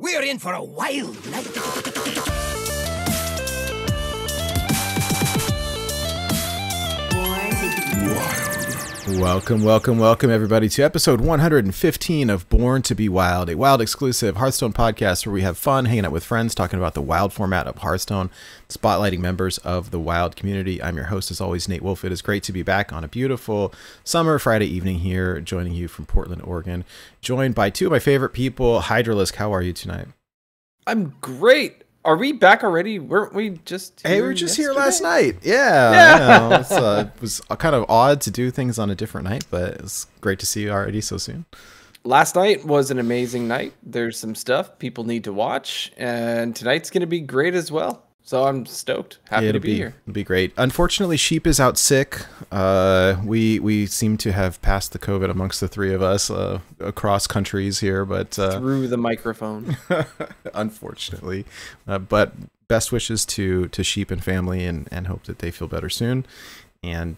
We're in for a wild night. Welcome everybody to episode 115 of Born to be Wild, a Wild exclusive Hearthstone podcast where we have fun hanging out with friends, talking about the Wild format of Hearthstone, spotlighting members of the Wild community. I'm your host, as always, Nate Wolf. It is great to be back on a beautiful summer Friday evening here, joining you from Portland, Oregon, joined by two of my favorite people. Hydralisk, how are you tonight? I'm great. Are we back already? Weren't we just here? Hey, we were just here last night. Yeah. It was kind of odd to do things on a different night, but it's great to see you already so soon. Last night was an amazing night. There's some stuff people need to watch, and tonight's going to be great as well. So I'm stoked. Happy to be here. It'll be great. Unfortunately, Sheep is out sick. We seem to have passed the COVID amongst the three of us across countries here, but through the microphone. Unfortunately, but best wishes to Sheep and family, and hope that they feel better soon. And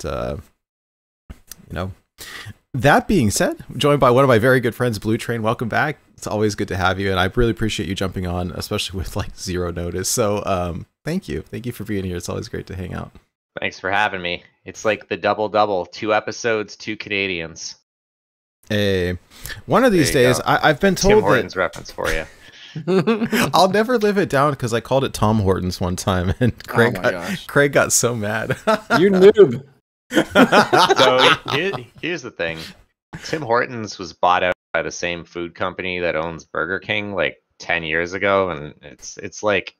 that being said, I'm joined by one of my very good friends, Blutrane. Welcome back. It's always good to have you, and I really appreciate you jumping on, especially with like zero notice. So thank you for being here. It's always great to hang out. Thanks for having me. It's like the double, 2 episodes, 2 Canadians. Hey, one of these days, I've been told Tim Hortons reference for you. I'll never live it down because I called it Tom Hortons one time, and Craig got so mad. You noob. So here's the thing. Tim Hortons was bought out by the same food company that owns Burger King like 10 years ago, and it's like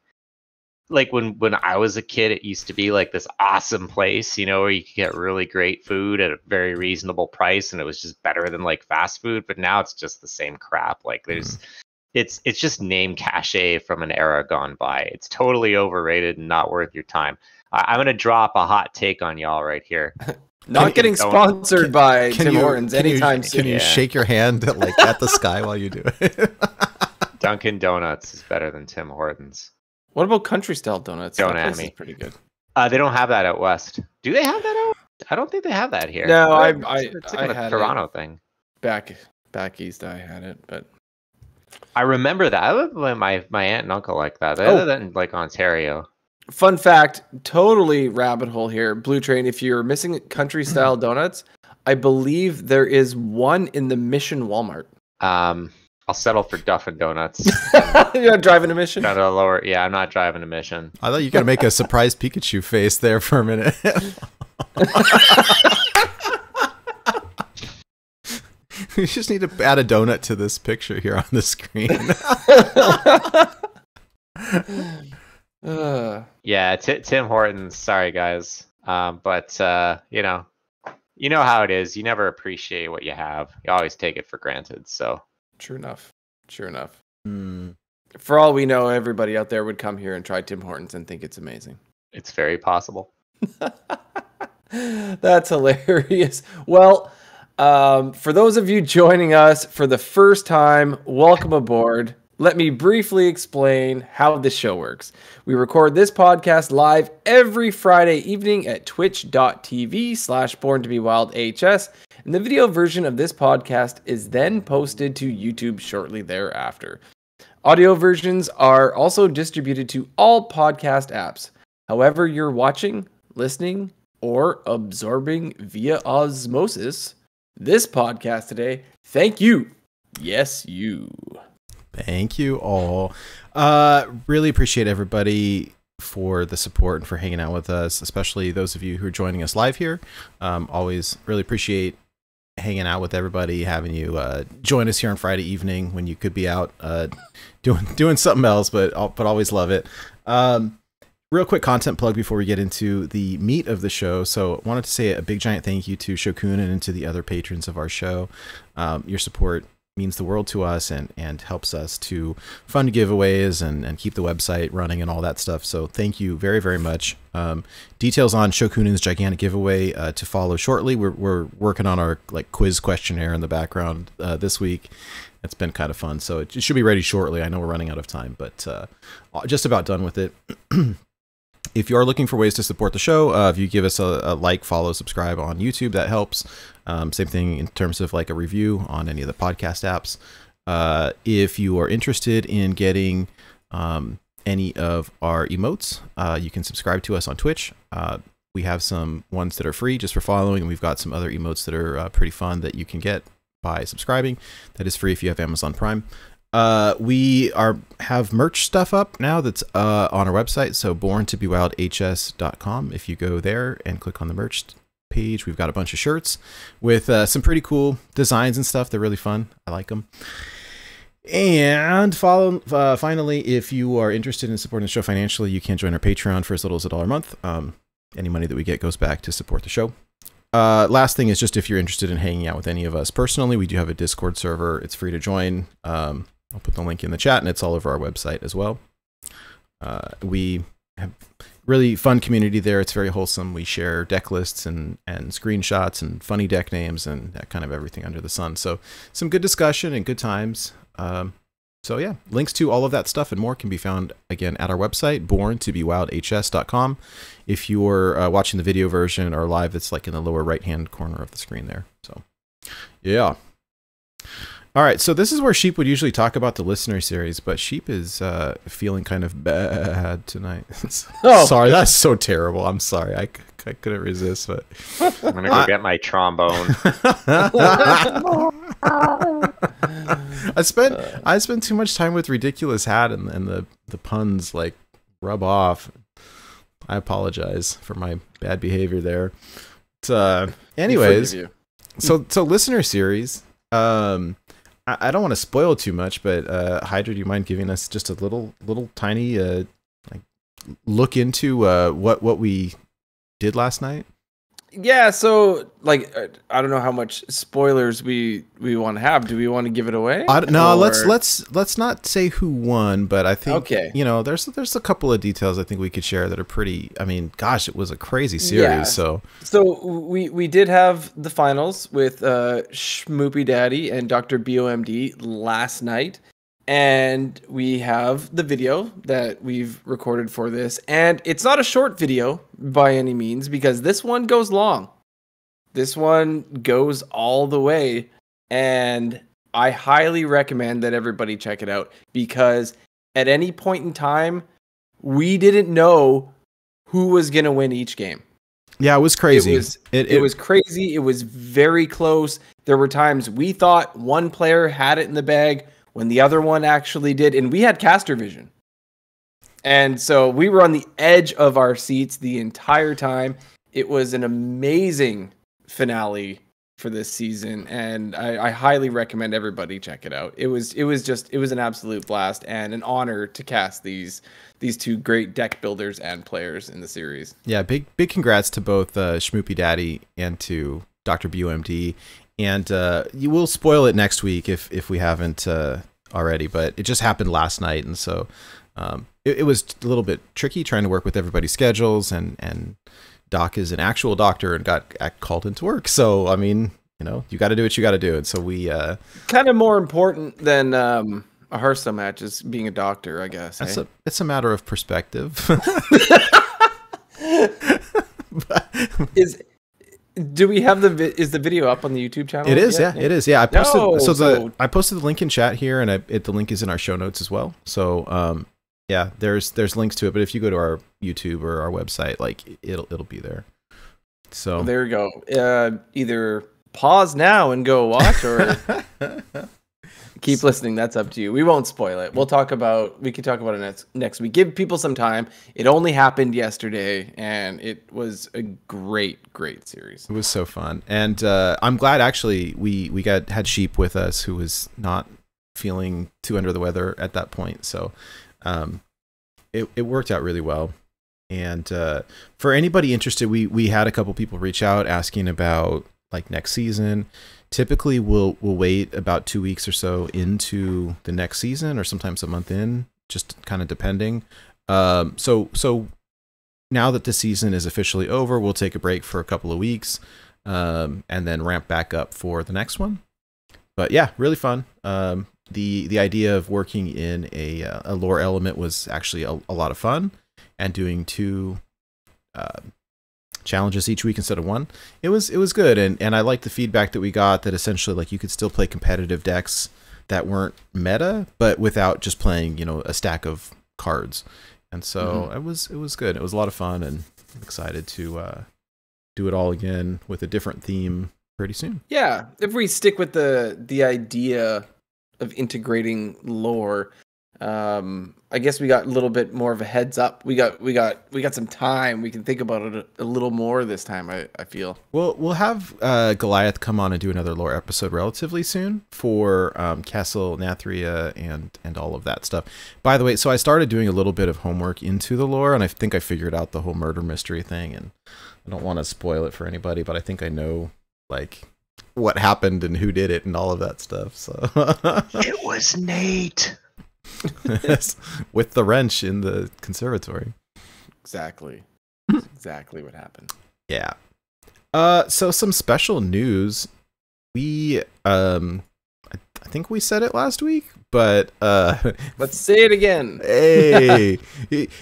when I was a kid, it used to be like this awesome place, where you could get really great food at a very reasonable price, and it was just better than like fast food. But now it's just the same crap. Like it's just name cachet from an era gone by. It's totally overrated and not worth your time. I'm gonna drop a hot take on y'all right here. Not getting sponsored by Tim Hortons anytime soon. Can you shake your hand at the sky while you do it? Dunkin' Donuts is better than Tim Hortons. What about country style donuts? Don't at me. Pretty good. They don't have that out west. Do they have that out? I don't think they have that here. No, I had a Toronto thing. Back east, I had it, but I remember that. I lived with my aunt and uncle like that. They lived in like Ontario. Fun fact, totally rabbit hole here. Blutrane, if you're missing country style donuts, I believe there is one in the Mission Walmart. I'll settle for Duffin' Donuts. You're not driving a Mission? Not a lower. Yeah, I'm not driving a Mission. I thought you got to make a surprise Pikachu face there for a minute. We just need to add a donut to this picture here on the screen. Yeah, Tim Hortons. Sorry, guys. But you know how it is. You never appreciate what you have. You always take it for granted. So true enough. For all we know, everybody out there would come here and try Tim Hortons and think it's amazing. It's very possible. That's hilarious. Well, for those of you joining us for the first time, welcome aboard. Let me briefly explain how this show works. We record this podcast live every Friday evening at twitch.tv/borntobewildhs, and the video version of this podcast is then posted to YouTube shortly thereafter. Audio versions are also distributed to all podcast apps. However you're watching, listening, or absorbing via osmosis this podcast today, thank you. Yes, you. Thank you all. Really appreciate everybody for the support and for hanging out with us, especially those of you who are joining us live here. Always really appreciate hanging out with everybody, having you join us here on Friday evening when you could be out doing something else, but always love it. Real quick content plug before we get into the meat of the show. So I wanted to say a big giant thank you to Shokun and to the other patrons of our show. Your support means the world to us and helps us to fund giveaways and keep the website running and all that stuff. So thank you very, very much. Details on Shokunen's gigantic giveaway to follow shortly. We're working on our quiz questionnaire in the background this week. It's been kind of fun. So it should be ready shortly. I know we're running out of time, but just about done with it. If you are looking for ways to support the show, if you give us a like, follow, subscribe on YouTube, that helps. Same thing in terms of a review on any of the podcast apps. If you are interested in getting any of our emotes, you can subscribe to us on Twitch. We have some ones that are free just for following, and we've got some other emotes that are pretty fun that you can get by subscribing. That is free if you have Amazon Prime. We have merch stuff up now that's on our website, so borntobewildhs.com. If you go there and click on the merch page, we've got a bunch of shirts with some pretty cool designs and stuff. They're really fun. I like them. And finally, if you are interested in supporting the show financially, you can join our Patreon for as little as $1 a month. Any money that we get goes back to support the show. Last thing is just if you're interested in hanging out with any of us personally, we do have a Discord server. It's free to join. I'll put the link in the chat, and it's all over our website as well. We have really fun community there. It's very wholesome. We share deck lists and screenshots and funny deck names and that kind of everything under the sun. So some good discussion and good times. So yeah, links to all of that stuff and more can be found again at our website, borntobewildhs.com. If you're watching the video version or live, it's like in the lower right-hand corner of the screen there. So yeah. All right, so this is where Sheep would usually talk about the listener series, but Sheep is feeling kind of bad tonight. Sorry, that's so terrible. I'm sorry. I couldn't resist, but I'm going to go get my trombone. I spent too much time with Ridiculous Hat and the puns like rub off. I apologize for my bad behavior there. But, anyways, so listener series. I don't want to spoil too much, but Hydra, do you mind giving us just a little tiny like look into what we did last night? Yeah, so like I don't know how much spoilers we want to have. Do we want to give it away? No, let's not say who won, but I think okay. There's a couple of details I think we could share that are pretty. I mean, gosh, it was a crazy series. Yeah. So we did have the finals with Schmoopy Daddy and Dr. BOMD last night. And we have the video that we've recorded for this. And it's not a short video by any means, because this one goes long. This one goes all the way. And I highly recommend that everybody check it out, because at any point in time, we didn't know who was going to win each game. Yeah, it was crazy. It was crazy. It was very close. There were times we thought one player had it in the bag when the other one actually did, and we had caster vision. And so we were on the edge of our seats the entire time. It was an amazing finale for this season, and I highly recommend everybody check it out. It was an absolute blast and an honor to cast these two great deck builders and players in the series. Yeah, big congrats to both Schmoopy Daddy and to Dr. BUMD. And you will spoil it next week if we haven't already, but it just happened last night, and so it was a little bit tricky trying to work with everybody's schedules, and Doc is an actual doctor and got called into work. So I mean, you got to do what you got to do, and so we kind of more important than a Hearthstone match is being a doctor, I guess. It's a matter of perspective. Do we have is the video up on the YouTube channel? It is, yeah, it is. Yeah, I posted I posted the link in chat here, and the link is in our show notes as well. So yeah, there's links to it, but if you go to our YouTube or our website, like it'll be there. So there you go. Either pause now and go watch, or keep listening. That's up to you. We won't spoil it. We can talk about it next week. Give people some time. It only happened yesterday, and it was a great series. It was so fun, and I'm glad actually we had Sheep with us, who was not feeling too under the weather at that point. So it worked out really well. And for anybody interested, we had a couple people reach out asking about like next season. Typically we'll wait about 2 weeks or so into the next season, or sometimes a month in, just kind of depending. So now that the season is officially over, we'll take a break for a couple of weeks, and then ramp back up for the next one. But yeah, really fun. The idea of working in a lore element was actually a lot of fun, and doing 2 challenges each week instead of 1. It was good, and I liked the feedback that we got, that essentially like you could still play competitive decks that weren't meta, but without just playing, you know, a stack of cards. And so it was good. It was a lot of fun, and I'm excited to do it all again with a different theme pretty soon. Yeah, if we stick with the idea of integrating lore, I guess we got a little bit more of a heads up. We got some time. We can think about it a little more this time. I feel. We'll have Goliath come on and do another lore episode relatively soon for Castle Nathria and all of that stuff. By the way, so I started doing a little bit of homework into the lore, and I think I figured out the whole murder mystery thing. And I don't want to spoil it for anybody, but I think I know like what happened and who did it and all of that stuff. So It was Nate. With the wrench in the conservatory. Exactly. That's exactly what happened. Yeah. So some special news. We I think we said it last week, but Let's say it again. Hey.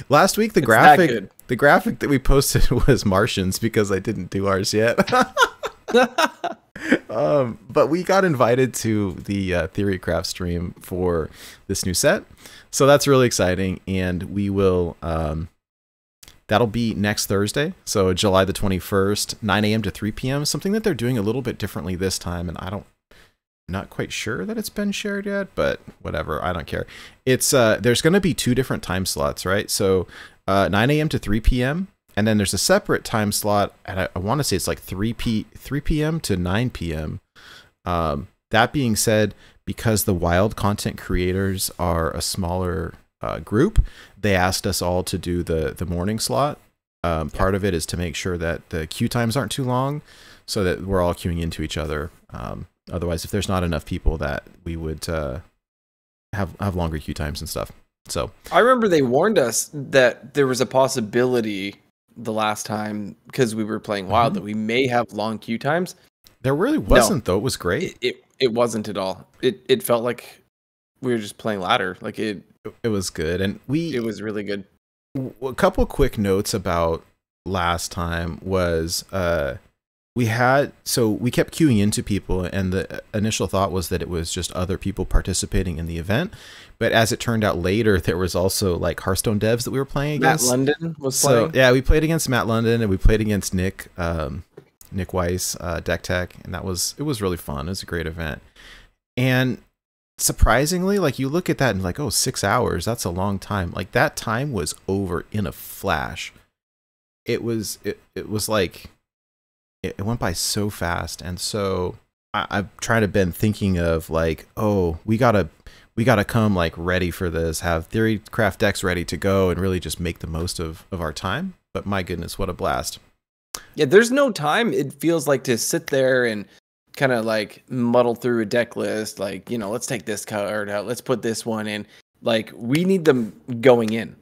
Last week the It's graphic that we posted was Martians because I didn't do ours yet. But we got invited to the Theorycraft stream for this new set, so that's really exciting. And we will that'll be next Thursday, so July the 21st, 9 a.m. to 3 p.m. Something that they're doing a little bit differently this time, and I'm not quite sure that it's been shared yet, but whatever, I don't care. It's there's going to be 2 different time slots, right? So 9 a.m. to 3 p.m. And then there's a separate time slot, and I want to say it's like 3 p.m. to 9 p.m. That being said, because the wild content creators are a smaller group, they asked us all to do the morning slot. Part of it is to make sure that the queue times aren't too long, so that we're all queuing into each other. Otherwise, if there's not enough people, that we would have longer queue times and stuff. So I remember they warned us that there was a possibility the last time, because we were playing Wild, that we may have long queue times. There really wasn't, though. It was great. It wasn't at all. It felt like we were just playing ladder. Like it was good, and it was really good. A couple quick notes about last time was we kept queuing into people, and the initial thought was that it was just other people participating in the event. But as it turned out later, there was also like Hearthstone devs that we were playing against. Matt London was playing. So yeah, we played against Matt London, and we played against Nick Weiss, Deck Tech, and it was really fun. It was a great event. And surprisingly, like you look at that and like, oh, 6 hours, that's a long time. Like that time was over in a flash. It was like it went by so fast. And so I've been thinking of like, oh, we gotta come like ready for this, have Theorycraft decks ready to go, and really just make the most of our time. But my goodness, what a blast. Yeah, there's no time, it feels like, to sit there and kind of like muddle through a deck list. Like, you know, let's take this card out, let's put this one in. Like, we need them going in.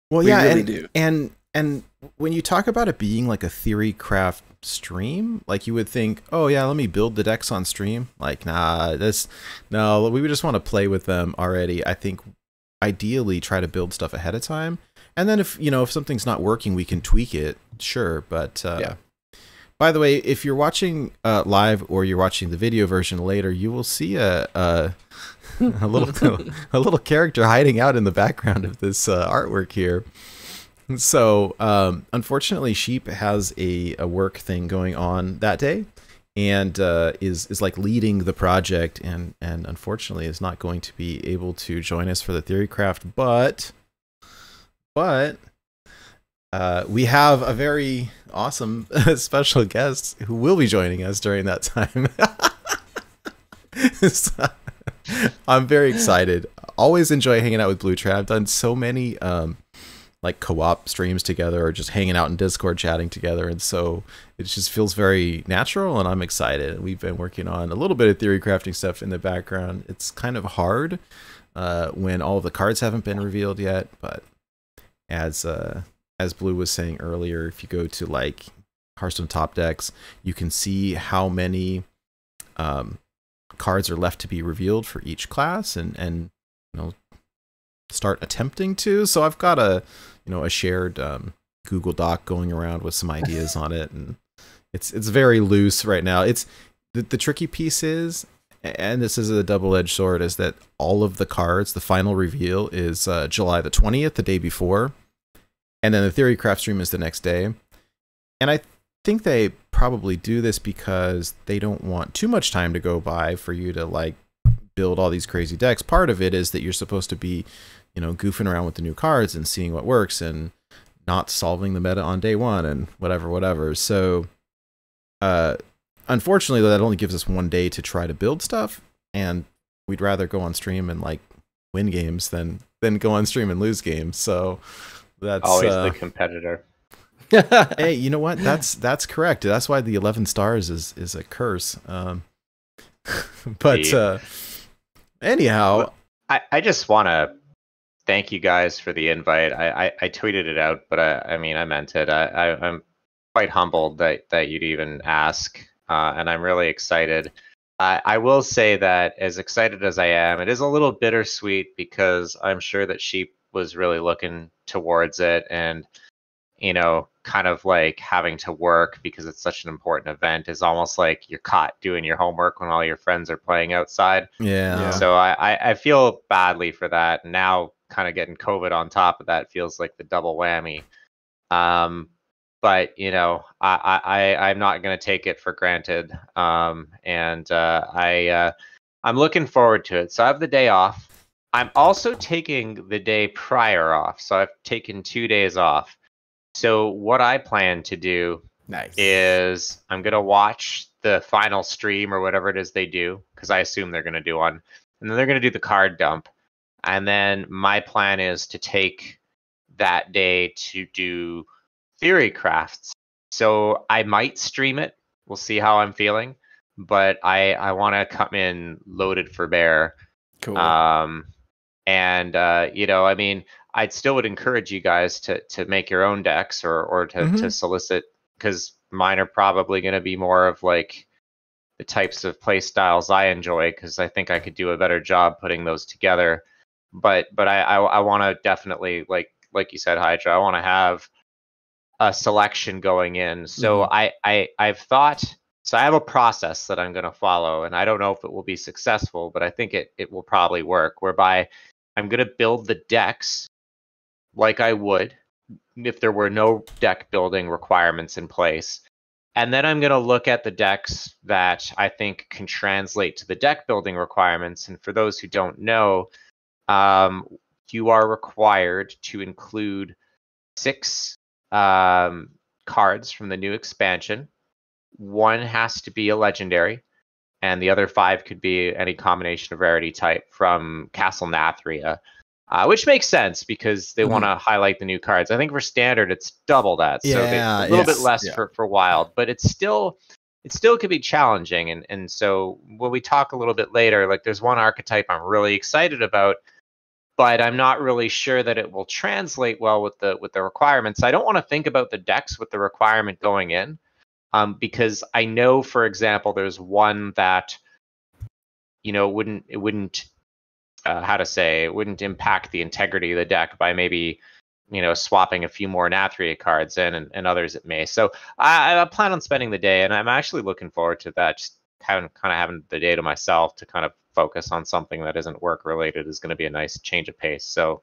Well, we yeah, really do. And when you talk about it being like a Theorycraft stream, like you would think, oh yeah, let me build the decks on stream. Like, no, we would just want to play with them already. I think ideally try to build stuff ahead of time, and then if something's not working, we can tweak it, sure. But yeah. By the way, if you're watching live or you're watching the video version later, you will see a little character hiding out in the background of this artwork here. So unfortunately, Sheep has a work thing going on that day, and is like leading the project, and unfortunately is not going to be able to join us for the Theorycraft. But we have a very awesome special guest who will be joining us during that time. So, I'm very excited. Always enjoy hanging out with Blutrane. I've done so many like co-op streams together, or just hanging out in Discord chatting together, and so it just feels very natural, and I'm excited. We've been working on a little bit of theory crafting stuff in the background. It's kind of hard when all of the cards haven't been revealed yet, but as Blue was saying earlier, if you go to like Hearthstone top decks, you can see how many cards are left to be revealed for each class, and start attempting to. So I've got a shared Google Doc going around with some ideas on it, and it's very loose right now. It's the tricky piece is and this is a double-edged sword, is that all of the cards, the final reveal is July the 20th, the day before, and then the Theorycraft stream is the next day. And I think they probably do this because they don't want too much time to go by for you to like build all these crazy decks. Part of it is that you're supposed to be, you know, goofing around with the new cards and seeing what works and not solving the meta on day one and whatever. So, unfortunately, that only gives us one day to try to build stuff, and we'd rather go on stream and like win games than go on stream and lose games. So that's always the competitor. Hey, you know what? That's correct. That's why the 11 stars is a curse. But anyhow, I just want to thank you guys for the invite. I tweeted it out, but I mean I meant it. I'm quite humbled that you'd even ask, and I'm really excited. I will say that as excited as I am, it is a little bittersweet because I'm sure that Sheep was really looking towards it, and you know, kind of like having to work because it's such an important event is almost like you're caught doing your homework when all your friends are playing outside. Yeah. So I feel badly for that. Now kind of getting COVID on top of that feels like the double whammy. But you know, I'm not going to take it for granted. I'm looking forward to it. So I have the day off. I'm also taking the day prior off. So I've taken 2 days off. So what I plan to do is I'm going to watch the final stream or whatever it is they do, because I assume they're going to do one. And then they're going to do the card dump. And then my plan is to take that day to do theory crafts. So I might stream it. We'll see how I'm feeling. But I want to come in loaded for bear. Cool. You know, I mean, I still would encourage you guys to make your own decks or to solicit, because mine are probably going to be more of like the types of play styles I enjoy, because I think I could do a better job putting those together. But I want to definitely, like you said, Hydra, I want to have a selection going in. So I've thought, so I have a process that I'm going to follow, and I don't know if it will be successful, but I think it will probably work, whereby I'm going to build the decks like I would if there were no deck building requirements in place. And then I'm going to look at the decks that I think can translate to the deck building requirements. And for those who don't know, you are required to include 6 cards from the new expansion. 1 has to be a legendary, and the other 5 could be any combination of rarity type from Castle Nathria. Which makes sense because they want to highlight the new cards. I think for standard it's double that, so a little bit less for wild, but it still could be challenging. And so when we talk a little bit later, like there's one archetype I'm really excited about, but I'm not really sure that it will translate well with the requirements. I don't want to think about the decks with the requirement going in, because I know, for example, there's one that, you know, it wouldn't impact the integrity of the deck by maybe, you know, swapping a few more Nathria cards in, and others it may. So I plan on spending the day, and I'm actually looking forward to that. Just having the day to myself to kind of focus on something that isn't work related is going to be a nice change of pace. So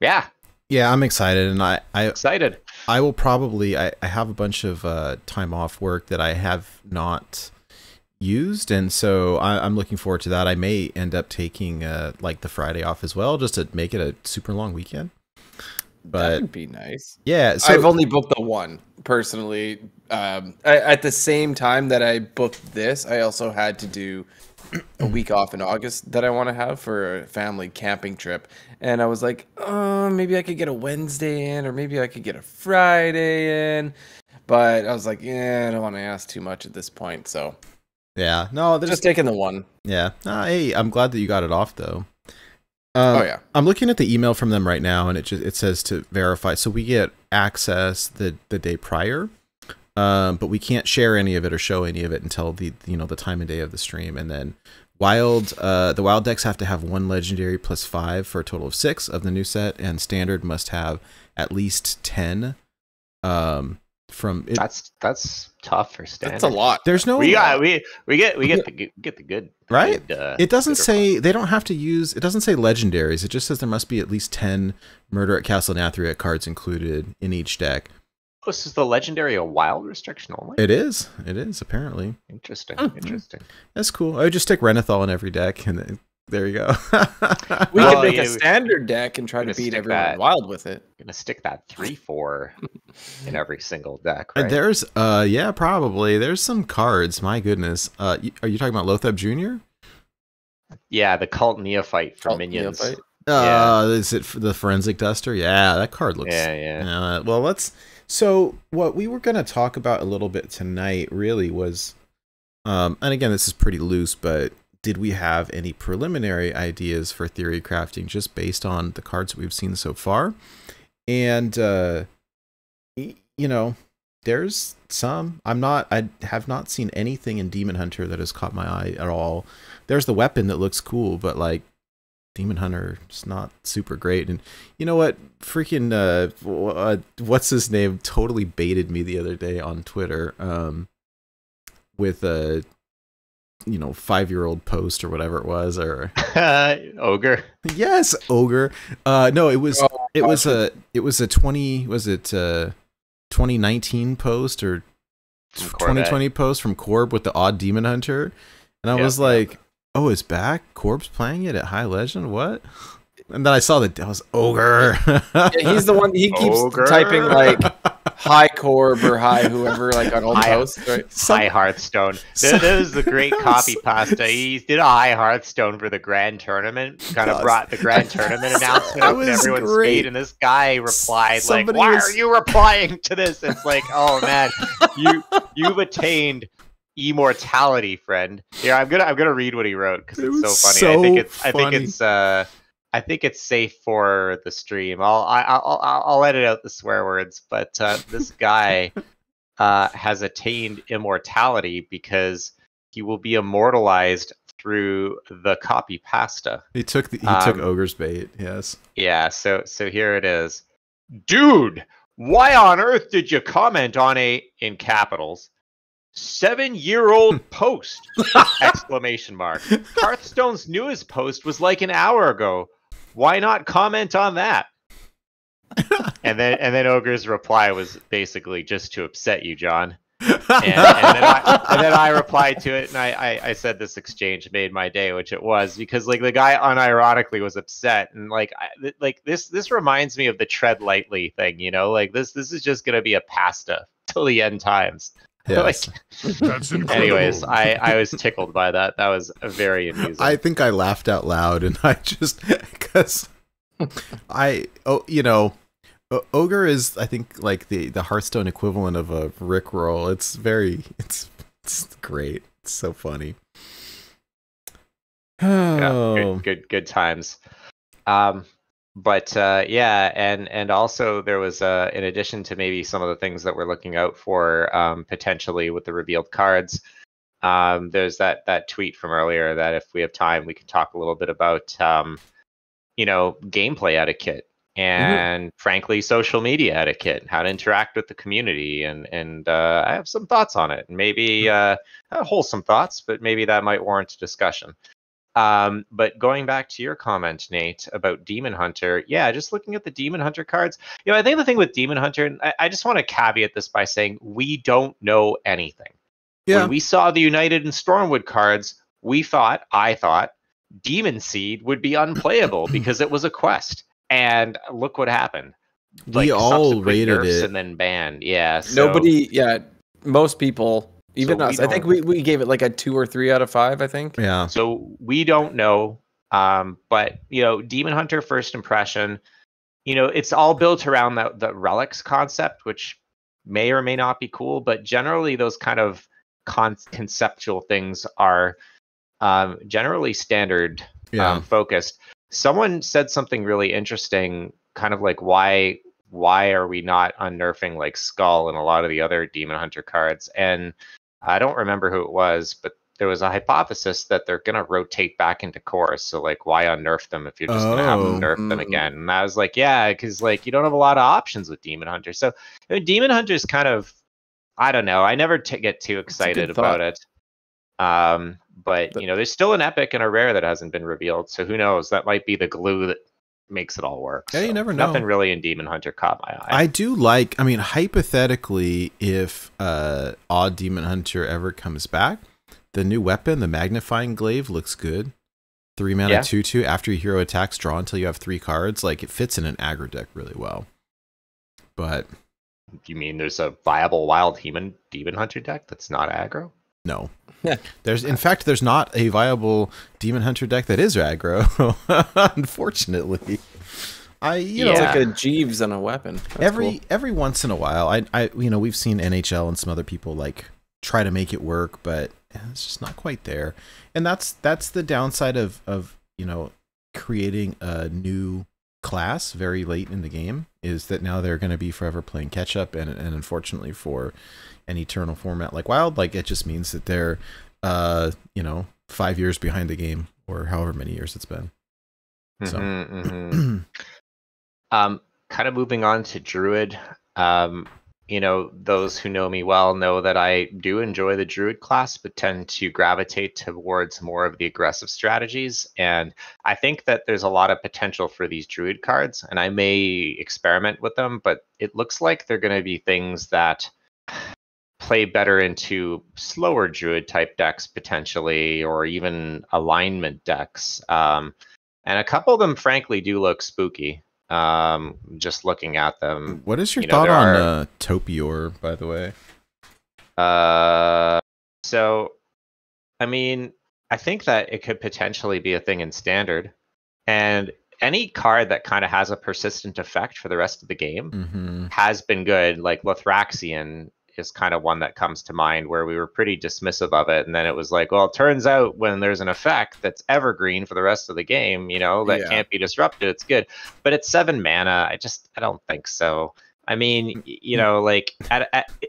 yeah, I'm excited, and I excited. I will probably I have a bunch of time off work that I have not used, and so I'm looking forward to that. I may end up taking like the Friday off as well, just to make it a super long weekend. But that would be nice. Yeah, so I've only booked the one personally. At the same time that I booked this, I also had to do a week off in August that I want to have for a family camping trip, and I was like, oh, maybe I could get a Wednesday in, or maybe I could get a Friday in, but I was like, I don't want to ask too much at this point, so. Yeah, no, just taking the one. Yeah. Hey, I'm glad that you got it off though. I'm looking at the email from them right now, and it says to verify. So we get access the day prior, but we can't share any of it or show any of it until the time and day of the stream. And then the wild decks have to have 1 legendary plus 5 for a total of 6 of the new set, and standard must have at least 10 from it. That's tough for standard. That's a lot. There's no We get the good, right. good, It doesn't good say they don't have to use. It doesn't say legendaries. It just says there must be at least 10 Murder at Castle Nathriel cards included in each deck. Oh, so is the legendary a wild restriction only? It is. It is apparently. Interesting. Mm-hmm. Interesting. That's cool. I would just stick Renathal in every deck, and then, there you go. We Well, could make yeah, a standard deck and try to gonna beat stick everyone that. wild with it. Gonna stick that 3/4 in every single deck. And Right? there's yeah, probably there's some cards. My goodness. Are you talking about Lothab Jr.? Yeah, the cult neophyte for Cult minions. Neophyte. Yeah. Is it for the Forensic Duster? Yeah, that card looks. Yeah. Well, let's. So what we were going to talk about a little bit tonight really was, and again, this is pretty loose, but did we have any preliminary ideas for theory crafting just based on the cards that we've seen so far? And you know, there's some. I have not seen anything in Demon Hunter that has caught my eye at all. There's the weapon that looks cool, but like Demon Hunter is not super great. And you know what? Freaking what's his name totally baited me the other day on Twitter with a 5-year-old post or whatever it was, or Ogre. yes, Ogre. No, it was a 2019 post or 2020 post from Corb with the odd Demon Hunter, and I was like, oh, it's back? Corb's playing it at High Legend? What? And then I saw that was Ogre. Yeah, he's the one. He keeps Ogre. typing like "Hi Corb" or "Hi whoever" like on old posts. Right? High Hearthstone. That was the great copy pasta. He did a High Hearthstone for the Grand Tournament. Kind of brought the Grand Tournament announcement up in everyone's feed, and this guy replied Somebody like, "Why are you replying to this?" It's like, oh man, you've attained immortality, friend. Yeah, I'm gonna read what he wrote because it's so funny. I think it's safe for the stream. I'll edit out the swear words, but this guy has attained immortality because he will be immortalized through the copy pasta. He took Ogre's bait. Yes. Yeah. So here it is, dude. Why on earth did you comment on a, in capitals, 7-year-old post? Exclamation mark. Hearthstone's newest post was like an hour ago. Why not comment on that? and then Ogre's reply was basically just to upset you, John. And then I replied to it, and I said this exchange made my day, which it was, because like the guy unironically was upset, and this reminds me of the tread lightly thing, like this is just gonna be a pasta till the end times. Yes. That's incredible. Anyways, I was tickled by that. That was very amusing. I think I laughed out loud, and I just because Ogre is, I think, like the Hearthstone equivalent of a Rickroll. It's great. It's so funny. Yeah, good times. But and also there was in addition to maybe some of the things that we're looking out for potentially with the revealed cards, there's that tweet from earlier that if we have time we can talk a little bit about gameplay etiquette and frankly social media etiquette, how to interact with the community, and I have some thoughts on it, and maybe wholesome thoughts, but maybe that might warrant a discussion. But going back to your comment, Nate, about Demon Hunter, yeah, just looking at the Demon Hunter cards, I think the thing with Demon Hunter, and I just want to caveat this by saying we don't know anything. Yeah. When we saw the United and Stormwood cards, I thought, Demon Seed would be unplayable because it was a quest. And look what happened. We all subsequent rated nerfs it. And then banned. Yeah. So, Most people. Even So us. I think we gave it like a 2 or 3 out of 5, I think. Yeah. So we don't know. But Demon Hunter first impression, it's all built around the relics concept, which may or may not be cool, but generally those kind of conceptual things are generally standard focused. Someone said something really interesting, kind of like why are we not unnerfing like Skull and a lot of the other Demon Hunter cards? And I don't remember who it was, but there was a hypothesis that they're going to rotate back into cores. So like, why unnerf them if you're just going to have them nerf them again? And I was like, yeah, because like you don't have a lot of options with Demon Hunter. So Demon Hunter's kind of, I don't know. I never get too excited about it. But you know, there's still an epic and a rare that hasn't been revealed. So who knows? That might be the glue that makes it all work. Yeah, so you never know. Nothing really in Demon Hunter caught my eye. I do like, I mean, hypothetically, if Odd Demon Hunter ever comes back, the new weapon, the Magnifying Glaive, looks good. 3 mana 2/2 after your hero attacks, draw until you have 3 cards. Like, it fits in an aggro deck really well. But you mean there's a viable wild Demon Hunter deck that's not aggro? No. In fact, there's not a viable Demon Hunter deck that is aggro. Unfortunately. You know, it's like a Jeeves on a weapon. That's cool. Every once in a while, you know, we've seen NHL and some other people like try to make it work, but it's just not quite there. And that's the downside of you know, creating a new class very late in the game, is that now they're going to be forever playing catch up, and unfortunately for an eternal format like WoW, like it just means that they're you know, 5 years behind the game, or however many years it's been. So kind of moving on to Druid. You know, those who know me well know that I do enjoy the Druid class, but tend to gravitate towards more of the aggressive strategies. And I think that there's a lot of potential for these Druid cards, and I may experiment with them, but it looks like they're going to be things that play better into slower Druid type decks potentially, or even alignment decks. And a couple of them, frankly, do look spooky. Just looking at them. What is your thought on Topior, by the way? So, I mean, I think that it could potentially be a thing in Standard, and any card that kind of has a persistent effect for the rest of the game has been good. Like Lothraxion is kind of one that comes to mind, where we were pretty dismissive of it, and then it was like, well, it turns out when there's an effect that's evergreen for the rest of the game, you know, that can't be disrupted, it's good. But it's 7 mana. I don't think so. I mean, you know, like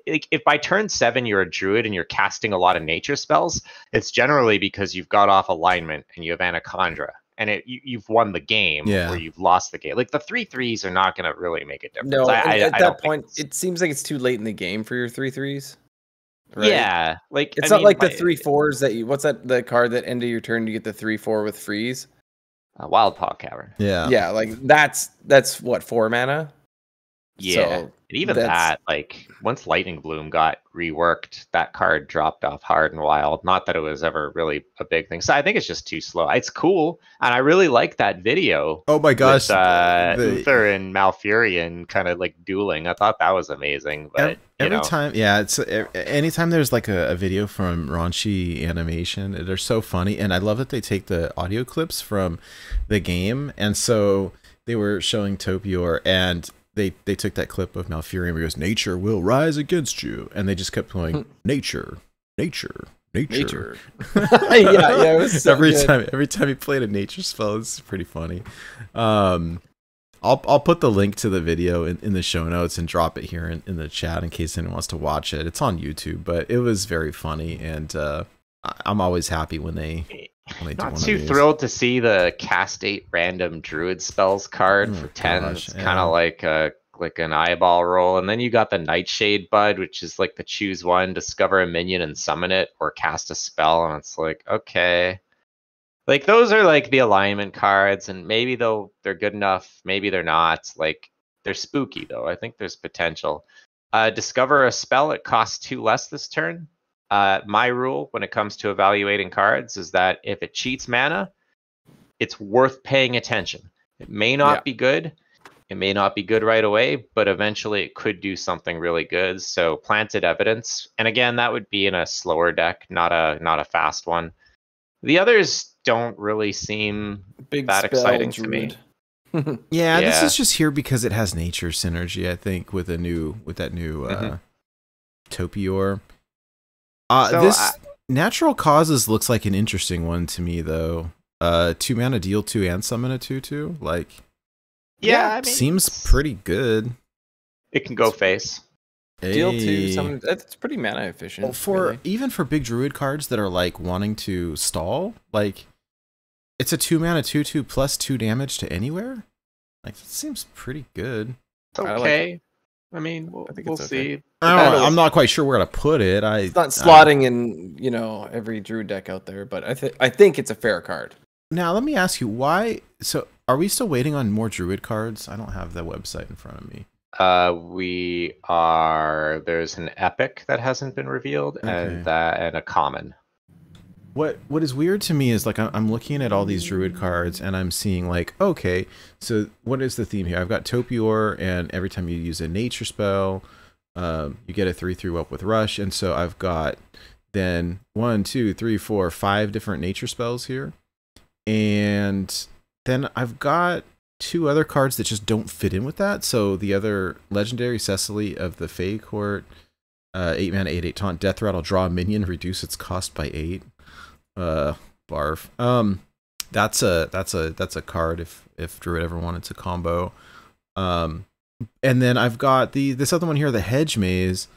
if by turn 7 you're a Druid and you're casting a lot of nature spells, it's generally because you've got off alignment and you have Anacondra, and you've won the game, or you've lost the game. Like the 3/3s are not going to really make a difference. No, at that point, it seems like it's too late in the game for your 3/3s. Right? Yeah, like it's not like the 3/4s that you. What's that? The card that end of your turn you get the 3/4 with freeze. Wild Paw Cavern. Yeah, like that's what, 4 mana. Yeah, So and even that, like once Lightning Bloom got reworked, that card dropped off hard and wild. Not that it was ever really a big thing. So I think it's just too slow. It's cool, and I really like that video. Oh my gosh, Uther and Malfurion kind of like dueling. I thought that was amazing. But every time, it's anytime there's like a video from Raunchy Animation, they're so funny, and I love that they take the audio clips from the game, and so they were showing Topior, and they took that clip of Malfurion where he goes, "Nature will rise against you," and they just kept going, "Nature, nature, nature." Yeah, it was so every time he played a nature spell, it's pretty funny. I'll put the link to the video in the show notes and drop it here in the chat in case anyone wants to watch it. It's on YouTube, but it was very funny, and I'm always happy when they do Not too thrilled to see the cast 8 random Druid spells card for 10. It's kind of like an eyeball roll. And then you got the Nightshade Bud, which is like the choose one, discover a minion and summon it, or cast a spell. And it's like, okay. Like those are like the alignment cards, and maybe they're good enough, maybe they're not. Like they're spooky though. I think there's potential. Discover a spell, it costs 2 less this turn. My rule when it comes to evaluating cards is that if it cheats mana, it's worth paying attention. It may not be good. It may not be good right away, but eventually it could do something really good. So Planted Evidence, and again, that would be in a slower deck, not a fast one. The others don't really seem that exciting to me. Yeah, this is just here because it has nature synergy, I think, with that new Topior. This Natural Causes looks like an interesting one to me, though. 2 mana, deal 2 and summon a 2/2. Like, I mean, seems pretty good. It can go face. Deal 2, Hey. summon. That's pretty mana efficient. Well, for really. even for big druid cards that are like wanting to stall, like it's a 2-mana 2/2 plus 2 damage to anywhere. Like that seems pretty good. It's I like okay. I mean, I think we'll it's okay. see. I'm not quite sure where to put it. It's not slotting in, every druid deck out there, but I think it's a fair card. Now let me ask you why. So are we still waiting on more druid cards? I don't have the website in front of me. We are. There's an epic that hasn't been revealed, and a common. What is weird to me is like I'm looking at all these druid cards and I'm seeing like, okay, so what is the theme here? I've got Topior, and every time you use a nature spell, you get a 3/3 up with rush, and so I've got then 1, 2, 3, 4, 5 different nature spells here, and then I've got 2 other cards that just don't fit in with that. So the other legendary Cecily of the Fae Court, 8 mana 8/8 taunt, death rattle, draw a minion, reduce its cost by 8. Barf. That's a card if Druid ever wanted to combo. And then I've got this other one here, the Hedge Maze.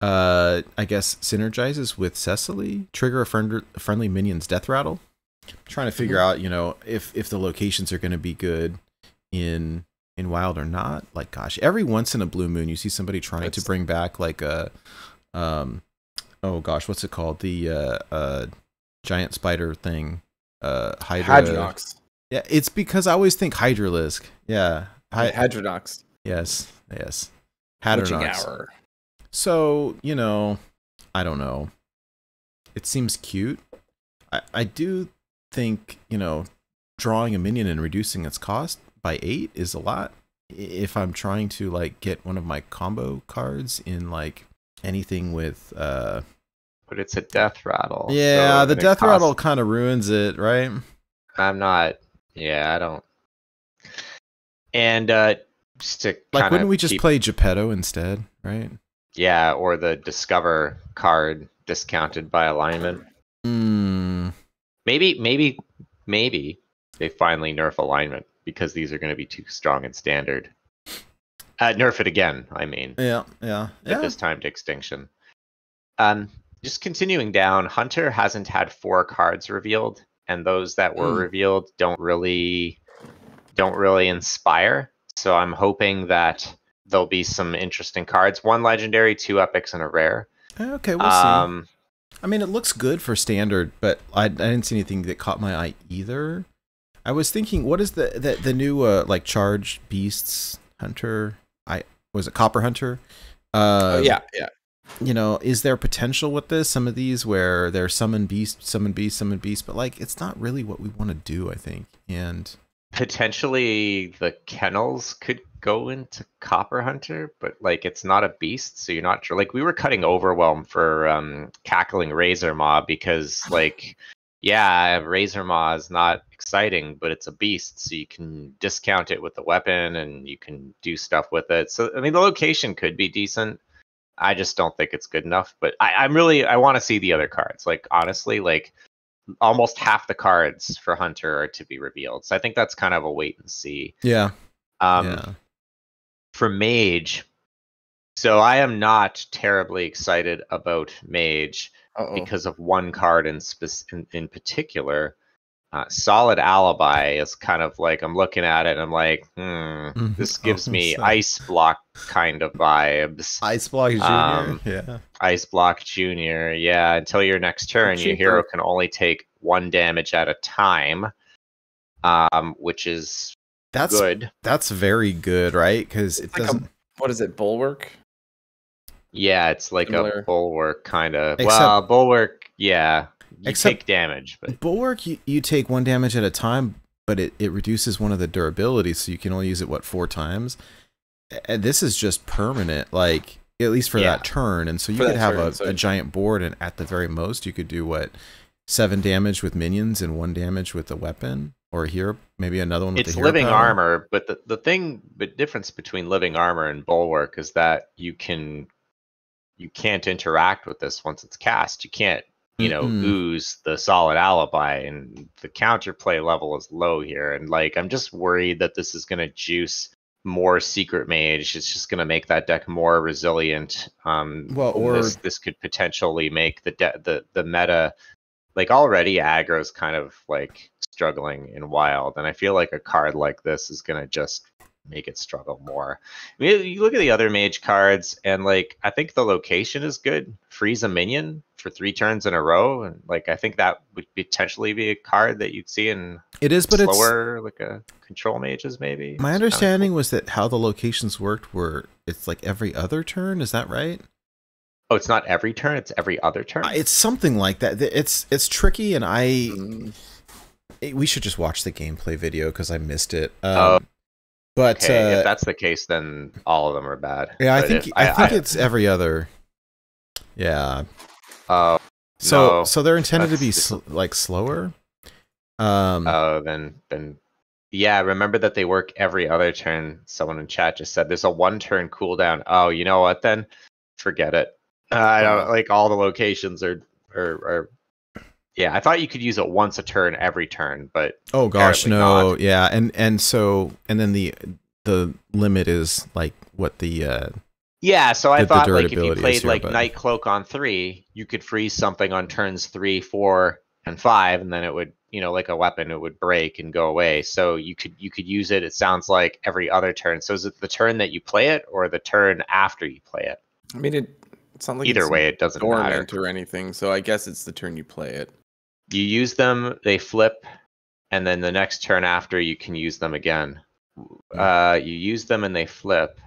I guess synergizes with Cecily. Trigger a friendly minion's death rattle. I'm trying to figure out, if the locations are going to be good in Wild or not. Like, gosh, every once in a blue moon, you see somebody trying to bring back like a, oh gosh, what's it called? The giant spider thing. Hadronox. Yeah, it's because I always think Hydralisk. Yeah. Hadronox. Yes. Hadronox. So, I don't know. It seems cute. I do think, drawing a minion and reducing its cost by 8 is a lot. If I'm trying to like get one of my combo cards in like anything with But it's a death rattle. Yeah, so the death rattle kind of ruins it, right? I'm not. Yeah, I don't. And just to like, wouldn't we just play Geppetto instead, right? Yeah, or the Discover card discounted by alignment. Maybe they finally nerf alignment because these are going to be too strong in standard. Nerf it again, I mean. Yeah. But this time to extinction. Just continuing down, Hunter hasn't had 4 cards revealed, and those that were revealed don't really inspire. So I'm hoping that there'll be some interesting cards. 1 legendary, 2 epics, and a rare. Okay, we'll see. I mean, it looks good for standard, but I didn't see anything that caught my eye either. I was thinking, what is the new like charge beasts hunter? Was it Copper Hunter? Yeah. Is there potential with this? Some of these where they're summon beast, but like it's not really what we want to do, I think. And potentially the kennels could go into Copper Hunter, but like it's not a beast, so you're not sure. Like we were cutting Overwhelm for Cackling Razor Maw because like Razor Maw is not exciting, but it's a beast, so you can discount it with the weapon and you can do stuff with it. So I mean the location could be decent. I just don't think it's good enough. But I want to see the other cards. Like honestly, like almost half the cards for Hunter are to be revealed. So I think that's kind of a wait and see. Yeah. For Mage, so I am not terribly excited about Mage because of 1 card in particular. Solid Alibi is kind of like, I'm looking at it and I'm like, this gives me Ice Block kind of vibes. Ice Block Junior? Yeah. Ice Block Junior, yeah. Until your next turn, your hero can only take 1 damage at a time, which is good. That's very good, right? Because it doesn't... what is it, Bulwark? Yeah, it's like a Bulwark kind of. Well, Bulwark, yeah. You take damage, but Bulwark, you take 1 damage at a time, but it reduces one of the durabilities, so you can only use it 4 times. And this is just permanent, like at least for that turn. And so you could have a giant board, and at the very most, you could do 7 damage with minions and 1 damage with a weapon or a hero, maybe another one with it's a hero living power. Armor. But the difference between Living Armor and Bulwark is that you can't interact with this once it's cast. You can't. Ooze the Solid Alibi, and the counterplay level is low here. And like, I'm just worried that this is going to juice more secret mage. It's just going to make that deck more resilient. Well, or this could potentially make the meta, like, already aggro's kind of like struggling in wild, and I feel like a card like this is going to just make it struggle more. I mean, you look at the other mage cards, and like, I think the location is good. Freeze a minion for 3 turns in a row, and like, I think that would potentially be a card that you'd see in it is, but slower, like a control mages maybe. My understanding was that how the locations worked were it's like every other turn. Is that right? Oh, it's not every turn; it's every other turn. It's something like that. It's tricky, and we should just watch the gameplay video because I missed it. But okay, if that's the case, then all of them are bad. Yeah, but I think it's every other. Yeah. So they're intended to be like slower. Then yeah. Remember that they work every other turn. Someone in chat just said there's a 1-turn cooldown. Oh, you know what? Then forget it. I don't like all the locations are. Yeah, I thought you could use it once a turn every turn, but oh gosh, no, not. Yeah, and then the limit is like what the yeah. So I thought like if you played here, like Night Cloak on 3, you could freeze something on turns 3, 4, and 5, and then it would, you know, like a weapon, it would break and go away. So you could use it. It sounds like every other turn. So is it the turn that you play it or the turn after you play it? I mean, it's not like either way, it doesn't matter or anything. So I guess it's the turn you play it. You use them, they flip, and then the next turn after you can use them again. You use them and they flip.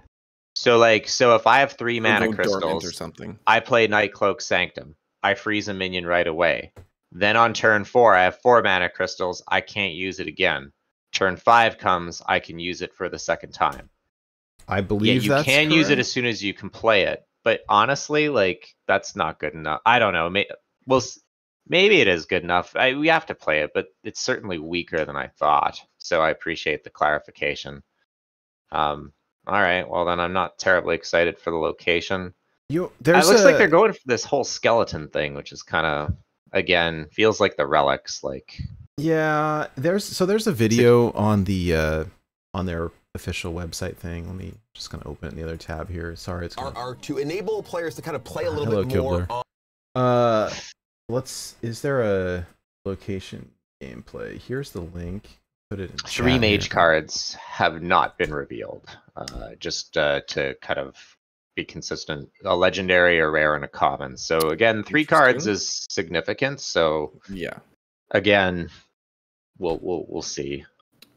So if I have 3 mana crystals or something, I play Night Cloak Sanctum. I freeze a minion right away. Then on turn 4, I have 4 mana crystals. I can't use it again. Turn 5 comes, I can use it for the second time. I believe you can use it as soon as you can play it. But honestly, like, that's not good enough. I don't know. Maybe it is good enough. We have to play it, but it's certainly weaker than I thought. So I appreciate the clarification. All right. Well, then I'm not terribly excited for the location. It looks like they're going for this whole skeleton thing, which is kind of, again, feels like the relics. Like, yeah, there's a video on the on their official website thing. Let me just kind of open it in the other tab here. Sorry, it's are to enable players to kind of play a little Hello, bit more. Kibler. Is there a location gameplay? Here's the link. Put it in 3 mage cards have not been revealed. Just to kind of be consistent, a legendary, a rare, and a common. So again, 3 cards is significant. So yeah, again, we'll see.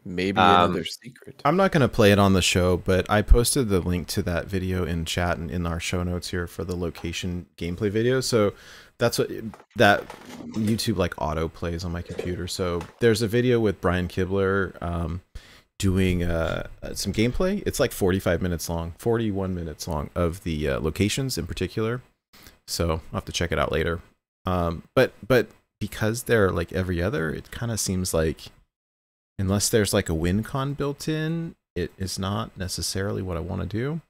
Maybe another secret. I'm not going to play it on the show, but I posted the link to that video in chat and in our show notes here for the location gameplay video. So that's what that YouTube like auto plays on my computer. So there's a video with Brian Kibler doing some gameplay. It's like 45 minutes long, 41 minutes long of the locations in particular. So I'll have to check it out later. But because they're like every other, it kind of seems like unless there's like a win con built in, it is not necessarily what I want to do.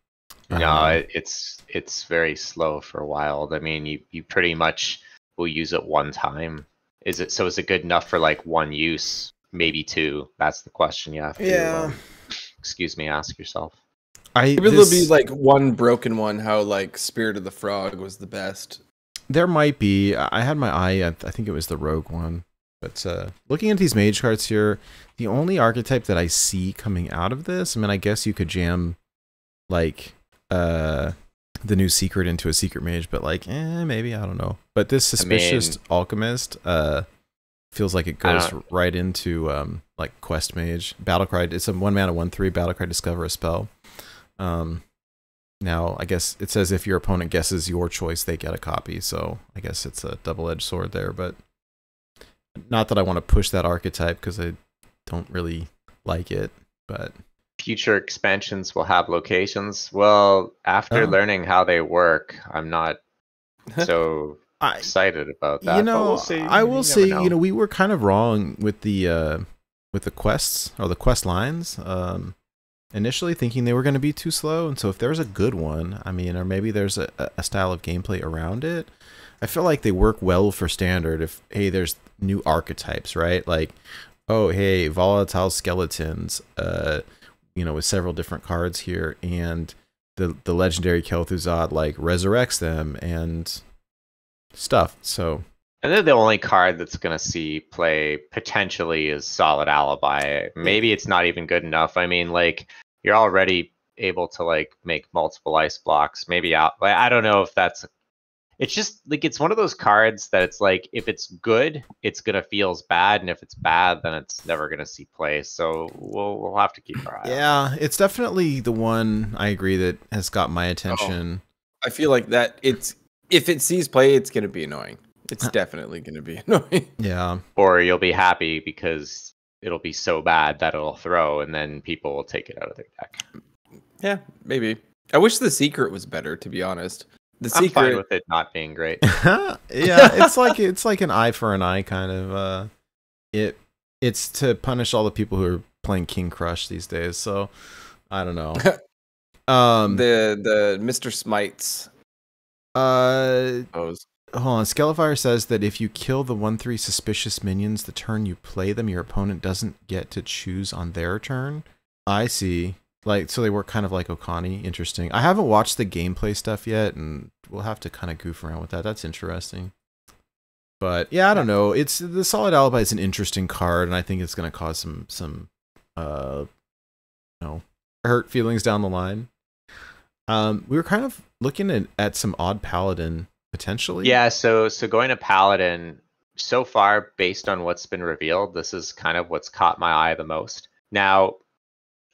No, it's very slow for wild. I mean, you pretty much will use it one time. Is it good enough for like 1 use, maybe 2? That's the question you have to ask yourself. Maybe there'll be like one broken one. How like Spirit of the Frog was the best. There might be. I had my eye. I think it was the Rogue one. But looking at these mage cards here, the only archetype that I see coming out of this, I mean, I guess you could jam like the new secret into a secret mage, but like, maybe, I don't know. But this Suspicious Alchemist feels like it goes right into like Quest Mage. Battlecry, it's a 1 mana 1/3, Battlecry, discover a spell. Now, I guess it says if your opponent guesses your choice, they get a copy, so I guess it's a double-edged sword there, but not that I want to push that archetype because I don't really like it, but future expansions will have locations. Well, after learning how they work, I'm not so excited about that. You know, we'll see. I will say, you know, we were kind of wrong with the quests or the quest lines. Initially thinking they were going to be too slow, and so if there's a good one, I mean, or maybe there's a style of gameplay around it, I feel like they work well for standard. If, hey, there's new archetypes, right? Like, oh, hey, volatile skeletons, with several different cards here, and the legendary Kel'Thuzad like resurrects them and stuff. So. And then the only card that's going to see play potentially is Solid Alibi. Maybe it's not even good enough. I mean, like, you're already able to like make multiple ice blocks. Maybe out. I don't know if that's. It's just like it's one of those cards that it's like if it's good, it's gonna feel bad, and if it's bad, then it's never gonna see play. So we'll have to keep our eye. Yeah, it's definitely the one I agree that has got my attention. I feel like that if it sees play, it's gonna be annoying. It's definitely gonna be annoying. Yeah. Or you'll be happy because it'll be so bad that it'll throw, and then people will take it out of their deck. Yeah, maybe. I wish the secret was better, to be honest. The I'm secret fine with it not being great. Yeah, it's like an eye for an eye kind of. It's to punish all the people who are playing King Crush these days. So I don't know. The Mr. Smites. Hold on. Skelefire says that if you kill the 1/3 suspicious minions the turn you play them, your opponent doesn't get to choose on their turn. I see. Like, so they work kind of like Okani. Interesting. I haven't watched the gameplay stuff yet, and we'll have to kind of goof around with that. That's interesting. But yeah, I don't know. It's the Solid Alibi is an interesting card, and I think it's going to cause some hurt feelings down the line. We were kind of looking at some odd Paladin potentially. Yeah. So going to Paladin so far, based on what's been revealed, this is kind of what's caught my eye the most. Now,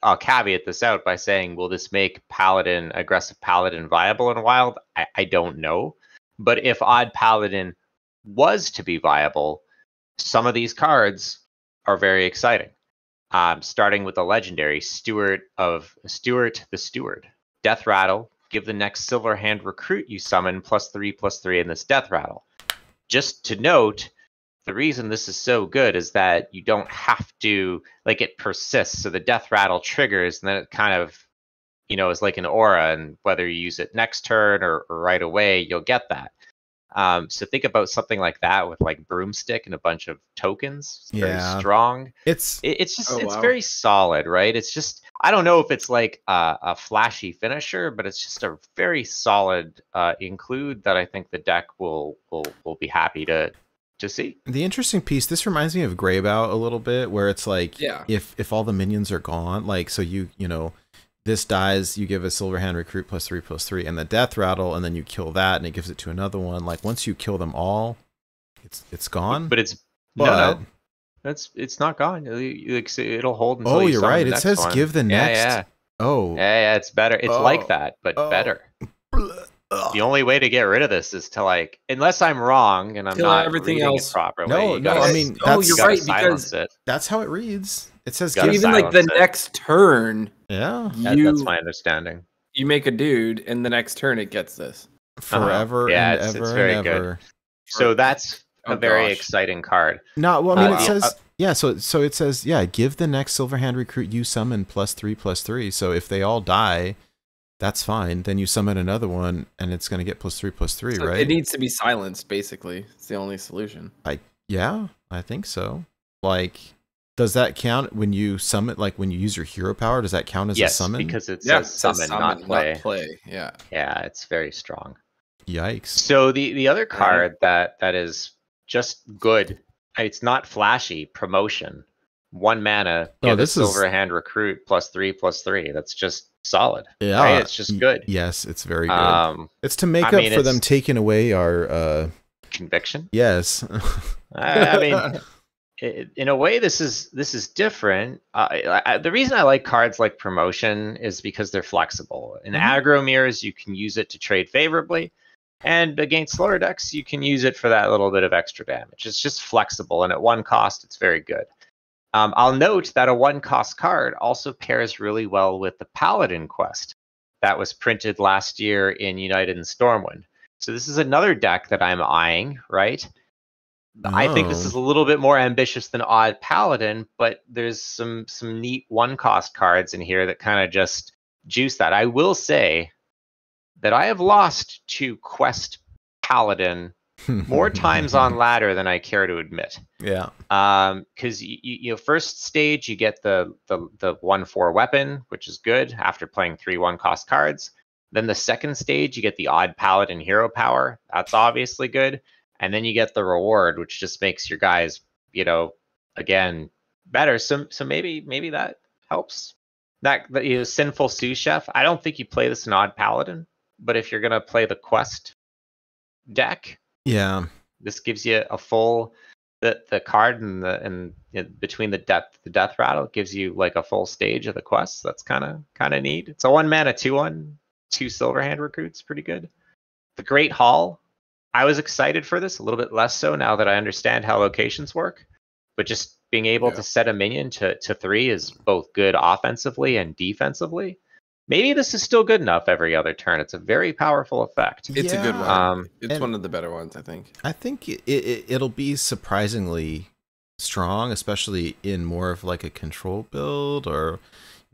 I'll caveat this out by saying, will this make aggressive Paladin viable in Wild? I don't know. But if Odd Paladin was to be viable, some of these cards are very exciting. Starting with the legendary Steward the Steward. Death Rattle. Give the next Silverhand recruit you summon +3/+3 in this Death Rattle. Just to note, the reason this is so good is that you don't have to, like, it persists. So the Death Rattle triggers, and then it kind of, is like an aura, and whether you use it next turn or right away, you'll get that. So think about something like that with like Broomstick and a bunch of tokens. It's very strong. It's very solid, right? It's just, I don't know if it's like a flashy finisher, but it's just a very solid include that I think the deck will be happy to see. The interesting piece, this reminds me of Greybout a little bit, where it's like, if all the minions are gone, like, so this dies, you give a Silverhand recruit +3/+3 and the Death Rattle, and then you kill that and it gives it to another one. Like, once you kill them all, it's gone. But it's no, it's not gone. It'll hold until you're right. It says one. Give the next. Yeah. Yeah, it's better. It's like that, but better. The only way to get rid of this is to, like, unless I'm wrong and I'm kill not everything reading else it properly. No, I mean, you're right, because that's how it reads. It says even like the next turn. Yeah, that's my understanding. You make a dude, and the next turn it gets this forever and ever it's very and ever. Good. So that's a very exciting card. No, well, I mean, it says so it says give the next Silverhand recruit you summon +3/+3. So if they all die, that's fine. Then you summon another one, and it's going to get +3/+3, so right? It needs to be silenced. Basically, it's the only solution. I think so. Like, does that count when you summon? Like, when you use your hero power, does that count as a summon? Yes, because it says summon, not play. Yeah, it's very strong. Yikes! So the other card that is just good. It's not flashy. Promotion. 1 mana. This is Silverhand recruit +3/+3. That's just solid. Yeah, right? It's just good. Yes, it's very good. It's to make up for them taking away our conviction. Yes. I mean, in a way, this is different. The reason I like cards like Promotion is because they're flexible. In aggro mirrors, you can use it to trade favorably, and against slower decks, you can use it for that little bit of extra damage. It's just flexible, and at 1 cost, it's very good. I'll note that a 1-cost card also pairs really well with the Paladin quest that was printed last year in United and Stormwind. So this is another deck that I'm eyeing, right? I think this is a little bit more ambitious than Odd Paladin, but there's some neat 1-cost cards in here that kind of just juice that. I will say that I have lost to Quest Paladin more times on ladder than I care to admit. Yeah. Because you know, first stage you get the 1/4 weapon, which is good after playing 3/1 cost cards. Then the second stage you get the odd paladin hero power. That's obviously good. And then you get the reward, which just makes your guys, you know, again, better. So maybe that helps. That you know, sinful sous chef. I don't think you play this in odd paladin, but if you're gonna play the quest deck, Yeah. this gives you a full the card and you know, between the death rattle, it gives you like a full stage of the quests. That's kind of neat. It's a 1-mana 2/1, 2 silver hand recruits, pretty good. The Great Hall. I was excited for this, a little bit less so now that I understand how locations work. But just being able to set a minion to 3 is both good offensively and defensively. Maybe this is still good enough every other turn. It's a very powerful effect. It's a good Yeah. one. It's one of the better ones, I think. I think it'll be surprisingly strong, especially in more of like a control build, or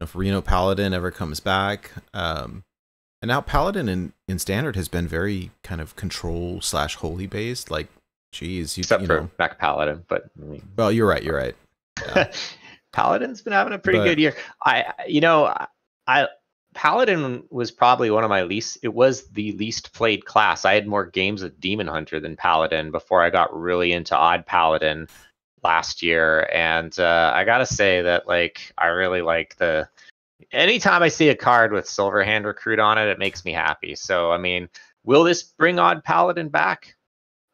if Reno Paladin ever comes back. And now Paladin in Standard has been very kind of control / holy based. Like, geez, Except for Mech Paladin, but I mean, well, you're right. Yeah. Paladin's been having a pretty good year. Paladin was probably one of my least. It was the least played class. I had more games with Demon Hunter than Paladin before I got really into Odd Paladin last year. And I gotta say that like I really like the. Anytime I see a card with Silver Hand Recruit on it, it makes me happy. So I mean, will this bring Odd Paladin back?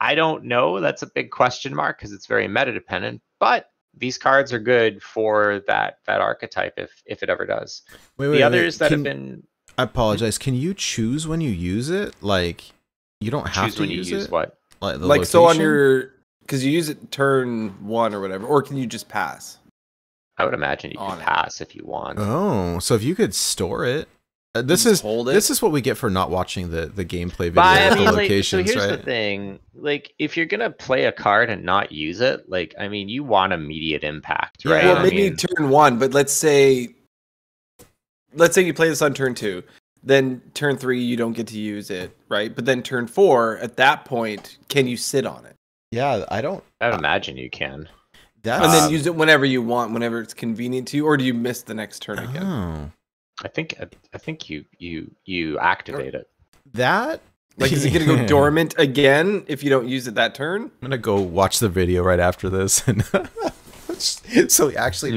I don't know. That's a big question mark because it's very meta dependent. But these cards are good for that archetype if it ever does. The others that have been. I apologize. Can you choose when you use it? Like, you don't have to use it. What? Like so on your, because you use it turn 1 or whatever, or can you just pass? I would imagine you can pass if you want. Oh, so if you could store it. This is what we get for not watching the gameplay video of the locations, so here's right? the thing: like, if you're gonna play a card and not use it, like, I mean, you want immediate impact, right? Well, maybe turn 1, but let's say you play this on turn 2, then turn 3 you don't get to use it, right? But then turn 4, at that point, can you sit on it? Yeah, I would imagine you can. And then use it whenever you want, whenever it's convenient to you, or do you miss the next turn again? Oh. I think you activate it. That like, is it gonna go dormant again if you don't use it that turn? I'm gonna go watch the video right after this, and so actually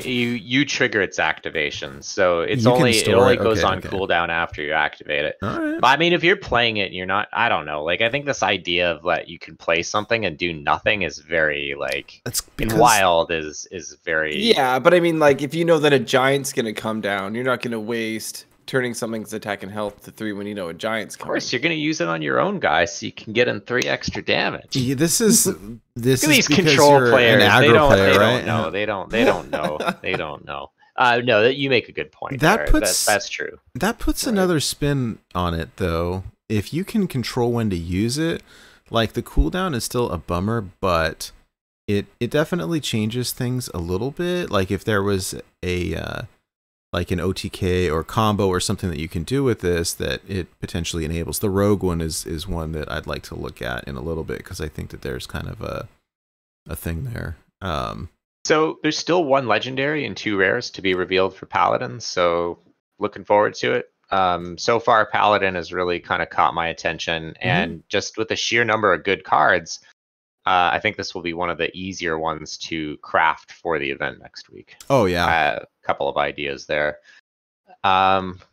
you trigger its activation, so it only goes on cooldown after you activate it. All right. But I mean, if you're playing it and you're not, I don't know. Like, I think this idea of that you can play something and do nothing is very like wild is very. Yeah, but I mean, like, if you know that a giant's gonna come down, you're not gonna waste turning something's attack and health to 3 when you know a giant's coming. Of course, you're going to use it on your own guy so you can get in 3 extra damage. Yeah, this is these control players. They don't know. They don't know. No, you make a good point. That's true. That puts another spin on it, though. If you can control when to use it, like, the cooldown is still a bummer, but it definitely changes things a little bit. Like, if there was a like an OTK or combo or something that you can do with this that it potentially enables. The rogue one is one that I'd like to look at in a little bit, because I think that there's kind of a thing there. So there's still 1 legendary and 2 rares to be revealed for Paladin, so looking forward to it. So far, Paladin has really kind of caught my attention, and just with the sheer number of good cards, I think this will be one of the easier ones to craft for the event next week. Oh, yeah. A couple of ideas there.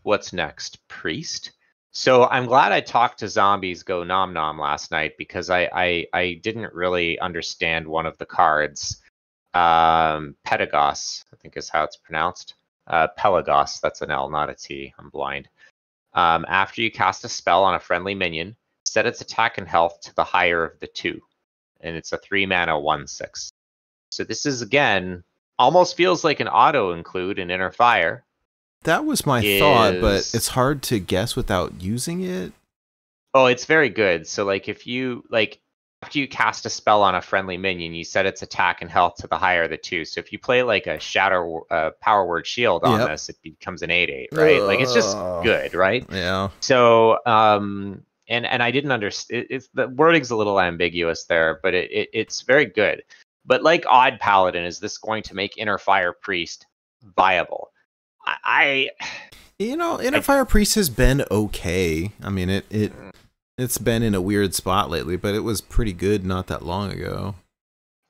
What's next? Priest? So I'm glad I talked to Zombies Go Nom Nom last night, because I didn't really understand one of the cards. Pedagos, I think is how it's pronounced. Pelagos, that's an L, not a T. I'm blind. After you cast a spell on a friendly minion, set its attack and health to the higher of the 2. And it's a 3-mana 1/6. So this is, again, almost feels like an auto include in Inner Fire. That was my thought, but it's hard to guess without using it. Oh, it's very good. So, like, if you, like, after you cast a spell on a friendly minion, you set its attack and health to the higher of the 2. So if you play, like, a Shadow Power Word Shield on this, it becomes an 8/8, right? Like, it's just good, right? Yeah. So, and I didn't understand. It's the wording's a little ambiguous there, but it's very good. But like Odd Paladin, is this going to make Inner Fire Priest viable? Inner Fire Priest has been okay. I mean, it's been in a weird spot lately, but it was pretty good not that long ago.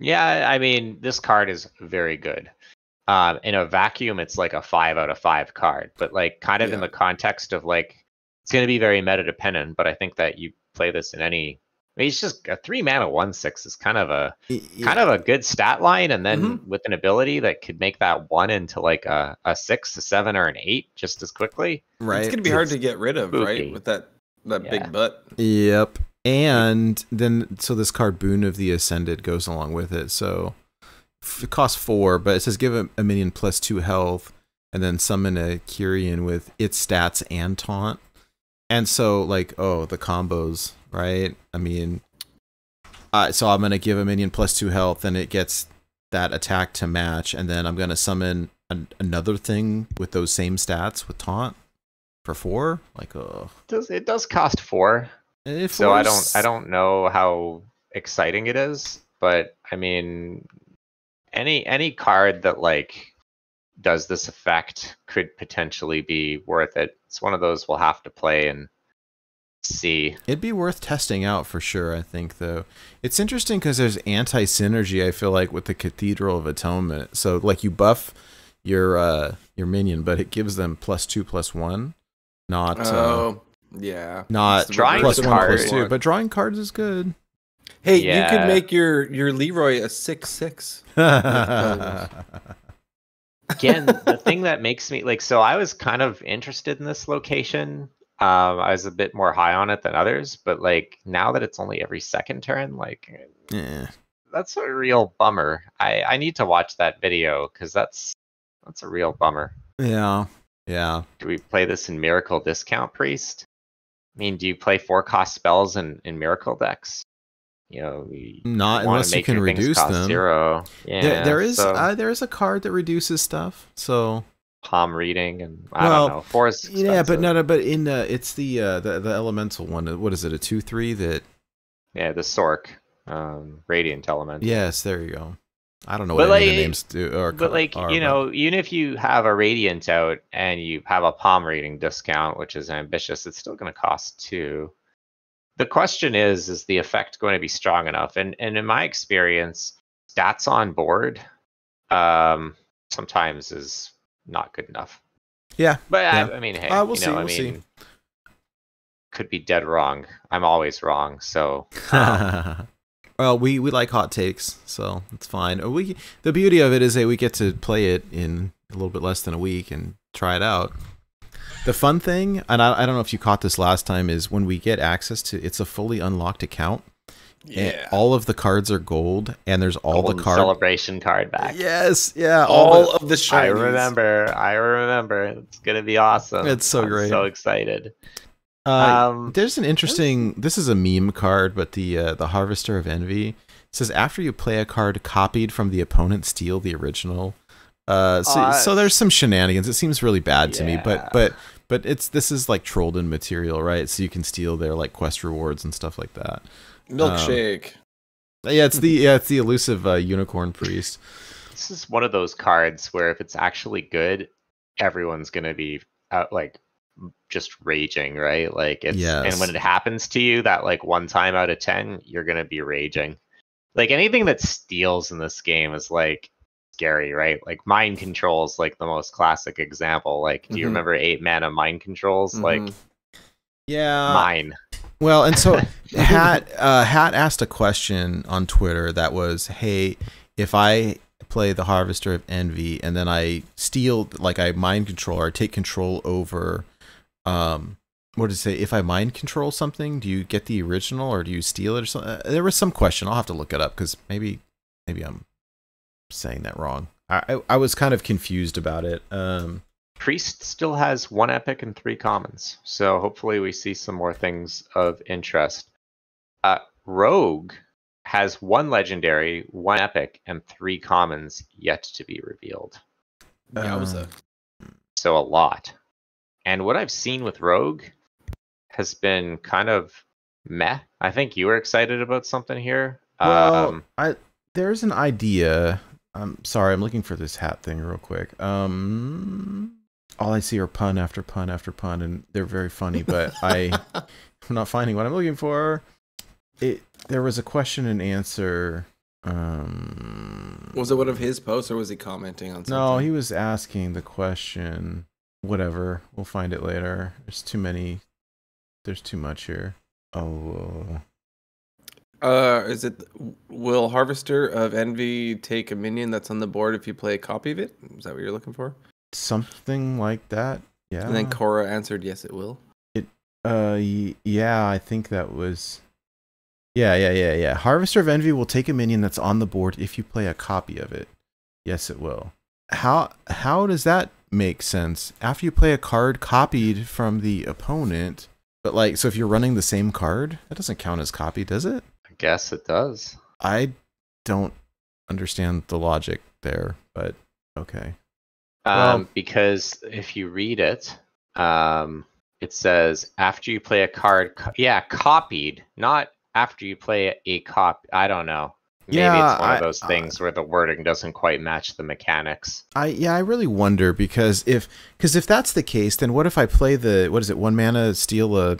Yeah, I mean, this card is very good. In a vacuum, it's like a 5 out of 5 card, but like kind of in the context of like, it's going to be very meta dependent, but I think that you play this in any, I mean, it's just a 3-mana 1/6 is kind of a good stat line, and then with an ability that could make that 1 into like a 6, a 7, or an 8 just as quickly. Right. It's going to be hard to get rid of, right? With that big butt. Yep. And then, so this card, Boon of the Ascended, goes along with it. So it costs 4, but it says give a minion +2 health, and then summon a Kyrian with its stats and taunt. And so, like, the combos, right? I mean, so I'm going to give a minion +2 health, and it gets that attack to match, and then I'm going to summon another thing with those same stats with taunt for 4. Like, It does cost 4. So I don't know how exciting it is, but I mean, any card that like does this effect could potentially be worth it. It's one of those we'll have to play and see. It'd be worth testing out for sure, I think, though. It's interesting because there's anti-synergy, I feel like, with the Cathedral of Atonement. So like you buff your minion, but it gives them +2/+1, not yeah, not drawing +1/+2, but drawing cards is good. Hey, you could make your Leroy a 6/6. Again, the thing that makes me like, so I was kind of interested in this location. I was a bit more high on it than others, but like now that it's only every second turn, like, that's a real bummer. I need to watch that video because that's a real bummer. Yeah. Do we play this in Miracle Discount Priest? I mean, do you play 4-cost spells in Miracle decks? Not unless you can reduce them. 0. Yeah, there is a card that reduces stuff. So palm reading and I don't know. 4 is expensive. but in it's the elemental one. What is it? A 2/3 that? Yeah, the Sork, Radiant Element. Yes, there you go. I don't know what any of the names do. Even if you have a Radiant out and you have a palm reading discount, which is ambitious, it's still going to cost 2. The question is the effect going to be strong enough? And in my experience, stats on board sometimes is not good enough. Yeah. But yeah. I mean, hey, we'll see. Could be dead wrong. I'm always wrong, so. Well, we like hot takes, so it's fine. The beauty of it is that we get to play it in a little bit less than a week and try it out. The fun thing, and I don't know if you caught this last time, is when we get access to, it's a fully unlocked account. Yeah. All of the cards are gold, and there's all the card celebration card back. Yes, yeah, all of the shinies. I remember. It's gonna be awesome. It's so great. I'm so excited. There's an interesting. This is a meme card, but the Harvester of Envy says after you play a card copied from the opponent, steal the original. So there's some shenanigans. It seems really bad to me, but this is like trolled in material, right? So you can steal their like quest rewards and stuff like that. Milkshake. It's the elusive unicorn priest. This is one of those cards where if it's actually good, everyone's gonna be like just raging, right? Like it's and when it happens to you, that like 1 time out of 10, you're gonna be raging. Like anything that steals in this game is like scary, right? Like mind controls, like the most classic example. Like, do you remember 8-mana mind controls? Like, mine. Well, and so Hat asked a question on Twitter that was, hey, if I play the Harvester of Envy and then I steal, like I mind control or take control over, what did it say? If I mind control something, do you get the original or do you steal it or something? There was some question. I'll have to look it up because maybe I'm saying that wrong. I was kind of confused about it. Priest still has 1 epic and 3 commons, so hopefully we see some more things of interest. Rogue has 1 legendary, 1 epic, and 3 commons yet to be revealed. So a lot. And what I've seen with Rogue has been kind of meh. I think you were excited about something here. Well, there's an idea. I'm sorry, I'm looking for this hat thing real quick. All I see are pun after pun after pun, and they're very funny, but I'm not finding what I'm looking for. There was a question and answer. Was it one of his posts, or was he commenting on something? No, he was asking the question. Whatever, we'll find it later. There's too many. There's too much here. Oh. Is it will Harvester of Envy take a minion that's on the board if you play a copy of it? Is that what you're looking for? Something like that. Yeah. And then Cora answered, "Yes, it will." Yeah, I think that was. Yeah. Harvester of Envy will take a minion that's on the board if you play a copy of it. Yes, it will. How does that make sense? After you play a card copied from the opponent, but like, so if you're running the same card, that doesn't count as copy, does it? I guess it does. I don't understand the logic there, but okay. Because if you read it, it says after you play a card, copied, not after you play a copy. I don't know. Maybe it's one of those things where the wording doesn't quite match the mechanics. I really wonder, because if that's the case, then what if I play the, what is it, 1 mana, steal a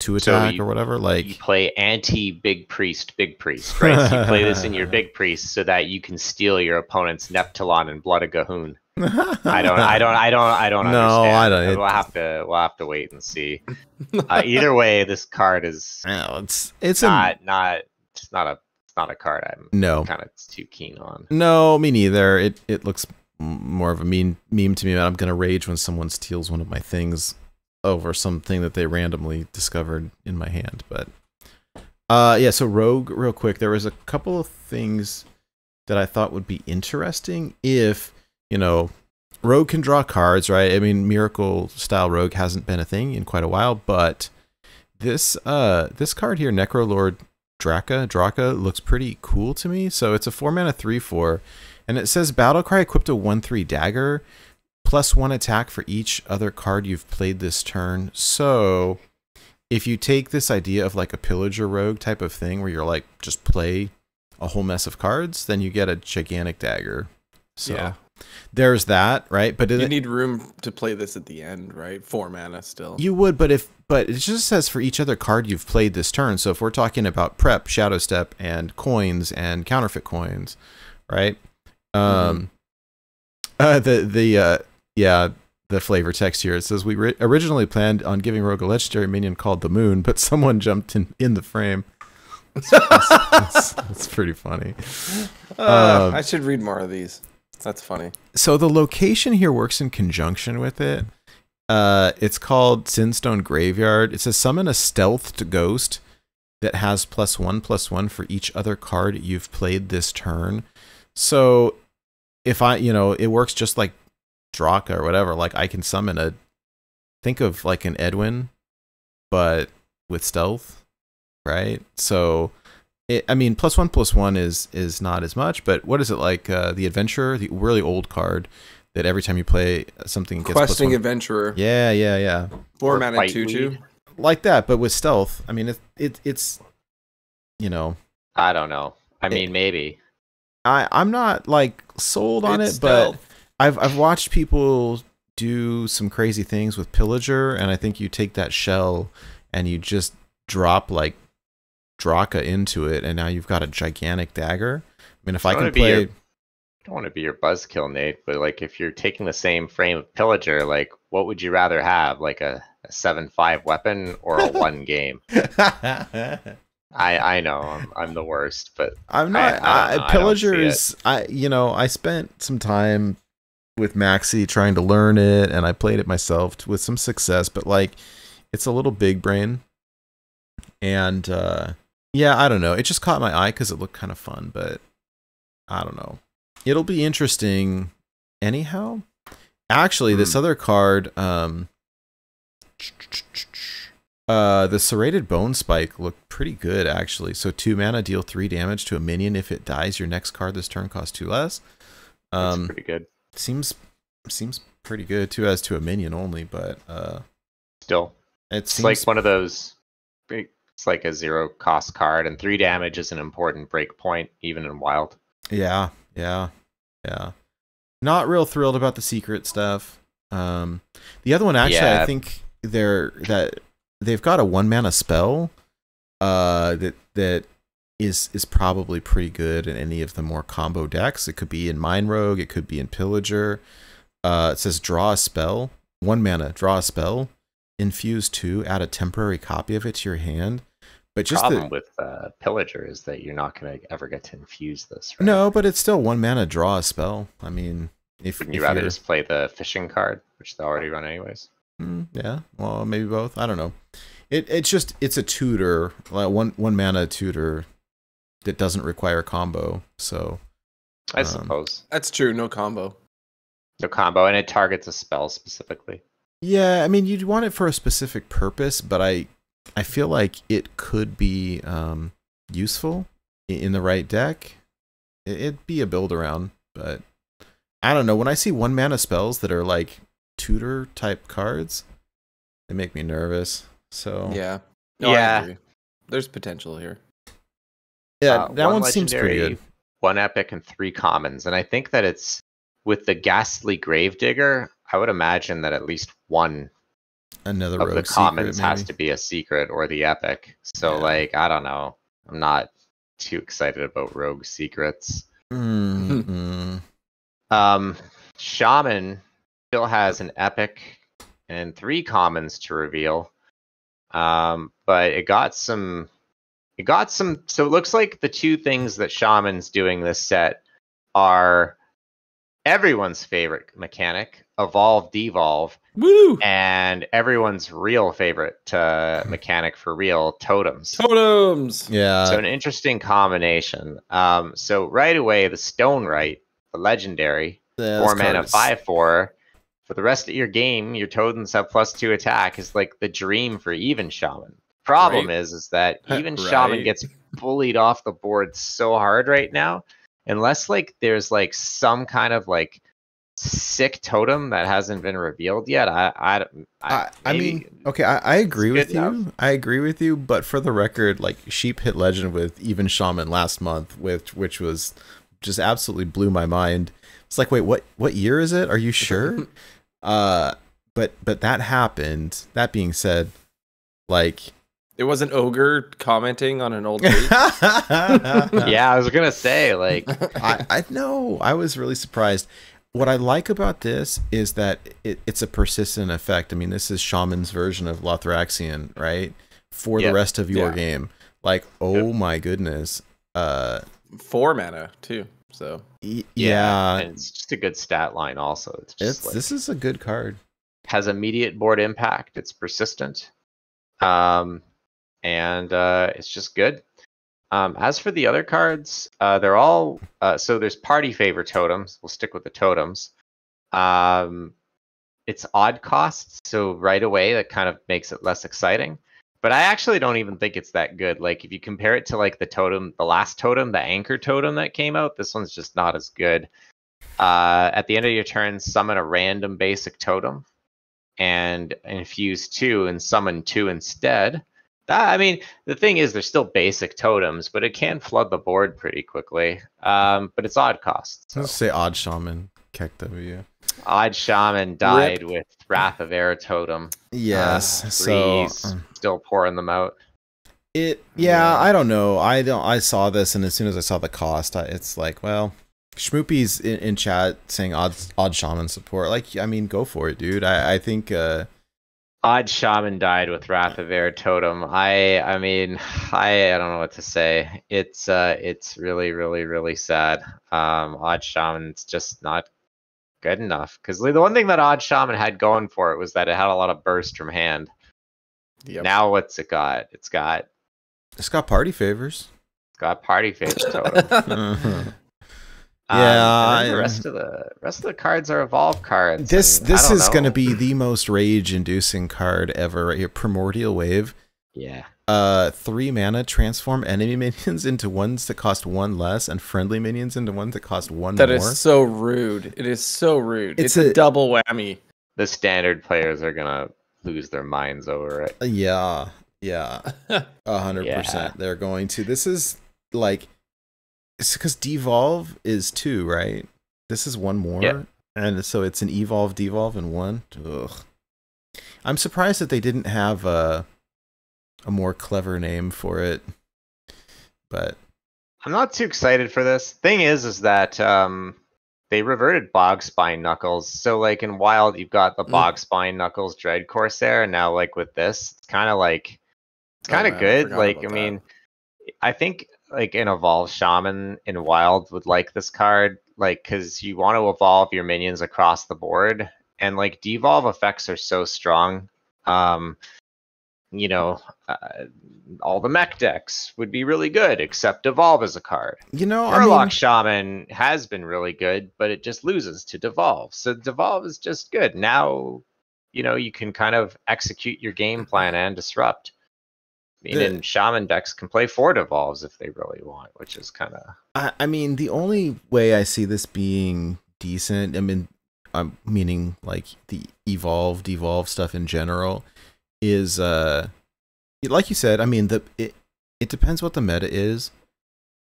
2 attack or whatever? Like, you play anti big priest, right? So you play this in your big priest so that you can steal your opponent's Neptulon and Blood of Gahun. I don't understand. No, I don't. We'll have to wait and see. Either way, this card is it's not a card I'm kind of too keen on. No, me neither. It looks more of a meme to me. I'm gonna rage when someone steals one of my things over something that they randomly discovered in my hand. But yeah, so Rogue, real quick, there was a couple of things that I thought would be interesting if, Rogue can draw cards, right? I mean, Miracle style Rogue hasn't been a thing in quite a while, but this card here, Necrolord Draka looks pretty cool to me. So it's a 4 mana 3/4, and it says Battlecry equipped a 1/3 dagger, +1 attack for each other card you've played this turn. So if you take this idea of like a Pillager Rogue type of thing, where you're like, just play a whole mess of cards, then you get a gigantic dagger. So yeah, there's that, right? But you need room to play this at the end, right? 4 mana still. You would, but it just says for each other card you've played this turn. So if we're talking about prep, Shadow Step, and coins and counterfeit coins, right? The flavor text here, it says we originally planned on giving Rogue a legendary minion called the Moon, but someone jumped in the frame. That's pretty funny. I should read more of these. That's funny. So the location here works in conjunction with it. It's called Sinstone Graveyard. It says summon a stealthed ghost that has +1/+1 for each other card you've played this turn. So if it works just like Draka or whatever. Like, I can summon think of like an Edwin, but with stealth, right? So I mean, +1/+1 is not as much, but what is it like? The Adventurer, the really old card that every time you play something, it gets Questing +1. Adventurer. Yeah. 4 mana 2/2. Like that, but with stealth. I mean, it's I don't know. I mean, maybe. I'm not like sold on it, stealth. but I've watched people do some crazy things with Pillager, and I think you take that shell and you just drop like Draka into it, and now you've got a gigantic dagger. I mean, if I can play... I don't want to be your buzzkill, Nate, but like, if you're taking the same frame of Pillager, like, what would you rather have? Like a 7/5 weapon or a 1 game? I know I'm the worst, but I'm not. Pillager is... I spent some time with Maxi trying to learn it, and I played it myself with some success, but like, it's a little big brain. And yeah, I don't know. It just caught my eye because it looked kind of fun, but I don't know. It'll be interesting anyhow. Actually, this other card, the Serrated Bone Spike looked pretty good, actually. So 2 mana, deal 3 damage to a minion. If it dies, your next card this turn costs 2 less. That's pretty good. Seems pretty good. 2 as to a minion only, but still, it's like one of those It's like a 0 cost card, and 3 damage is an important break point, even in wild. Yeah. Not real thrilled about the secret stuff. The other one, actually, I think they've got a 1-mana spell that is probably pretty good in any of the more combo decks. It could be in Mind Rogue, it could be in Pillager. It says draw a spell, 1 mana, draw a spell, infuse 2, add a temporary copy of it to your hand. But just the problem with Pillager is that you're not going to ever get to infuse this, right? No, but it's still 1 mana, draw a spell. I mean, Wouldn't you rather just play the fishing card, which they already run anyways? Yeah, well, maybe both. I don't know. It's a tutor, like one mana tutor that doesn't require combo. So I suppose that's true. No combo, and it targets a spell specifically. Yeah, I mean, you'd want it for a specific purpose, but I feel like it could be useful in the right deck. It'd be a build around, but I don't know. When I see 1 mana spells that are like tutor type cards, they make me nervous. So yeah, I agree. There's potential here. Yeah, that one seems pretty good. 1 epic and 3 commons, and I think that it's with the Ghastly Gravedigger. I would imagine that at least one another of the commons has to be a secret or the epic. So like, I don't know. I'm not too excited about rogue secrets. Shaman still has an epic and 3 commons to reveal. But it got some, so it looks like the 2 things that Shaman's doing this set are everyone's favorite mechanic, Evolve Devolve. Woo! And everyone's real favorite mechanic for real, Totems. Yeah. So an interesting combination. So right away, the Stone Right, the legendary, 4 mana 5/4. For the rest of your game, your Totems have +2 attack is like the dream for even Shaman. Problem is that even Shaman gets bullied off the board so hard right now, unless like there's like some kind of like sick totem that hasn't been revealed yet. I mean, okay, I agree with you. I agree with you, but for the record, like Sheep hit legend with even Shaman last month, which was just absolutely blew my mind. It's like, wait, what year is it? Are you sure? But that happened. That being said, like, it was an ogre commenting on an old tweet. Yeah, I was gonna say, like, I know. I was really surprised. What I like about this is that it's a persistent effect. I mean, this is Shaman's version of Lothraxian, right? For the rest of your game. Like, oh my goodness. 4 mana too. So yeah, and it's just a good stat line. Also, it's just like, this is a good card. Has immediate board impact. It's persistent, and it's just good. As for the other cards, they're all so there's party favor totems. We'll stick with the totems. It's odd costs, so right away that kind of makes it less exciting. But I actually don't even think it's that good. Like if you compare it to like the last totem, the anchor totem that came out, this one's just not as good. At the end of your turn, summon a random basic totem and infuse 2 and summon 2 instead. I mean, the thing is, they're still basic totems, but it can flood the board pretty quickly. But it's odd cost. So. Let's say Odd Shaman, KEKW. Odd Shaman died with Wrath of Air totem. Yes, so still pouring them out. I don't know. I saw this, and as soon as I saw the cost, it's like, well, Schmoopy's in chat saying odd Shaman support. Like, I mean, go for it, dude. I think. Odd Shaman died with Wrath of Air totem. I mean, I don't know what to say. It's really, really, really sad. Odd Shaman's just not good enough, because the one thing that Odd Shaman had going for it was that it had a lot of burst from hand. Yep. Now what's it got? It's got party favors. It's got party favors totem. The rest of the cards are evolve cards. This is going to be the most rage-inducing card ever right here. Primordial Wave. Yeah. 3 mana, transform enemy minions into ones that cost 1 less, and friendly minions into ones that cost 1 more. That is so rude. It is so rude. It's a double whammy. The standard players are gonna lose their minds over it. Yeah. Yeah, 100%. They're going to. This is like, it's because devolve is 2, right? This is one more, and so it's an evolve, devolve, and 1. Ugh. I'm surprised that they didn't have a more clever name for it, but I'm not too excited for this. Thing is that they reverted Bog Spine Knuckles. So like in Wild, you've got the Bog Spine Knuckles Dread Corsair, and now like with this, it's kind of like good. Like I mean, I think like an Evolve Shaman in Wild would like this card, like because you want to evolve your minions across the board, and like devolve effects are so strong. You know, all the mech decks would be really good, except Devolve as a card. You know, Murloc Shaman has been really good, but it just loses to Devolve. So Devolve is just good. Now, you know, you can kind of execute your game plan and disrupt. And Shaman decks can play 4 Devolves if they really want, which is kind of... I mean, the only way I see this being decent, I mean, I'm meaning like the evolve, devolve stuff in general, is like you said, I mean, it depends what the meta is.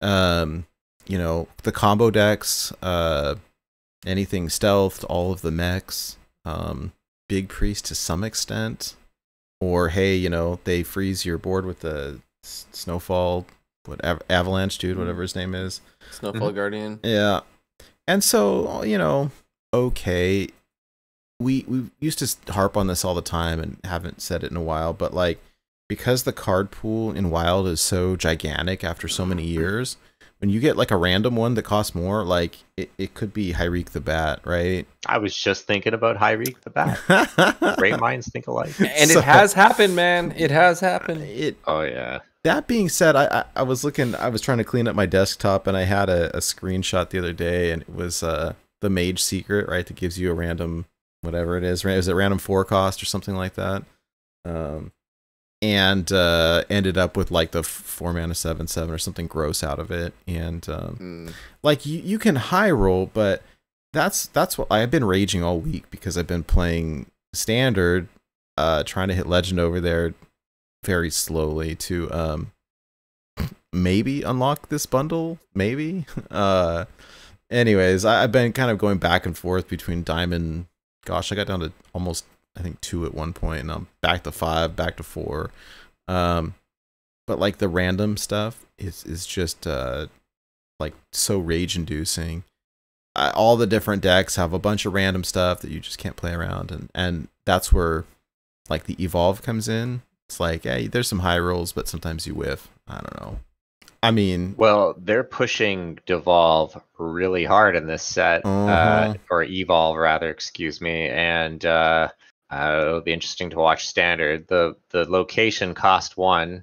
You know, the combo decks, anything stealth, all of the mechs, big priest to some extent, or hey, you know, they freeze your board with the snowfall, whatever, avalanche dude, whatever his name is, Snowfall Guardian. Yeah, and so, you know, okay. We used to harp on this all the time and haven't said it in a while, but like, because the card pool in Wild is so gigantic after so many years, when you get like a random one that costs more, like it could be Hyreek the Bat, right? I was just thinking about Hyreek the Bat. Great minds think alike. And it has happened, man. It has happened. Oh yeah. That being said, I was trying to clean up my desktop, and I had a screenshot the other day, and it was the Mage secret, right? That gives you a random, whatever it is it random 4 cost or something like that, and ended up with like the 4 mana 7/7 or something gross out of it, and like you can high roll, but that's what I've been raging all week, because I've been playing standard, trying to hit legend over there very slowly to maybe unlock this bundle, maybe. Anyways, I've been kind of going back and forth between diamond. Gosh, I got down to almost, I think, 2 at one point, and I'm back to 5, back to 4. But like the random stuff is just like so rage-inducing. All the different decks have a bunch of random stuff that you just can't play around, and that's where like the evolve comes in. It's like, hey, there's some high rolls, but sometimes you whiff. I don't know. I mean, well, they're pushing Devolve really hard in this set, or Evolve rather, excuse me, and it'll be interesting to watch Standard. The location cost 1,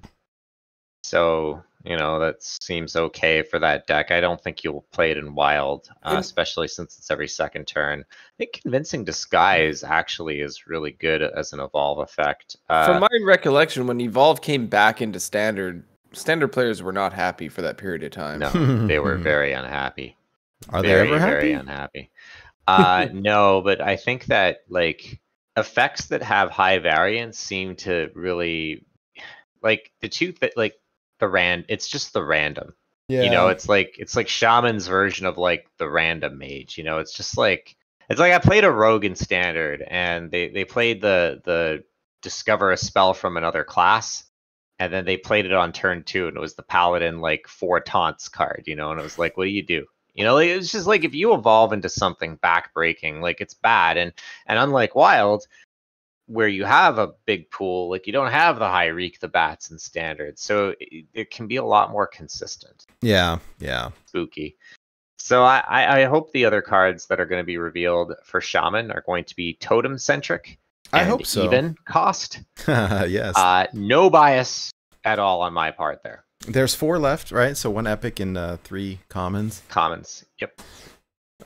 so you know that seems okay for that deck. I don't think you'll play it in Wild, especially since it's every second turn. I think Convincing Disguise actually is really good as an Evolve effect. From my recollection, when Evolve came back into Standard players were not happy for that period of time. No, they were very unhappy. Are they ever happy? Very unhappy. No, but I think that like effects that have high variance seem to really like the two like it's just the random. Yeah. You know, it's like Shaman's version of like the random mage. You know, it's just like I played a rogue in Standard, and they played the discover a spell from another class. And then they played it on turn 2, and it was the Paladin like 4 taunts card, you know, and it was like, what do you do? You know, like, it's just like if you evolve into something backbreaking, like it's bad. And unlike Wild, where you have a big pool, like you don't have the Hyreek the Bats in Standard, so it can be a lot more consistent. Yeah. Spooky. So I hope the other cards that are going to be revealed for Shaman are going to be totem centric. I hope so. Even cost. Yes. No bias at all on my part there. There's 4 left, right? So 1 epic and 3 commons. Commons. Yep.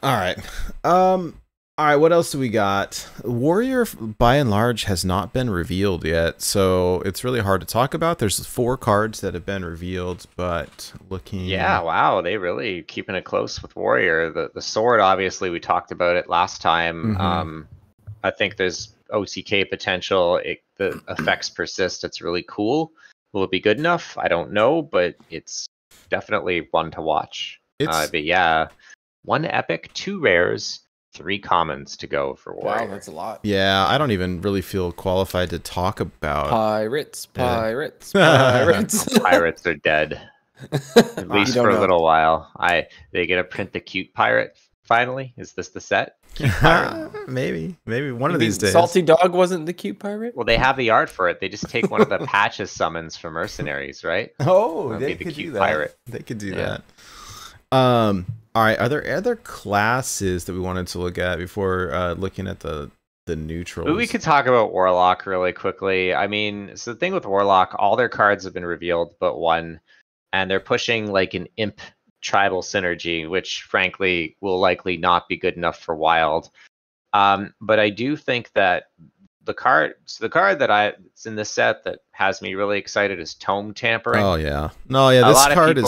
All right. All right. What else do we got? Warrior, by and large, has not been revealed yet, so it's really hard to talk about. There's 4 cards that have been revealed, but looking. Yeah. Wow. They really keeping it close with Warrior. The sword, obviously, we talked about it last time. I think there's OTK potential. The effects persist. It's really cool. Will it be good enough? I don't know, but it's definitely one to watch. But yeah, 1 epic, 2 rares, 3 commons to go for Warrior. Wow, that's a lot. Yeah, I don't even really feel qualified to talk about Pirates. Pirates. Pirates are dead. At least for a little while. They gonna print the cute pirate finally? Is this the set? Maybe one of these days. Salty Dog wasn't the cute pirate? Well, they have the art for it. They just take one of the patches summons for mercenaries, right? Oh, That'd they be could the cute do that. pirate. They could do that. All right, are there other classes that we wanted to look at before looking at the neutrals? We could talk about Warlock really quickly. I mean, so the thing with Warlock, all their cards have been revealed but one, and they're pushing like an imp tribal synergy, which frankly will likely not be good enough for Wild. But I do think that the card that's in this set that has me really excited is Tome Tampering. Oh yeah, this card is.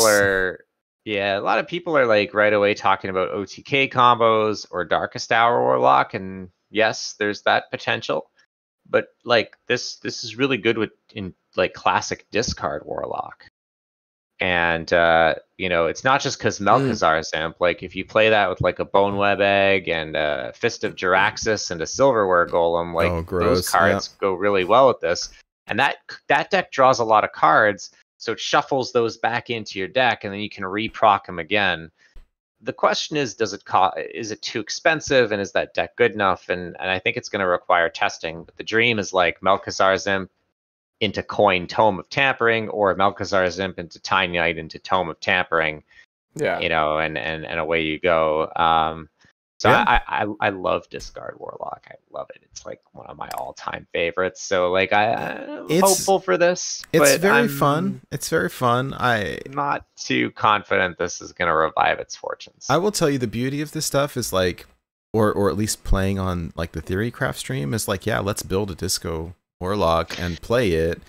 A lot of people are like right away talking about OTK combos or Darkest Hour Warlock, and yes, there's that potential. But like this is really good in like classic discard Warlock. And it's not just because Melchizar's imp. Like if you play that with like a Boneweb Egg and a Fist of Jaraxxus and a Silverware Golem, like those cards go really well with this. And that deck draws a lot of cards, so it shuffles those back into your deck, and then you can reproc them again. The question is, is it too expensive, and is that deck good enough? And I think it's going to require testing. But the dream is like Melchizar's imp into Coin Tome of Tampering, or Melchizar's imp into Tiny Knight into Tome of Tampering. Yeah, and away you go. I love Discard Warlock. I love it. It's like one of my all-time favorites. So like I'm hopeful for this. It's very fun. It's very fun. I'm not too confident this is going to revive its fortunes. I will tell you, the beauty of this stuff is like, or at least playing on like the Theorycraft stream is like, yeah, let's build a Disco Warlock and play it,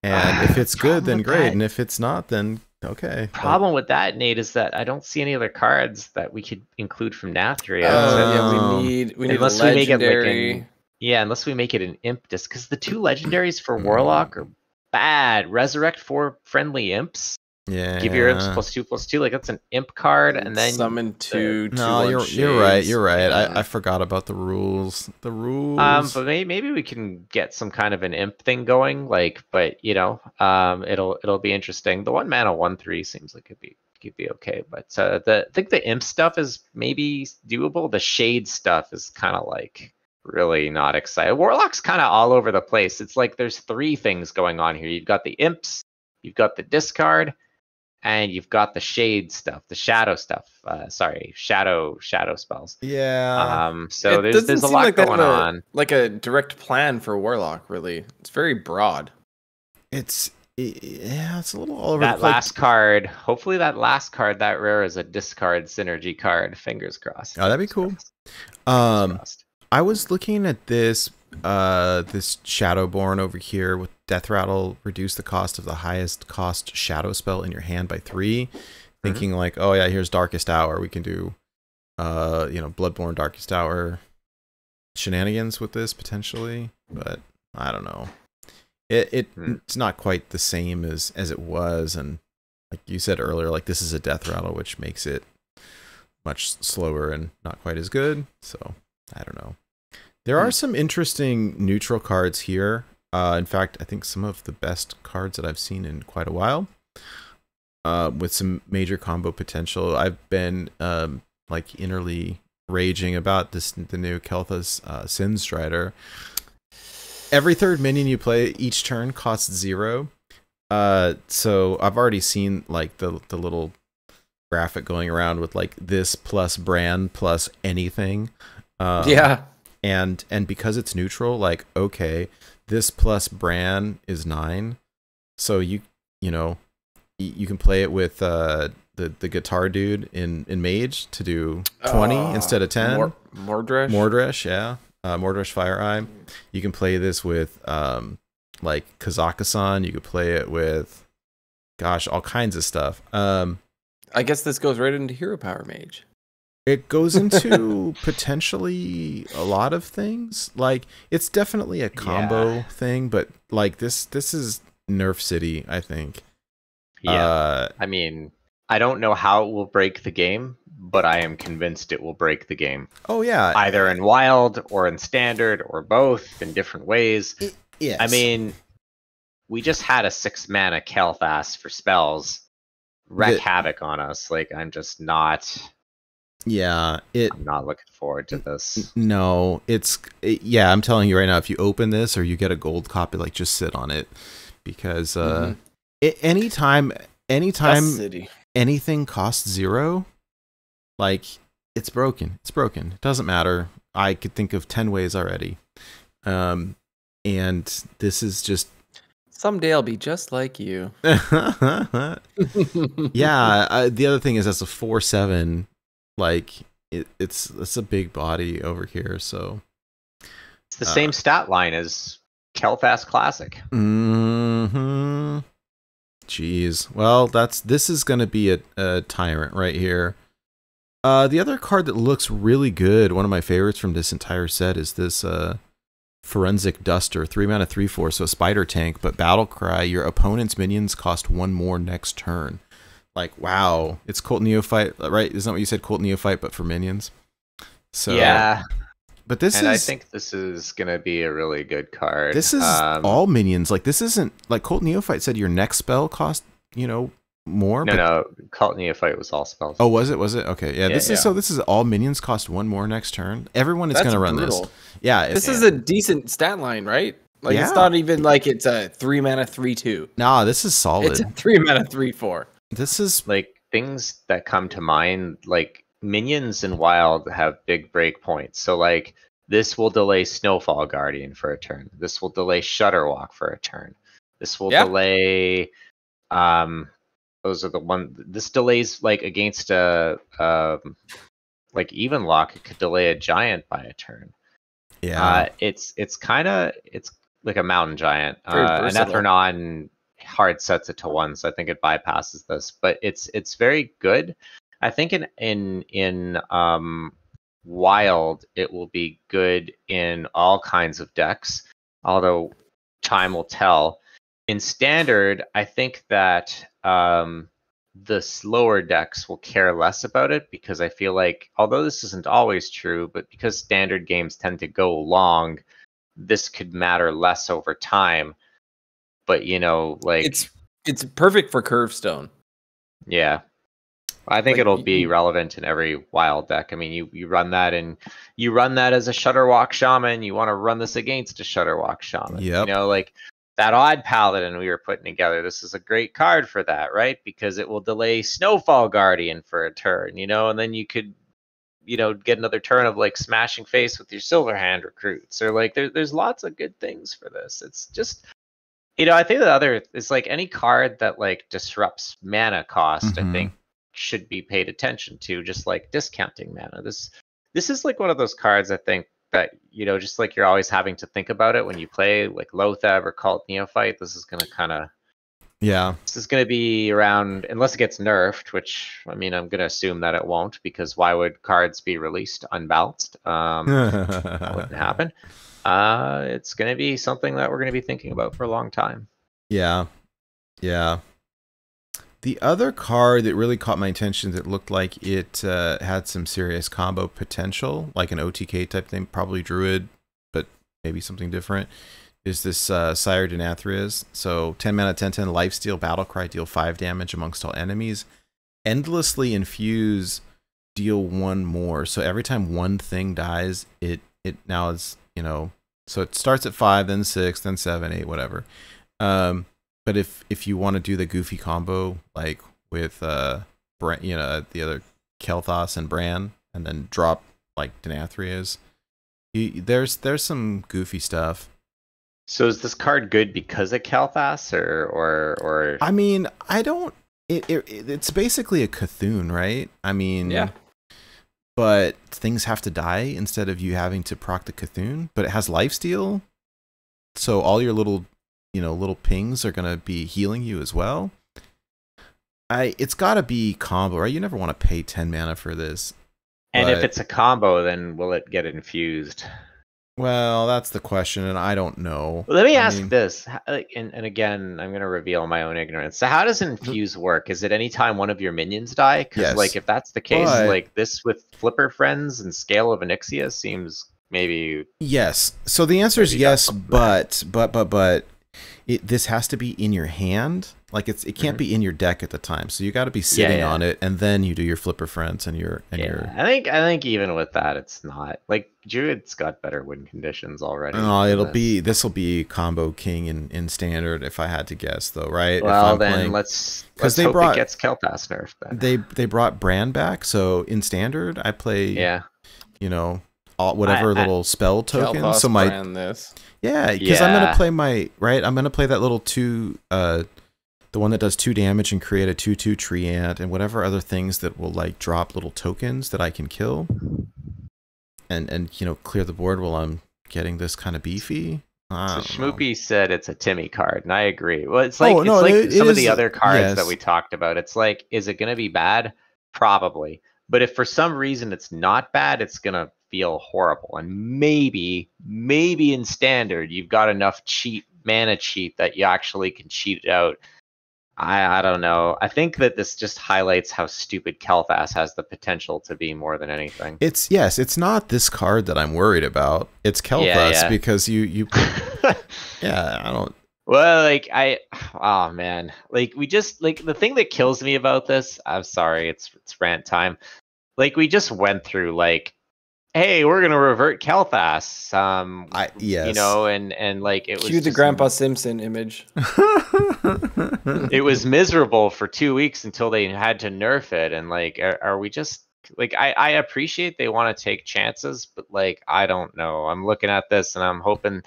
and if it's good, then great, and if it's not, then okay. Problem with that, Nate, is that I don't see any other cards that we could include from Nathria. We need unless a legendary. Unless we make it an imp disc, because the 2 legendaries for Warlock are bad. Resurrect 4 friendly imps. Yeah. Give your imps +2/+2. Like that's an imp card, and then summon 2. No, you're right. You're right. I forgot about the rules. But maybe we can get some kind of an imp thing going. But it'll be interesting. The 1 mana 1/3 seems like it could be okay. But I think the imp stuff is maybe doable. The shade stuff is kind of like really not exciting. Warlock's kind of all over the place. It's like there's 3 things going on here. You've got the imps, you've got the discard, and you've got the shade stuff, the shadow stuff. Shadow spells. Yeah. So there's a lot going on. Like a direct plan for Warlock, really. It's very broad. It's a little all over that the place. Last card. Hopefully that last card, that rare, is a discard synergy card. Fingers crossed. Oh, that'd be cool. I was looking at this Shadowborn over here with Death Rattle, reduce the cost of the highest cost shadow spell in your hand by 3. Thinking like, oh yeah, here's Darkest Hour. We can do, Bloodborne Darkest Hour shenanigans with this potentially, but I don't know. It's not quite the same as it was, and like you said earlier, like this is a Death Rattle, which makes it much slower and not quite as good. So I don't know. There are some interesting neutral cards here. In fact, I think some of the best cards that I've seen in quite a while, with some major combo potential. I've been like innerly raging about the new Kel'Thas Sin Strider. Every 3rd minion you play each turn costs 0. So I've already seen like the little graphic going around with like this plus brand plus anything. And because it's neutral, like, okay, this plus Bran is 9, so you can play it with the guitar dude in Mage to do 20 instead of 10. Mordresh, yeah. Mordresh Fire Eye. You can play this with like Kazakusan. You could play it with, gosh, all kinds of stuff. I guess this goes right into Hero Power Mage. It goes into potentially a lot of things. Like, it's definitely a combo thing, but like this is Nerf City, I think. Yeah. I mean, I don't know how it will break the game, but I am convinced it will break the game. Oh yeah. Either in wild or in standard or both in different ways. Yes. I mean, we just had a 6-mana Kel'Thas for spells wreak havoc on us. Like, I'm just not... Yeah, I'm not looking forward to this. No, yeah, I'm telling you right now, if you open this or you get a gold copy, like, just sit on it. Because anytime anything costs 0, like, it's broken. It's broken. It doesn't matter. I could think of 10 ways already. And this is just... Someday I'll be just like you. Yeah, the other thing is that's a 4/7. Like, it's a big body over here, so... It's the same stat line as Kel'Thas Classic. Mm-hmm. Jeez. Well, this is going to be a tyrant right here. The other card that looks really good, one of my favorites from this entire set, is this Forensic Duster, 3-mana 3/4, so a spider tank, but battle cry, your opponent's minions cost 1 more next turn. Like, wow. It's Cult Neophyte, right? Isn't that what you said? Cult Neophyte, but for minions? So, yeah. But this I think this is going to be a really good card. This is all minions. Like, this isn't... Like, Cult Neophyte said your next spell cost, more? No, Cult Neophyte was all spells. Oh, was it? Was it? Okay, yeah. This is all minions cost 1 more next turn. Everyone is going to run this. Yeah. This is a decent stat line, right? Like, it's not even like it's a 3-mana 3/2. Nah, this is solid. It's a 3-mana 3/4. This is... Like, things that come to mind, like, minions in Wild have big breakpoints. So, like, this will delay Snowfall Guardian for a turn. This will delay Shudderwalk for a turn. This will delay... those are the ones... This delays, like, against a... like, even lock, it could delay a giant by a turn. Yeah. It's kind of... It's like a mountain giant. And Ethrenon hard sets it to 1, so I think it bypasses this. But it's very good. I think in Wild, it will be good in all kinds of decks, although time will tell. In Standard, I think that the slower decks will care less about it, because I feel like, although this isn't always true, but because Standard games tend to go long, this could matter less over time. But, like... It's perfect for Curvestone. Yeah. I think it'll be relevant in every Wild deck. I mean, you run that, and you run that as a Shudderwalk Shaman. You want to run this against a Shudderwalk Shaman. Yep. Like that odd Paladin we were putting together. This is a great card for that, right? Because it will delay Snowfall Guardian for a turn, and then you could, get another turn of like smashing face with your Silverhand recruits, or like there's lots of good things for this. It's just, I think the other is like any card that like disrupts mana cost, I think should be paid attention to, just like discounting mana. This is like one of those cards, I think, that, just like you're always having to think about it when you play like Lothab or Cult Neophyte. This is going to kind of... Yeah. This is going to be around, unless it gets nerfed, which, I mean, I'm going to assume that it won't, because why would cards be released unbalanced? That wouldn't happen. It's going to be something that we're going to be thinking about for a long time. Yeah. Yeah. The other card that really caught my attention that looked like it had some serious combo potential, like an OTK type thing, probably Druid, but maybe something different, is this Sire Denathrius. So 10 mana, 10/10 lifesteal, battlecry, deal 5 damage amongst all enemies. Endlessly infuse, deal 1 more. So every time one thing dies, it now is, so it starts at 5, then 6, then 7, 8, whatever. But if you want to do the goofy combo, like with the other Kel'Thas and Bran, and then drop like Denathrius, there's some goofy stuff. So is this card good because of Kel'Thas, or? I mean, I don't. It's basically a Cthulhu, right? I mean, yeah. But things have to die instead of you having to proc the Cthulhu. But it has lifesteal, so all your little pings are gonna be healing you as well. It's gotta be combo, right? You never want to pay 10 mana for this. And if But- it's a combo, then will it get infused? Well, that's the question, and I don't know. Let me I ask mean, this, and again, I'm going to reveal my own ignorance. So how does infuse work? Is it anytime one of your minions die? Because Yes, like if that's the case, but- like this with Flipper Friends and Scale of Onyxia seems maybe... yes. So the answer is Maybe yes, that's but this has to be in your hand. Like it can't be in your deck at the time. So you got to be sitting yeah. on it, and then you do your Flipper Friends and your I think even with that, it's not like Druid's got better win conditions already. Oh, this will be combo king in standard if I had to guess though, right? Well, if then let's they hope brought- it gets Kel'Thas nerfed then. they brought Bran back, so in standard I play you know whatever little spell token. Kel'Thas So my brand this. yeah, because I'm gonna Yeah. play I'm gonna play that little 2 the one that does 2 damage and create a 2/2 tree ant and whatever other things that will like drop little tokens that I can kill and you know clear the board while I'm getting this kind of beefy. So I don't know. Schmoopy said it's a Timmy card, and I agree. Well, it's like it some of the is- other cards yes. that we talked about. It's like, is it going to be bad? Probably. But if for some reason it's not bad, it's going to feel horrible. And maybe in standard, you've got enough mana cheat that you actually can cheat it out. I don't know. I think that this just highlights how stupid Kel'Thas has the potential to be more than anything. It's not this card that I'm worried about. It's Kel'Thas because you yeah, I don't. Well, like oh man, like we just like the thing that kills me about this. I'm sorry, it's rant time. Like we just went through like, hey, we're gonna revert Kel'Thas. Yes. You know, and like it was Cue the just- Grandpa Simpson image. It was miserable for 2 weeks until they had to nerf it, and like, are we just like I appreciate they want to take chances, but like I don't know. I'm looking at this and I'm hoping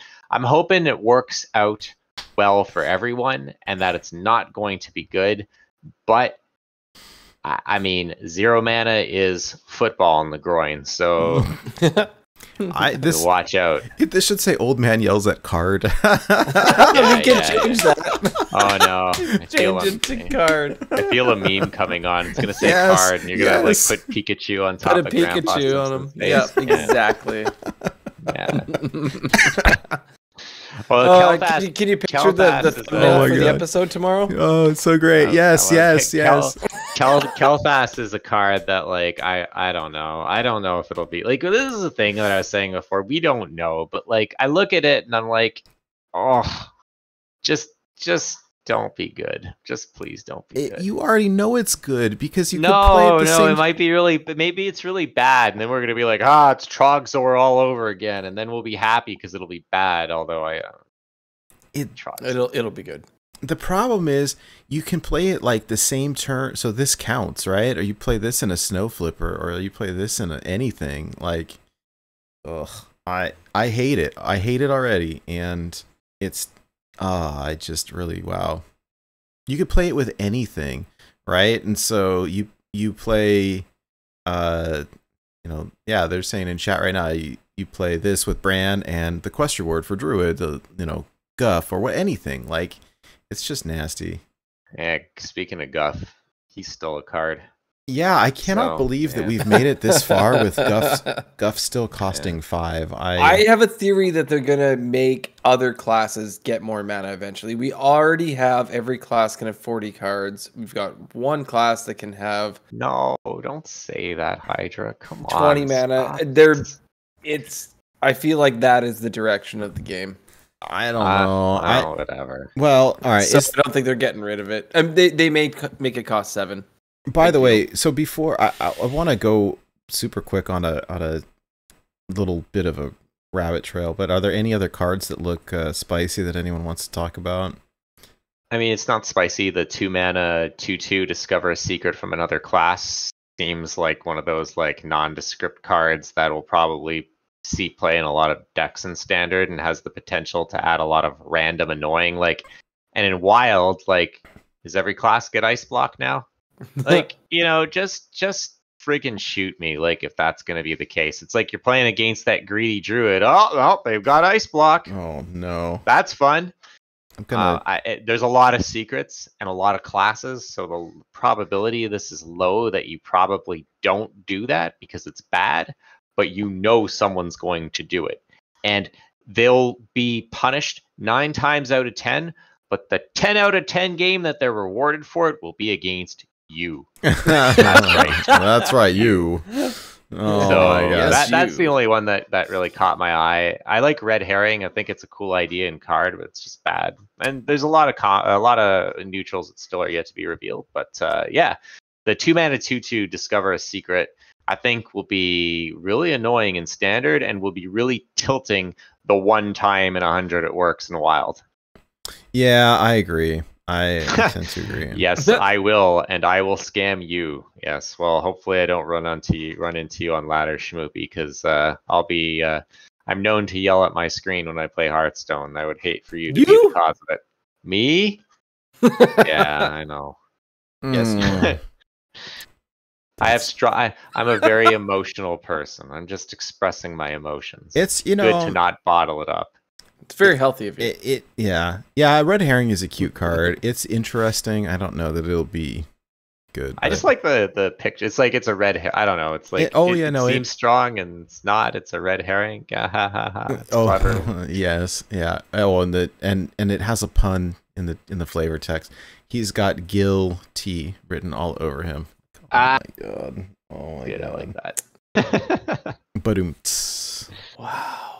it works out well for everyone and that it's not going to be good. But I mean, 0 mana is football in the groin, so watch out. This should say "Old man yells at card." We can change that. Oh no! Change it to card. I feel a meme coming on. It's gonna say Yes, card, and you're gonna like yes. put Pikachu on top Put a of Grandpa Pikachu on him. Simpson's face. Yep, exactly. Yeah. Well, Kel'Thas, can you picture the Kel'Thas is thumbnail Oh for my the God. episode tomorrow? Oh, it's so great! Yes. Kel'Thas is a card that like I don't know if it'll be like, this is a thing that I was saying before. We don't know, but like I look at it and I'm like, oh, just don't be good. Just please don't be good. You already know it's good because you could play it the same. It might be really, but maybe it's really bad, and then we're gonna be like, it's Trogzor all over again, and then we'll be happy because it'll be bad. Although It'll be good. The problem is you can play it like the same turn, so this counts, right? Or you play this in a snow flipper, or you play this in anything. Like, ugh, I hate it. I hate it already, and it's I just really wow. You could play it with anything, right? And so you play, they're saying in chat right now you play this with Bran and the quest reward for Druid, Guff or anything like. It's just nasty. yeah. Speaking of Guff, he stole a card. Yeah, I cannot believe that we've made it this far with Guff still costing 5. I have a theory that they're gonna make other classes get more mana eventually. We already have every class can have 40 cards. We've got one class that can have No, don't say that, Hydra. Come on. 20 mana. I feel like that is the direction of the game. I don't know. Whatever. Well, all right. So I don't think they're getting rid of it. They may make it cost 7. By the way, so before I want to go super quick on a little bit of a rabbit trail, but are there any other cards that look spicy that anyone wants to talk about? I mean, it's not spicy. The 2 mana 2/2 discover a secret from another class seems like one of those like nondescript cards that will probably see play in a lot of decks in standard and has the potential to add a lot of random annoying and in wild, like, does every class get ice block now? Like, just freaking shoot me, like, if that's gonna be the case. It's like you're playing against that greedy druid. Oh, they've got ice block. Oh no. That's fun. I'm gonna. There's a lot of secrets and a lot of classes, so the probability of this is low that you probably don't do that because it's bad, but you know someone's going to do it. And they'll be punished 9 times out of 10, but the 10 out of 10 game that they're rewarded for it will be against you. That's right. That's right. You. Oh So my gosh. that's the only one that really caught my eye. I like red herring. I think it's a cool idea in card, but it's just bad. And there's a lot of neutrals that still are yet to be revealed. But yeah, the 2-mana 2/2 discover a secret, I think will be really annoying in standard and will be really tilting the 1 time in 100 it works in wild. Yeah, I agree. I tend to agree. Yes, I will, and I will scam you. Yes, well, hopefully I don't run into you on ladder, Schmoopy, because I'm known to yell at my screen when I play Hearthstone. I would hate for you to be the cause of it. Me? Yeah, I know. Yes. I'm a very emotional person. I'm just expressing my emotions. It's good to not bottle it up. It's very healthy of you. Yeah. Red herring is a cute card. It's interesting. I don't know that it'll be good. I just like the picture. It's like it's a red herring. I don't know. It's like it seems strong and it's not. It's a red herring. It's clever. Yes. Yeah. Oh, and it has a pun in the flavor text. He's got Gil T written all over him. Oh my god. Oh my god. I like that. Ba-doom. Wow.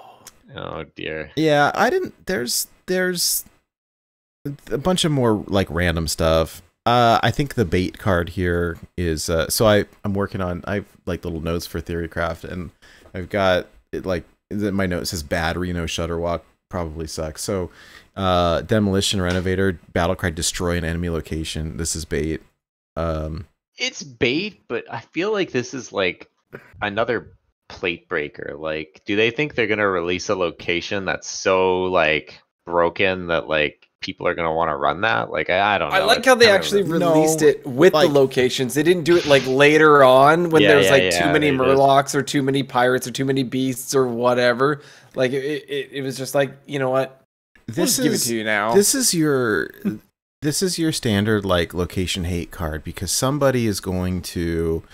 Oh dear. Yeah, I didn't. There's a bunch of more like random stuff. I think the bait card here is so I'm working on. I have like little notes for Theorycraft, and I've got it like my note says bad Reno Shutterwalk probably sucks. So demolition renovator battlecry destroy an enemy location. This is bait. It's bait, but I feel like this is like another plate breaker. Like, do they think they're gonna release a location that's so like broken that like people are gonna want to run that? Like, I don't know. I like how they actually released it with the locations. They didn't do it like later on when there's like too many Murlocs or too many pirates or too many beasts or whatever. Like it was just like, you know what? Give it to you now. This is your standard like location hate card because somebody is going to,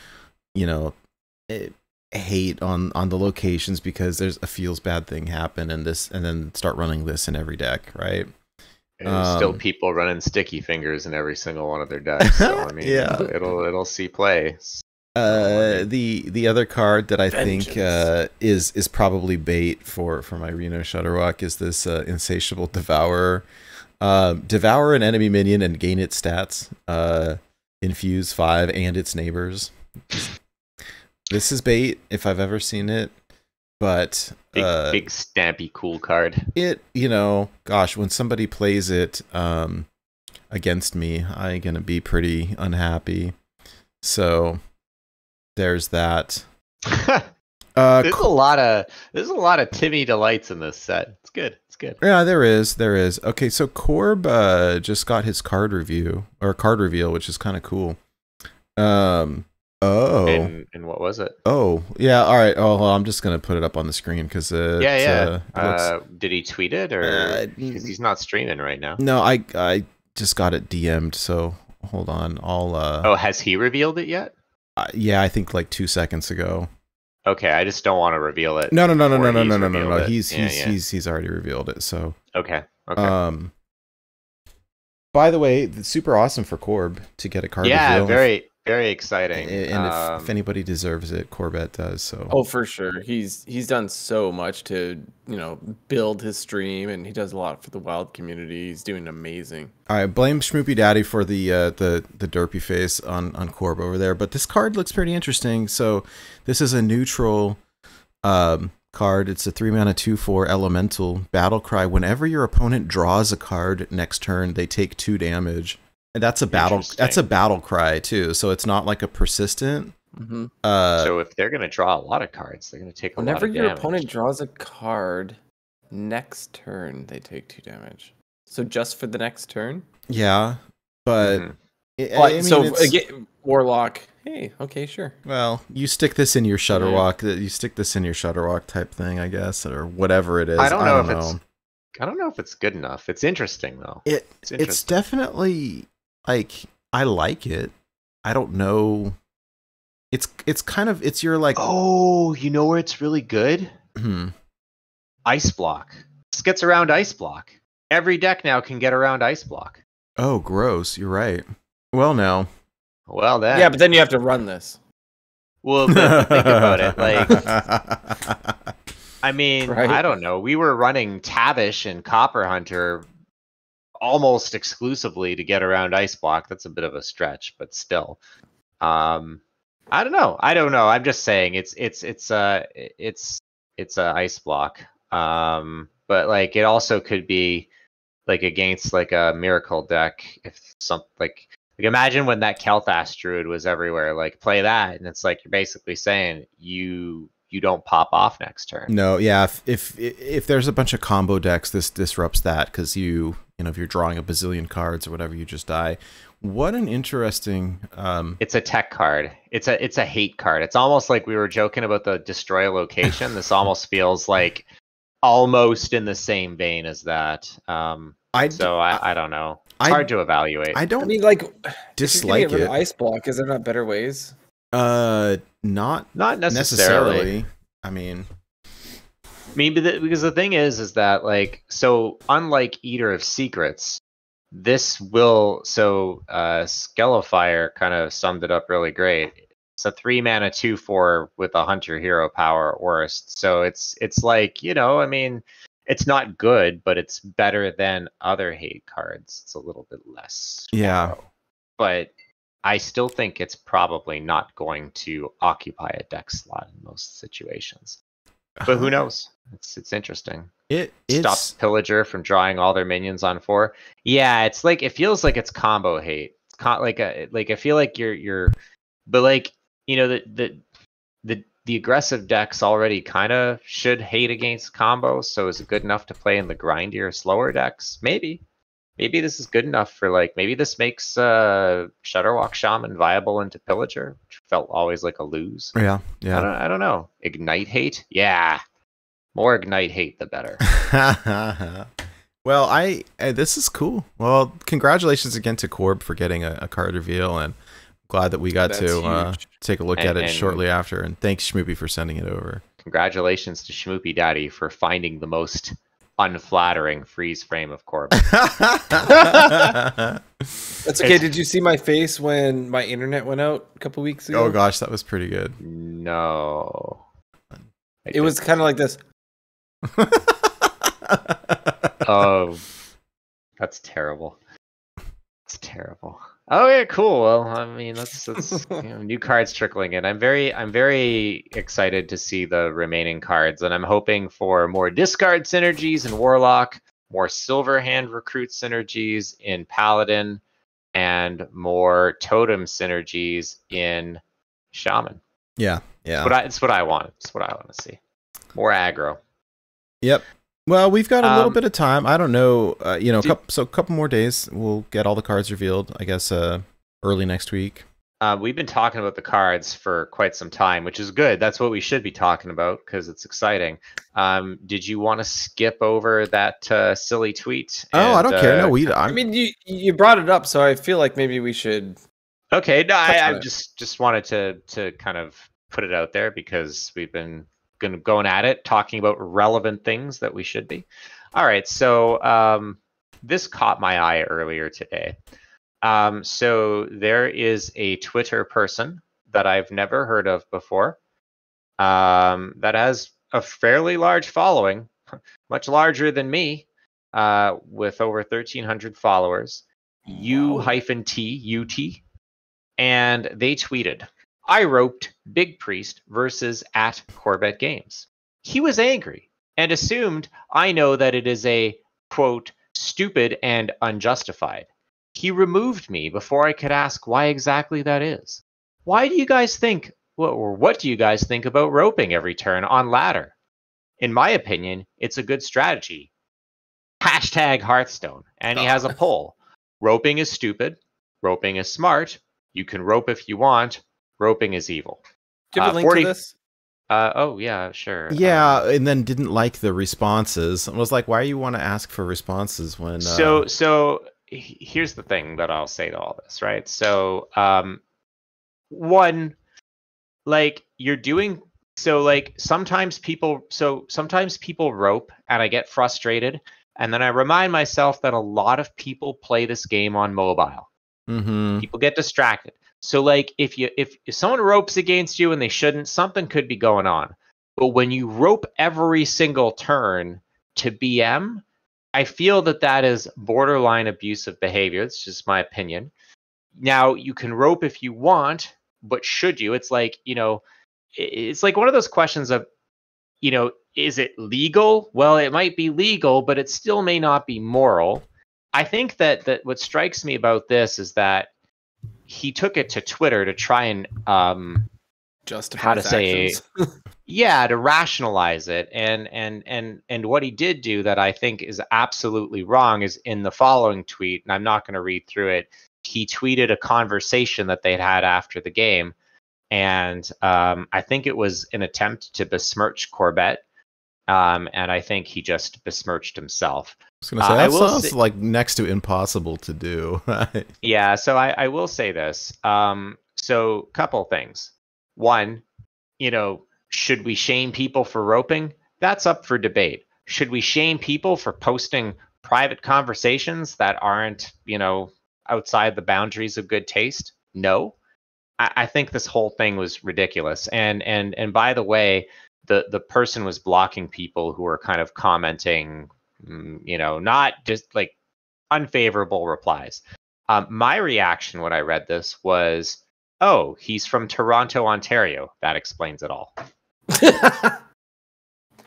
you know, hate on the locations because there's a feels bad thing happen and then start running this in every deck, right? And there's still people running sticky fingers in every single one of their decks. So I mean, yeah, it'll see play. The other card that I think is probably bait for my Reno Shutterwalk is this Insatiable Devourer. Devour an enemy minion and gain its stats. Infuse 5 and its neighbors. This is bait if I've ever seen it, but big stampy cool card. It, you know, gosh, when somebody plays it against me, I'm gonna be pretty unhappy. So there's that. There's a lot of Timmy delights in this set. It's good. It's good. Yeah, there is. Okay, so Corb just got his card reveal, which is kind of cool. Oh. And what was it? Oh, yeah. All right. Oh, well, I'm just gonna put it up on the screen because did he tweet it or because he's not streaming right now? No, I just got it DM'd. So hold on. I'll. Oh, has he revealed it yet? Yeah, I think like 2 seconds ago. Okay, I just don't want to reveal it. No. He's already revealed it. So okay. By the way, it's super awesome for Corb to get a card reveal. Yeah, very exciting. And if anybody deserves it, Corbett does. So. Oh, for sure. He's done so much to, you know, build his stream, and he does a lot for the wild community. He's doing amazing. All right, blame Schmoopy Daddy for the derpy face on Corb over there, but this card looks pretty interesting. So this is a neutral card. It's a 3-mana 2/4 elemental battle cry. Whenever your opponent draws a card next turn, they take 2 damage. And that's a battle cry too, so it's not like a persistent. Mm-hmm. So if they're gonna draw a lot of cards, they're gonna take a lot of damage. Whenever your opponent draws a card, next turn they take 2 damage. So just for the next turn? Yeah, but again, Warlock. Hey, okay, sure. Well, you stick this in your Shutterwalk. You stick this in your Shutterwalk type thing, I guess, or whatever it is. I don't know. I don't know if it's good enough. It's interesting though. It's definitely like I like it. I don't know. It's kind of it's your like. Oh, you know where it's really good? Ice block. This gets around ice block. Every deck now can get around ice block. Oh, gross! You're right. Well, no. Well, then. Yeah, but then you have to run this. Well, but think about it. Like, I mean, Right. I don't know. We were running Tavish and Copper Hunter almost exclusively to get around ice block. That's a bit of a stretch, but still. I don't know. I'm just saying it's a ice block. But like it also could be like against like a miracle deck if something like imagine when that Kel'Thas Druid was everywhere. Like play that, and it's like you're basically saying you don't pop off next turn. No, yeah. If there's a bunch of combo decks, this disrupts that because you know if you're drawing a bazillion cards or whatever, you just die. What an interesting. It's a tech card. It's a hate card. It's almost like we were joking about the destroy a location. This almost feels like almost in the same vein as that. I don't know. It's hard to evaluate. I don't. I mean, like, dislike if you're getting rid it. of ice block, is there not better ways? Not necessarily. I mean, because the thing is that like so unlike Eater of Secrets, this will Skelefire kind of summed it up really great. It's a 3-mana 2/4 with a Hunter hero power at worst. So it's like, you know, I mean, it's not good, but it's better than other hate cards. It's a little bit less. yeah. narrow. But I still think it's probably not going to occupy a deck slot in most situations. But who knows? It's interesting. It Stops Pillager from drawing all their minions on 4. Yeah, it's like it feels like it's combo hate. It's like I feel like you're, but like you know the aggressive decks already kind of should hate against combos. So is it good enough to play in the grindier, slower decks? Maybe this is good enough for like maybe this makes Shudderwalk Shaman viable into Pillager, which felt always like a lose. Yeah. I don't know. Ignite hate? Yeah. More Ignite hate, the better. Well, this is cool. Well, congratulations again to Corb for getting a card reveal, and glad that we got to take a look at it shortly after. And thanks, Schmoopy, for sending it over. Congratulations to Schmoopy Daddy for finding the most unflattering freeze frame of Corb. That's okay. Did you see my face when my internet went out a couple weeks ago? Oh gosh, that was pretty good. No. It was kind of like this. Oh, that's terrible. It's terrible. Oh yeah, cool. Well, I mean, that's you know, new cards trickling in. I'm very excited to see the remaining cards, and I'm hoping for more discard synergies in Warlock, more Silverhand recruit synergies in Paladin, and more totem synergies in Shaman. Yeah. It's what I want. It's what I want to see. More aggro. Yep. Well, we've got a little bit of time. I don't know. A couple more days. We'll get all the cards revealed. I guess early next week. We've been talking about the cards for quite some time, which is good. That's what we should be talking about because it's exciting. Did you want to skip over that silly tweet? I don't care. No, I mean, you brought it up, so I feel like maybe we should. Okay. No, I just wanted to kind of put it out there because we've been going at it, talking about relevant things that we should be. All right, so this caught my eye earlier today. So there is a Twitter person that I've never heard of before that has a fairly large following, much larger than me, with over 1,300 followers, U-T, and they tweeted, I roped Big Priest versus at Corbett Games. He was angry and assumed I know that it is a, quote, stupid and unjustified. He removed me before I could ask why exactly that is. Why do you guys think, or what do you guys think about roping every turn on ladder? In my opinion, it's a good strategy. Hashtag Hearthstone. And he has a poll. Roping is stupid. Roping is smart. You can rope if you want. Roping is evil. Do you have a link to this? Oh yeah, sure. Yeah, and then didn't like the responses. I was like, why you want to ask for responses when? Here's the thing that I'll say to all this, right? So, one, like you're doing so like sometimes people rope and I get frustrated, and then I remind myself that a lot of people play this game on mobile. Mm-hmm. People get distracted. So like if someone ropes against you and they shouldn't, something could be going on. But when you rope every single turn to BM, I feel that is borderline abusive behavior. It's just my opinion. Now you can rope if you want, but should you? It's like, it's like one of those questions of, is it legal? Well, it might be legal, but it still may not be moral. I think that what strikes me about this is that he took it to Twitter to try and justify his actions. To rationalize it, and what he did do that I think is absolutely wrong is in the following tweet, and I'm not going to read through it. He tweeted a conversation that they'd had after the game, and I think it was an attempt to besmirch Corbett, and I think he just besmirched himself. I was going to say, that sounds like next to impossible to do. Yeah, so I will say this. So couple things. One, should we shame people for roping? That's up for debate. Should we shame people for posting private conversations that aren't, outside the boundaries of good taste? No. I think this whole thing was ridiculous. And by the way, the person was blocking people who were kind of commenting, not just like unfavorable replies. My reaction when I read this was, oh, he's from Toronto, Ontario. That explains it all.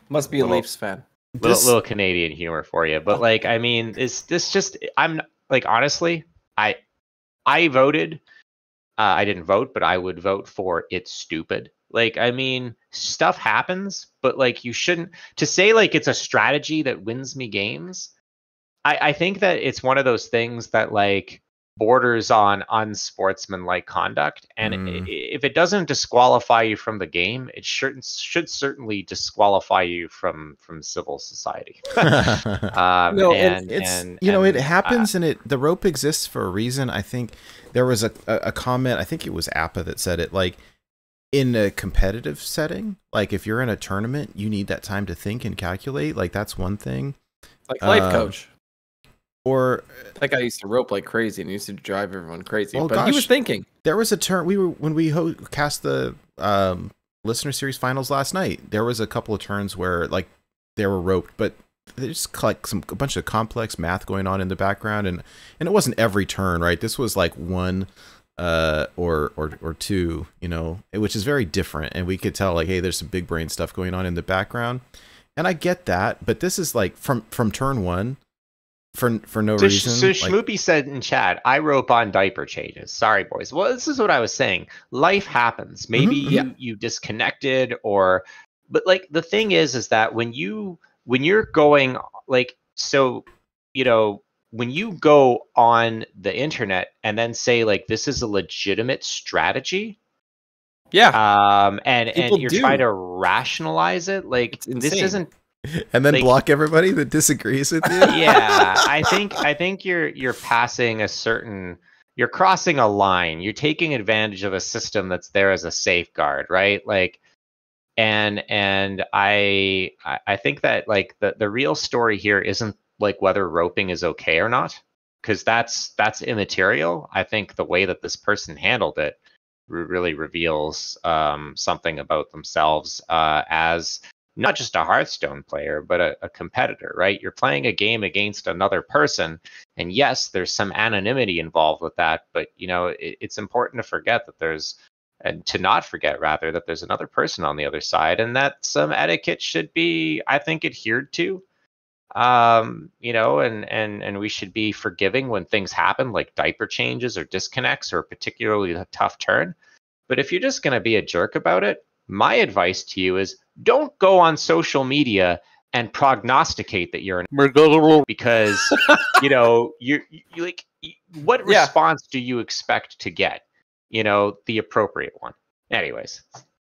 Must be a Leafs fan. Little Canadian humor for you. But like, I mean, is this just, I'm like, honestly, I voted. I didn't vote, but I would vote for it's stupid. Like, I mean, stuff happens, but like you shouldn't, to say like it's a strategy that wins me games. I think that it's one of those things that like borders on unsportsmanlike conduct, and if it doesn't disqualify you from the game, it should certainly disqualify you from civil society. No, it happens, and the rope exists for a reason. I think there was a comment, I think it was Appa that said it, like in a competitive setting, like if you're in a tournament, you need that time to think and calculate. Like that's one thing. Like life coach. Or that guy used to rope like crazy and used to drive everyone crazy. But gosh, he was thinking. There was a turn when we cast the listener series finals last night. There was a couple of turns where like they were roped, but there's like a bunch of complex math going on in the background, and it wasn't every turn, right? This was like one or two, which is very different, and we could tell like, hey, there's some big brain stuff going on in the background, and I get that, but this is like from turn one. For no reason. So Schmoopy said in chat, I rope on diaper changes. Sorry, boys. Well, this is what I was saying. Life happens. Maybe you disconnected, but like the thing is that when you're going like, so, when you go on the internet and then say like, this is a legitimate strategy. Yeah. And you're trying to rationalize it. Like this isn't. And then like, block everybody that disagrees with you. Yeah, I think you're passing you're crossing a line. You're taking advantage of a system that's there as a safeguard, right? Like, and I think that like the real story here isn't like whether roping is okay or not, because that's immaterial. I think the way that this person handled it really reveals something about themselves as not just a Hearthstone player, but a competitor, right? You're playing a game against another person, and yes, there's some anonymity involved with that, but it's important to forget that to not forget rather that there's another person on the other side, and that some etiquette should be, I think, adhered to. And we should be forgiving when things happen, like diaper changes or disconnects or particularly a tough turn. But if you're just going to be a jerk about it, my advice to you is don't go on social media and prognosticate that you're an because you like what response do you expect to get? The appropriate one. Anyways,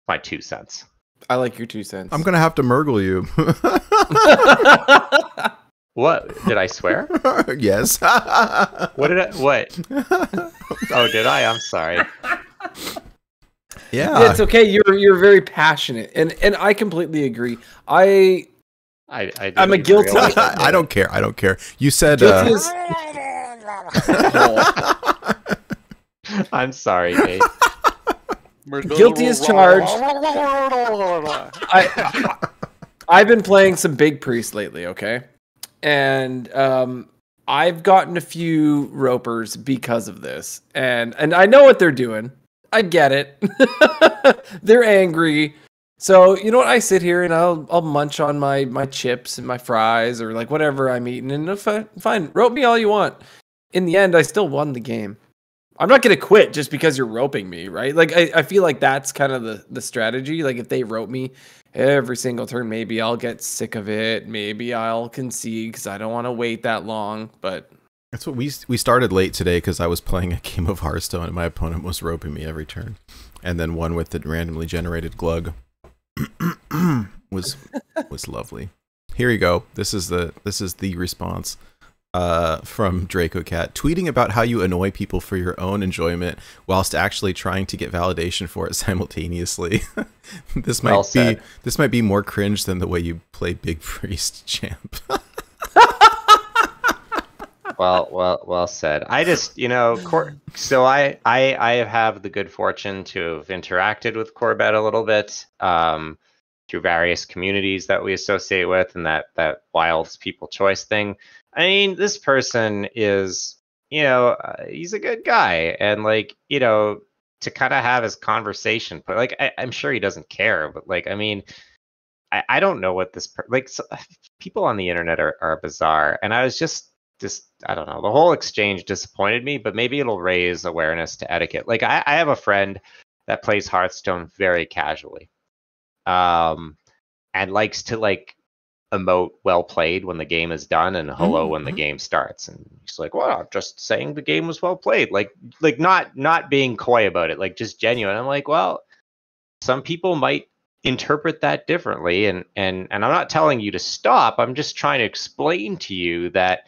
my 2 cents. I like your 2 cents. I'm gonna have to Murgle you. What did I swear? Yes. What did I? What? Oh, did I? I'm sorry. Yeah. Yeah, it's okay. You're very passionate, and I completely agree. I'm a guilty. I don't care. I don't care. You said. Guilty as- I'm sorry, Nate. Guilty as charged. I've been playing some Big Priest lately, okay? And I've gotten a few ropers because of this. And I know what they're doing. I get it. They're angry. So, you know what? I sit here and I'll munch on my chips and my fries or like whatever I'm eating. And fine, rope me all you want. In the end, I still won the game. I'm not going to quit just because you're roping me, right? Like, I feel like that's kind of the strategy. Like, if they rope me every single turn, maybe I'll get sick of it. Maybe I'll concede because I don't want to wait that long. But that's what we started late today because I was playing a game of Hearthstone and my opponent was roping me every turn. And then one with the randomly generated glug was lovely. Here you go. This is the response. From Draco Cat, tweeting about how you annoy people for your own enjoyment whilst actually trying to get validation for it simultaneously. This might be more cringe than the way you play Big Priest champ. Well said. I just, so I have the good fortune to have interacted with Corbett a little bit through various communities that we associate with, and that wild people choice thing. I mean, this person is, he's a good guy, and to kind of have his conversation, but I'm sure he doesn't care, but I mean, I don't know what this people on the internet are bizarre, and I was just I don't know, the whole exchange disappointed me, but maybe it'll raise awareness to etiquette. I have a friend that plays Hearthstone very casually, and likes to emote well played when the game is done and hello when the game starts, and he's like, well, I'm just saying the game was well played, not being coy about it, just genuine. I'm like, well, some people might interpret that differently, and I'm not telling you to stop. I'm just trying to explain to you that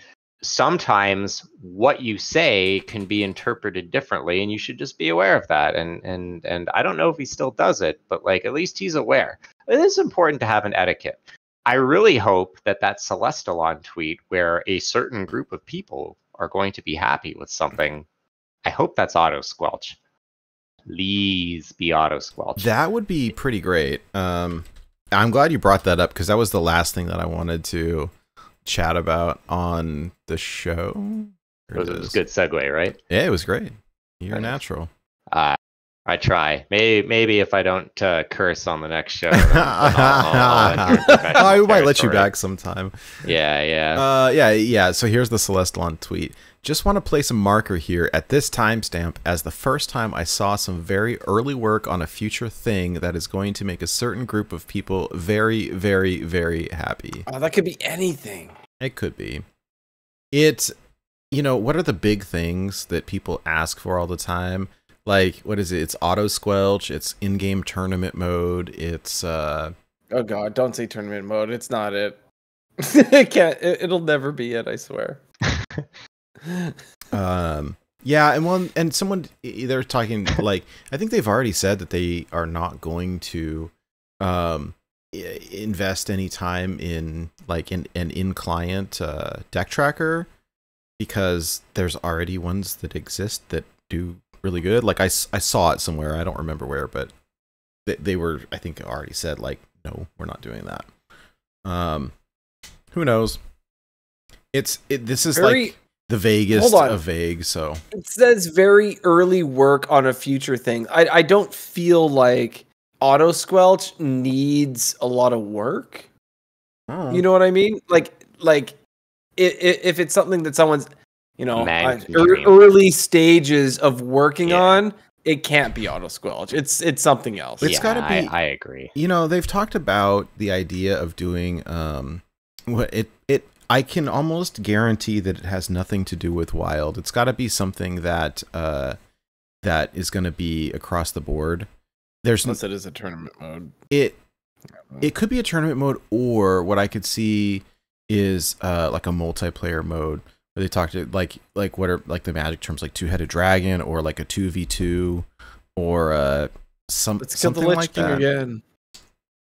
sometimes what you say can be interpreted differently, and you should just be aware of that. And I don't know if he still does it, but at least he's aware. It is important to have an etiquette. I really hope that Celestalon tweet where a certain group of people are going to be happy with something, I hope that's auto squelch. Please be auto squelch. That would be pretty great. I'm glad you brought that up because that was the last thing that I wanted to chat about on the show. It was a good segue, right? Yeah, it was great. You're natural. I try. Maybe if I don't curse on the next show, I might let you back sometime. Yeah. So here's the Celestalon tweet. Just want to place a marker here at this timestamp as the first time I saw some very early work on a future thing that is going to make a certain group of people very, very, very happy. Oh, that could be anything. It could be. It's, what are the big things that people ask for all the time? What is it? It's auto squelch. It's in-game tournament mode. It's oh god, don't say tournament mode. It's not it. It can't. It'll never be it. I swear. Yeah, and someone, they're talking I think they've already said that they are not going to invest any time in an in-client deck tracker because there's already ones that exist that do really good. I saw it somewhere, I don't remember where, but they were, I think, already said no, we're not doing that. Who knows? This is very, the vaguest of vague. So it says very early work on a future thing. I don't feel like auto squelch needs a lot of work. Oh. You know what I mean? If it's something that someone's early stages of working on, it can't be auto squelch. It's something else. It's gotta be. I agree. They've talked about the idea of doing I can almost guarantee that it has nothing to do with wild. It's got to be something that that is going to be across the board. Unless it is a tournament mode. it could be a tournament mode, or what I could see is like a multiplayer mode where they talk to like what are like the Magic terms, like two-headed dragon, or like a 2v2, or something like that. Again.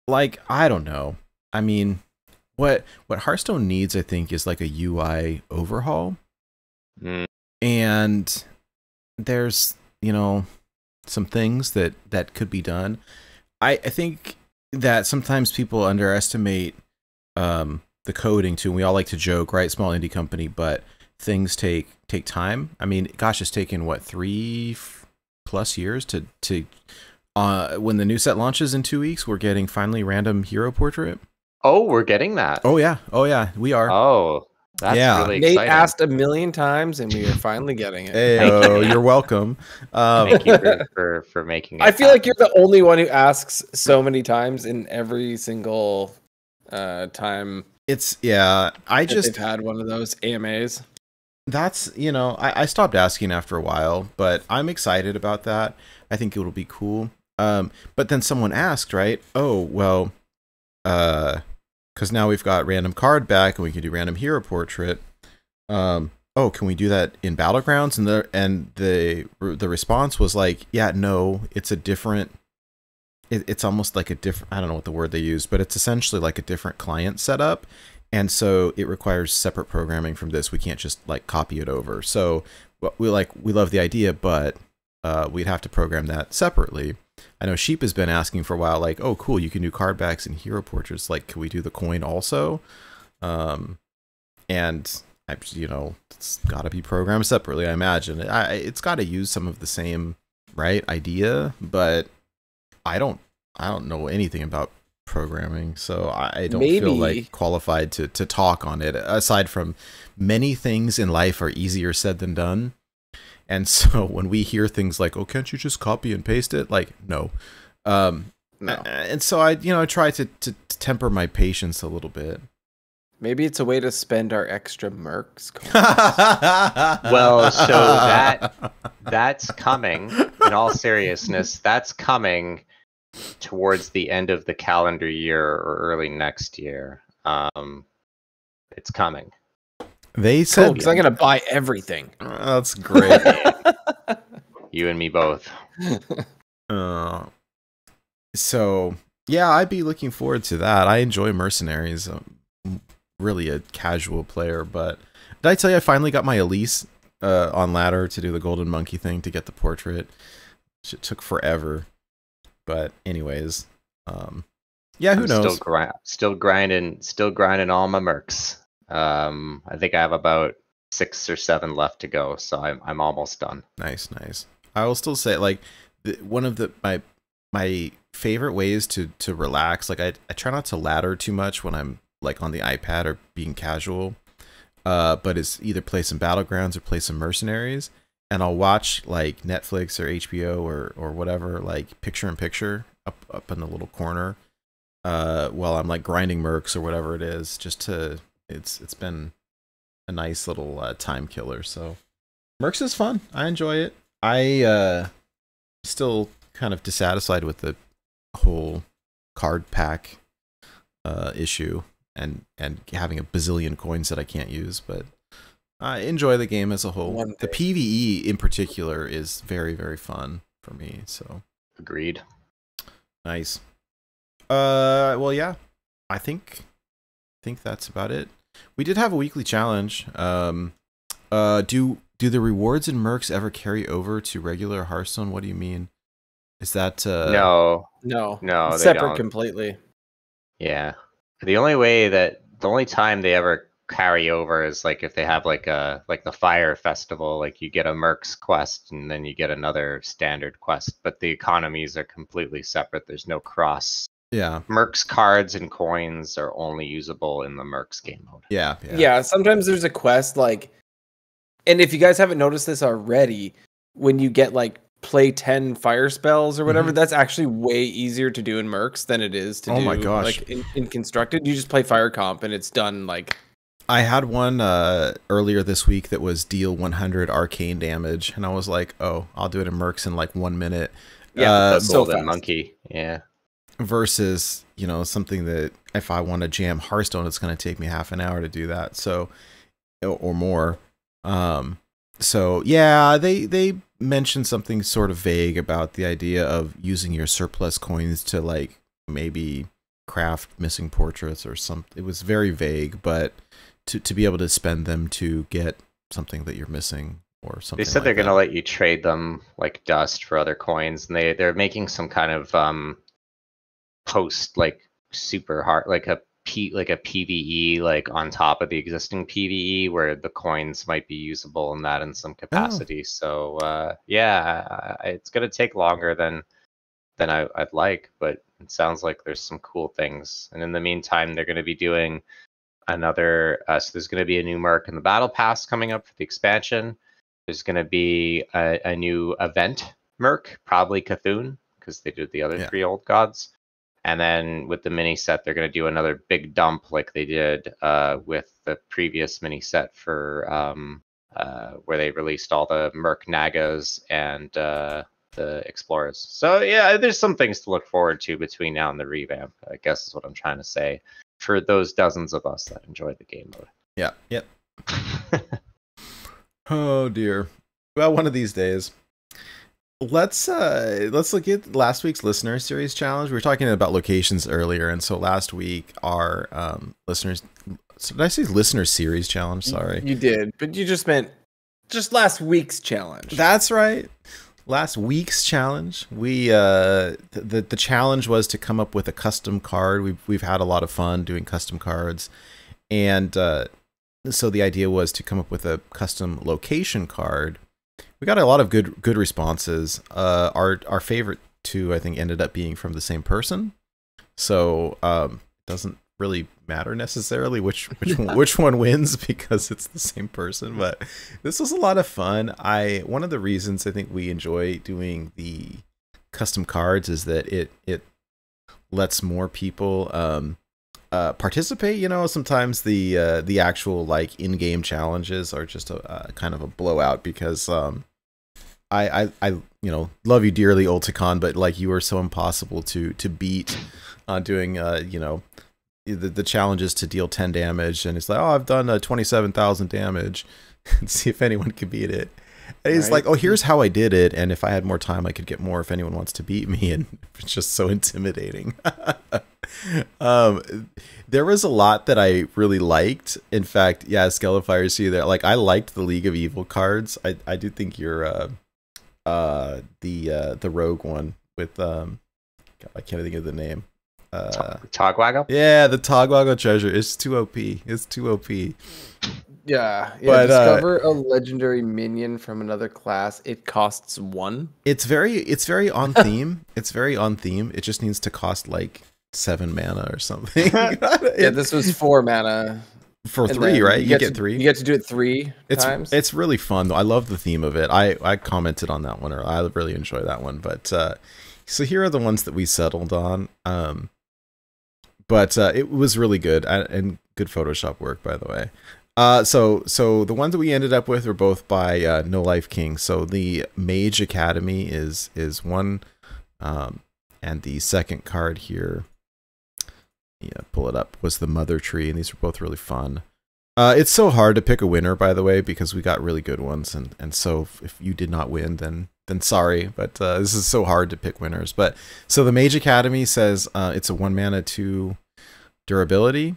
Like, I don't know. I mean, what Hearthstone needs, I think, is like a UI overhaul. And there's, you know, some things that could be done. I think that sometimes people underestimate the coding too. And we all like to joke, right? Small indie company, but things take time. I mean, gosh, it's taken what, 3+ years to when the new set launches in 2 weeks, we're getting finally random hero portrait. Oh, we're getting that. Oh yeah, we are. Oh, that's really Nate exciting. asked 1,000,000 times, and we are finally getting it. Hey, you're welcome. Thank you for making it. I feel like you're the only one who asks so many times in every single time. It's I just they've had one of those AMAs. That's, you know, I stopped asking after a while, but I'm excited about that. I think it'll be cool. But then someone asked, right? Oh, well, because now we've got random card back and we can do random hero portrait. Oh, can we do that in Battlegrounds? And the response was like, yeah, no, it's a different. It's almost like a different. I don't know what the word they used, but it's essentially like a different client setup. And so it requires separate programming from this. We can't just like copy it over. So we love the idea, but we'd have to program that separately. I know Sheep has been asking for a while, like, oh, cool, you can do card backs and hero portraits. Like, can we do the coin also? And you know, it's got to be programmed separately. I imagine it's got to use some of the same idea, but I don't know anything about programming, so I don't feel like qualified to talk on it, aside from many things in life are easier said than done. And so when we hear things like, oh, can't you just copy and paste it? Like, no. No. And so I try to temper my patience a little bit. Maybe it's a way to spend our extra mercs coins. Well, so that's coming. In all seriousness, that's coming towards the end of the calendar year or early next year. It's coming. They said, because I'm gonna buy everything. That's great. You and me both. So yeah, I'd be looking forward to that. I enjoy Mercenaries. I'm really a casual player, but did I tell you I finally got my Elise on ladder to do the golden monkey thing to get the portrait? It took forever. But anyways, yeah, who knows? Still grinding all my mercs. I think I have about 6 or 7 left to go, so I'm almost done. Nice. I will still say, like, one of my favorite ways to relax. Like, I try not to ladder too much when I'm like on the iPad or being casual. But it's either play some Battlegrounds or play some Mercenaries. And I'll watch like Netflix or HBO or whatever, like picture in picture up in the little corner, while I'm like grinding mercs or whatever it is. It's been a nice little time killer. So mercs is fun. I enjoy it. I still kind of dissatisfied with the whole card pack issue and having a bazillion coins that I can't use, but I enjoy the game as a whole. The PvE in particular is very, very fun for me. So agreed. Nice. Well, yeah, I think that's about it. We did have a weekly challenge. Do the rewards in mercs ever carry over to regular Hearthstone? What do you mean? Is that No, it's they separate don't. Completely. Yeah, the only time they ever carry over is like if they have like the fire festival, like you get a mercs quest and then you get another standard quest, but the economies are completely separate. There's no cross. Yeah, mercs cards and coins are only usable in the mercs game mode. Yeah, sometimes there's a quest like, and if you guys haven't noticed this already, when you get like play 10 fire spells or whatever, that's actually way easier to do in mercs than it is to do my gosh. like in constructed. You just play fire comp and it's done. Like, I had one earlier this week that was deal 100 arcane damage, and I was like, oh, I'll do it in mercs in like 1 minute. Yeah, the so golden fast. monkey. Yeah. versus, you know, something that if I want to jam Hearthstone, it's going to take me half an hour to do that. So, or more. So yeah, they mentioned something sort of vague about the idea of using your surplus coins to like maybe craft missing portraits or something. It was very vague, but to be able to spend them to get something that you're missing or something. They said like they're that. gonna let you trade them like dust for other coins, and they're making some kind of post like super hard like a PVE like on top of the existing PVE where the coins might be usable in that in some capacity. So yeah, it's gonna take longer than I'd like, but it sounds like there's some cool things. And in the meantime, they're gonna be doing another. So there's gonna be a new Merc in the Battle Pass coming up for the expansion. There's gonna be a new event Merc, probably Cthulhu, because they did the other 3 old gods. And then with the mini set, they're going to do another big dump like they did with the previous mini set for where they released all the Merc Nagas and the Explorers. So yeah, there's some things to look forward to between now and the revamp, I guess is what I'm trying to say, for those dozens of us that enjoy the game mode. Yeah. Yep. Oh dear. Well, one of these days. Let's look at last week's listener series challenge. We were talking about locations earlier, and so last week our listeners. So did I say listener series challenge? Sorry, you did, but you just meant just last week's challenge. That's right. Last week's challenge. We the challenge was to come up with a custom card. We've had a lot of fun doing custom cards, and so the idea was to come up with a custom location card. We got a lot of good responses. Our favorite 2, I think, ended up being from the same person. So it doesn't really matter necessarily which one wins because it's the same person. But this was a lot of fun. One of the reasons I think we enjoy doing the custom cards is that it lets more people participate. You know, sometimes the actual like in-game challenges are just a kind of a blowout because I you know, love you dearly, Ulticon, but like you are so impossible to beat doing you know, the challenges to deal 10 damage, and it's like, oh, I've done 27,000 damage and see if anyone can beat it. And he's like, oh, here's how I did it, and if I had more time I could get more if anyone wants to beat me, and it's just so intimidating. There was a lot that I really liked. In fact, yeah, Skelefire, see that, like, I liked the League of Evil cards. I do think you're the rogue one with God, I can't think of the name. Togwaggle? Yeah, the Togwaggle treasure is too OP. It's too OP. Yeah, But, discover a legendary minion from another class. It costs 1. It's very on theme. It's very on theme. It just needs to cost like 7 mana or something. Yeah, this was 4 mana. For 3, right? You get 3. You get to do it 3 times. It's really fun though. I love the theme of it. I commented on that one, or I really enjoy that one. But so here are the ones that we settled on. But it was really good and good Photoshop work, by the way. So the ones that we ended up with were both by No Life King. So the Mage Academy is one, and the second card here, yeah, pull it up, was the Mother Tree, and these were both really fun. It's so hard to pick a winner, by the way, because we got really good ones, and so if you did not win, then sorry, but this is so hard to pick winners. But so the Mage Academy says it's a 1 mana 2 durability.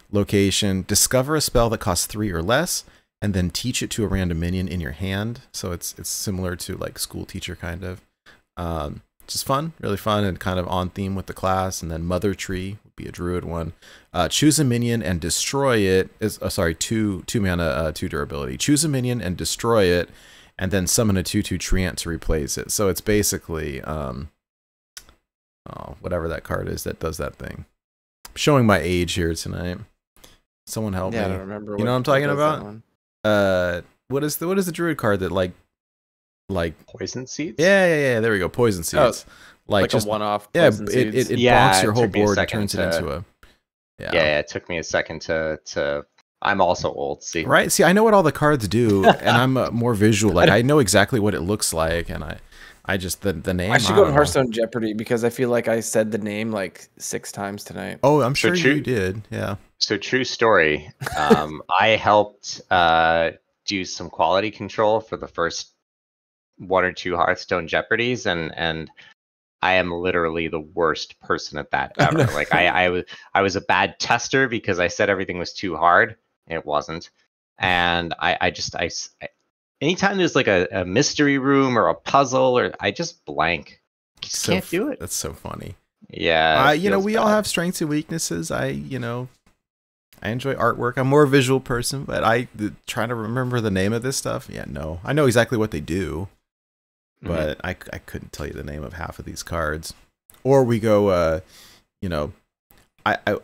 Location, discover a spell that costs 3 or less, and then teach it to a random minion in your hand. So it's similar to like School Teacher kind of. Just fun, really fun, and kind of on theme with the class. And then Mother Tree would be a Druid one. Choose a minion and destroy it. Is 2 mana 2 durability. Choose a minion and destroy it, and then summon a 2/2 Treant to replace it. So it's basically whatever that card is that does that thing. I'm showing my age here tonight. Someone help me. I don't remember. You know what I'm talking about? What is the Druid card that like Poison Seeds? Yeah. There we go. Poison Seeds. Oh, like just a one-off. Yeah, it blocks your whole board and turns it into a. Yeah, it took me a second to. I'm also old. See, right? See, I know what all the cards do, and I'm more visual. Like I know exactly what it looks like, and I just the name. I should go to don't know. Hearthstone Jeopardy because I feel like I said the name like 6 times tonight. Oh, I'm So sure true- you did. Yeah. So true story. I helped do some quality control for the first 1 or 2 Hearthstone Jeopardies, and I am literally the worst person at that ever. Like I was a bad tester because I said everything was too hard. It wasn't, and I anytime there's like a mystery room or a puzzle, or I just blank. Just can't do it. That's so funny. Yeah. You know, we all have strengths and weaknesses. I enjoy artwork. I'm more a visual person, but trying to remember the name of this stuff. Yeah, no. I know exactly what they do, but I couldn't tell you the name of half of these cards. Or we go, I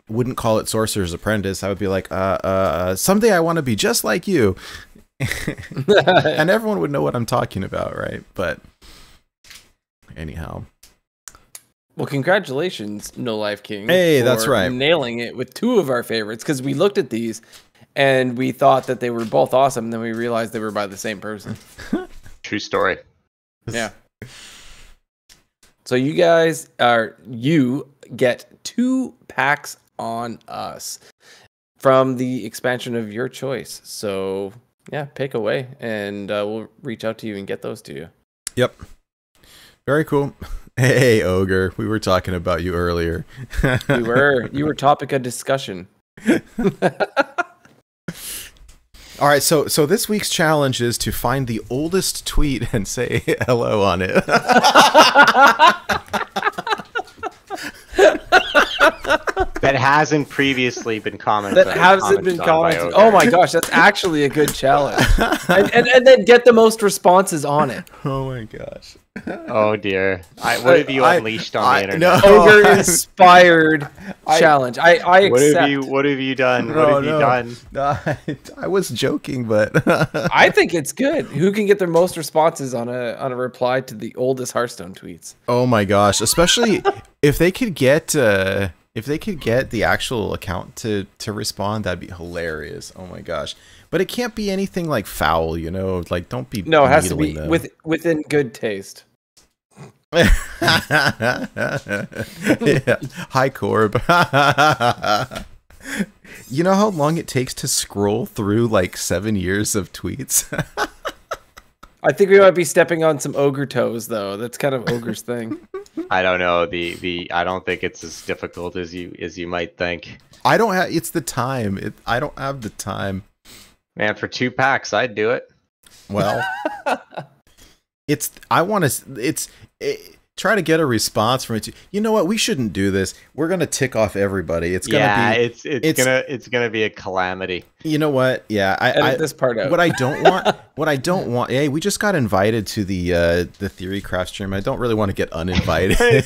wouldn't call it Sorcerer's Apprentice. I would be like, someday I want to be just like you. And everyone would know what I'm talking about, right? But anyhow. Well, congratulations, No Life King. Hey, for that's right. Nailing it with 2 of our favorites, because we looked at these and we thought that they were both awesome. Then we realized they were by the same person. True story. Yeah. So you get 2 packs on us from the expansion of your choice. So yeah, pick away, and we'll reach out to you and get those to you. Yep. Very cool. Hey, Ogre. We were talking about you earlier. You were topic of discussion. All right, so this week's challenge is to find the oldest tweet and say hello on it. That hasn't previously been commented. That hasn't been commented. by Oh Ogre. my gosh, that's actually a good challenge. and then get the most responses on it. Oh my gosh. Oh dear. What have you unleashed on the internet? no. Ogre inspired challenge. I accept. What have you done? No, What have you no. done? No, I was joking, but I think it's good. Who can get their most responses on a reply to the oldest Hearthstone tweets? oh my gosh, especially if they could get the actual account to respond, that'd be hilarious. Oh my gosh. But it can't be anything like foul, like don't be No, it has to be needling them. within good taste. Yeah. Hi, Corb. You know how long it takes to scroll through like 7 years of tweets? I think we might be stepping on some ogre toes, though. That's kind of ogre's thing. I don't know. I don't think it's as difficult as you might think. I don't have. It's the time. I don't have the time. Man, for 2 packs, I'd do it. Well, I want to. Try to get a response from it. You know what? We shouldn't do this. We're gonna tick off everybody. It's gonna be. It's gonna be a calamity. You know what? Yeah, Edit this part out. What I don't want. Hey, we just got invited to the Theory Craft stream. I don't really want to get uninvited. Why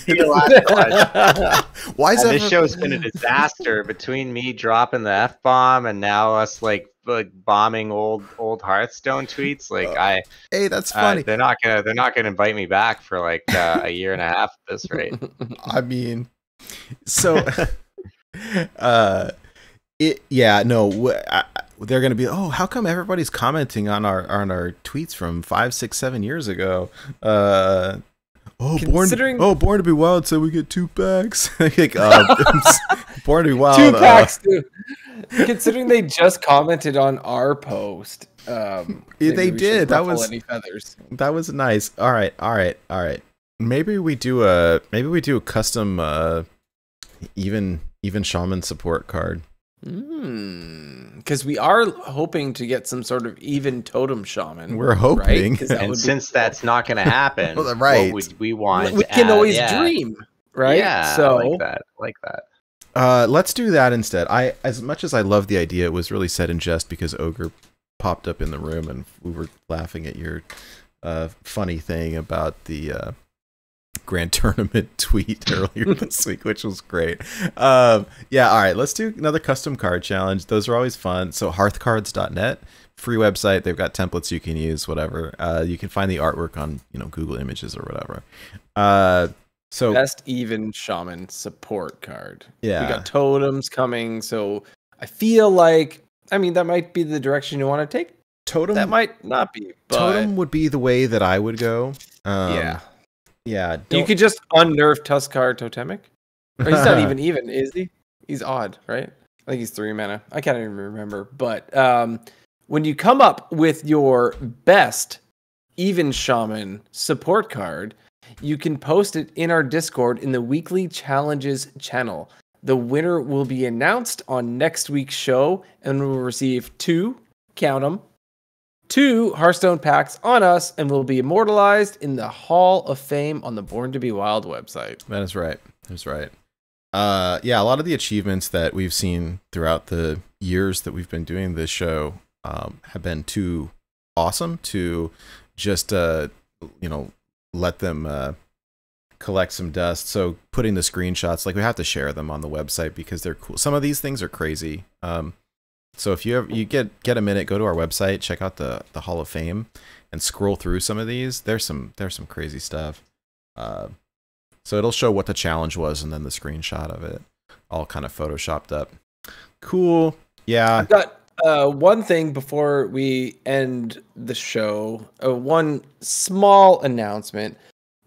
is that? This show's been a disaster between me dropping the F-bomb and now us like bombing old Hearthstone tweets. Hey, that's funny. They're not gonna invite me back for like a year and a half at this rate. I mean, so they're gonna be. Oh, how come everybody's commenting on our tweets from 5, 6, 7 years ago? Born to be Wild said we get 2 packs. Like, Born to be Wild. 2 packs, too. Considering they just commented on our post, they did. That was any feathers. That was nice. All right. Maybe we do a custom even shaman support card. Because we are hoping to get some sort of even totem shaman. We're hoping, right? And since that's not going to happen, right? What would we want? We can always dream, right? Yeah, so I like that. Let's do that instead. As much as I love the idea, it was really said in jest because Ogre popped up in the room and we were laughing at your funny thing about the Grand Tournament tweet earlier this week, which was great. All right, let's do another custom card challenge. Those are always fun. So hearthcards.net, free website. They've got templates you can use, whatever. You can find the artwork on Google Images or whatever. So best even shaman support card. Yeah, we got totems coming, so I feel like that might be the direction you want to take. Totem. That might not be. But Totem would be the way that I would go. yeah. Yeah. You could just unnerf Tuskar Totemic. Or he's not even, is he? He's odd, right? I think he's 3 mana. I can't even remember. But when you come up with your best Even Shaman support card, you can post it in our Discord in the weekly challenges channel. The winner will be announced on next week's show and will receive 2, count them, 2 Hearthstone packs on us, and will be immortalized in the Hall of Fame on the Born to Be Wild website. That is right. That's right. Yeah, a lot of the achievements that we've seen throughout the years that we've been doing this show have been too awesome to just let them collect some dust. So putting the screenshots, like, we have to share them on the website because they're cool. Some of these things are crazy. So if you get a minute, go to our website, check out the Hall of Fame, and scroll through some of these. There's some crazy stuff. So it'll show what the challenge was and then the screenshot of it, all kind of photoshopped up. Cool. Yeah. I've got one thing before we end the show. One small announcement.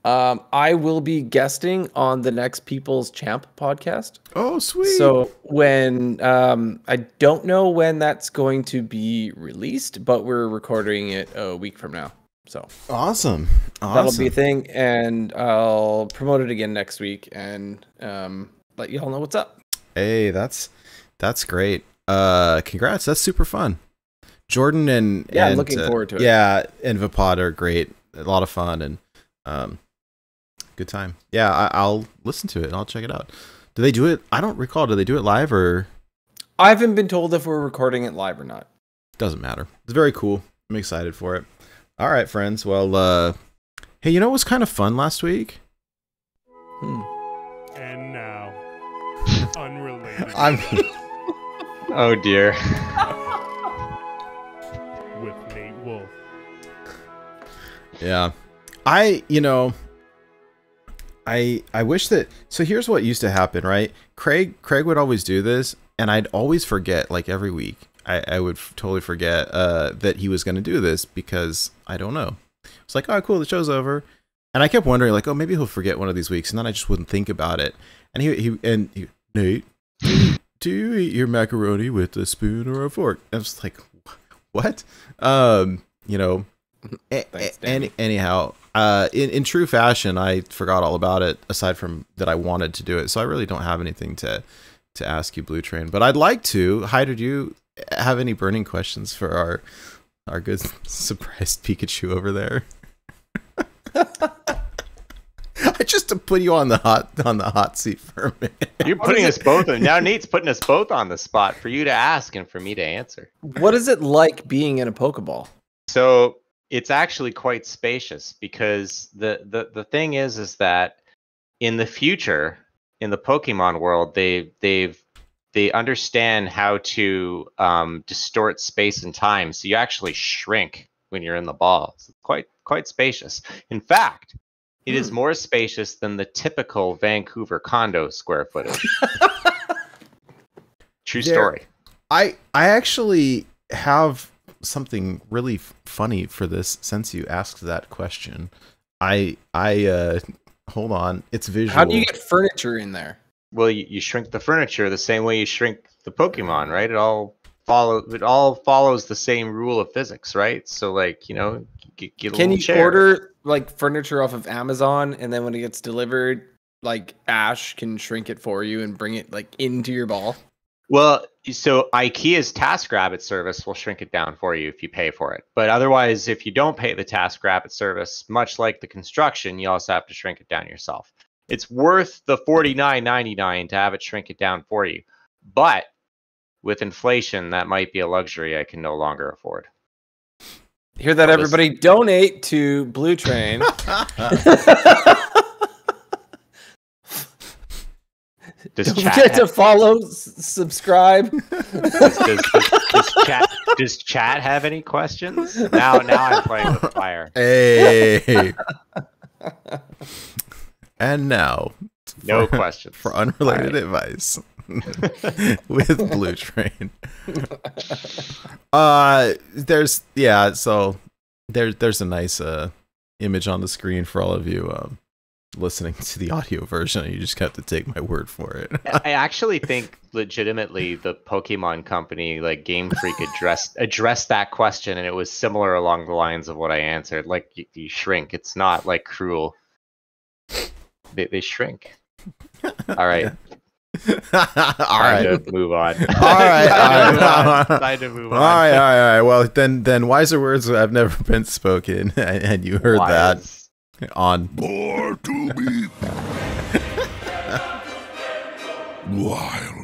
I will be guesting on the next People's Champ podcast. Oh, sweet. So when I don't know when that's going to be released, but we're recording it a week from now. So awesome. That'll be a thing, and I'll promote it again next week and let y'all know what's up. Hey, that's great. Congrats. That's super fun. Jordan and looking forward to it. Yeah, and Vipod are great. A lot of fun and good time. Yeah, I'll listen to it and I'll check it out. Do they do it? I don't recall. Do they do it live or? I haven't been told if we're recording it live or not. Doesn't matter. It's very cool. I'm excited for it. All right, friends. Well, hey, you know what was kind of fun last week? And now, unrelated. Oh dear. With Nate Wolf. Yeah. I wish that, so here's what used to happen, right? Craig would always do this, and I'd always forget, like every week. I would totally forget that he was going to do this because I don't know. It's like, oh, cool, the show's over. And I kept wondering, like, oh, maybe he'll forget one of these weeks, and then I just wouldn't think about it. And he Nate, do you eat your macaroni with a spoon or a fork? I was like, what? Anyhow, in true fashion, I forgot all about it, aside from that I wanted to do it. So I really don't have anything to ask you, Blutrane. But I'd like to. Hi, did you have any burning questions for our good surprised Pikachu over there? Just to put you on the hot seat for a minute. You're putting us both in. Now Nate's putting us both on the spot for you to ask and for me to answer. What is it like being in a Pokeball? So it's actually quite spacious because the thing is that in the future, in the Pokemon world, they understand how to distort space and time. So you actually shrink when you're in the ball. So it's quite spacious. In fact, it is more spacious than the typical Vancouver condo square footage. True story. I actually have something really funny for this since you asked that question. I hold on, it's visual. How do you get furniture in there? Well, you shrink the furniture the same way you shrink the Pokemon, right? It all follows the same rule of physics, right? So, like, get a Can you chair. order like furniture off of Amazon, and then when it gets delivered, like Ash can shrink it for you and bring it like into your ball? Well, so IKEA's TaskRabbit service will shrink it down for you if you pay for it. But otherwise, if you don't pay the TaskRabbit service, much like the construction, you also have to shrink it down yourself. It's worth the $49.99 to have it shrink it down for you. But with inflation, that might be a luxury I can no longer afford. Hear that, everybody? Donate to Blutrane. Don't forget to follow, subscribe. Does chat have any questions? Now I'm playing with fire. Hey. And now, no questions for unrelated advice. with Blutrane. So there's a nice image on the screen for all of you listening to the audio version. You just have to take my word for it. I actually think legitimately the Pokemon company, like Game Freak, addressed that question, and it was similar along the lines of what I answered. Like you shrink. It's not like cruel. They shrink. All right. Time to move on. All right. Time to move on. All right. Well, then wiser words have never been spoken, and you heard that on More to be. Wild.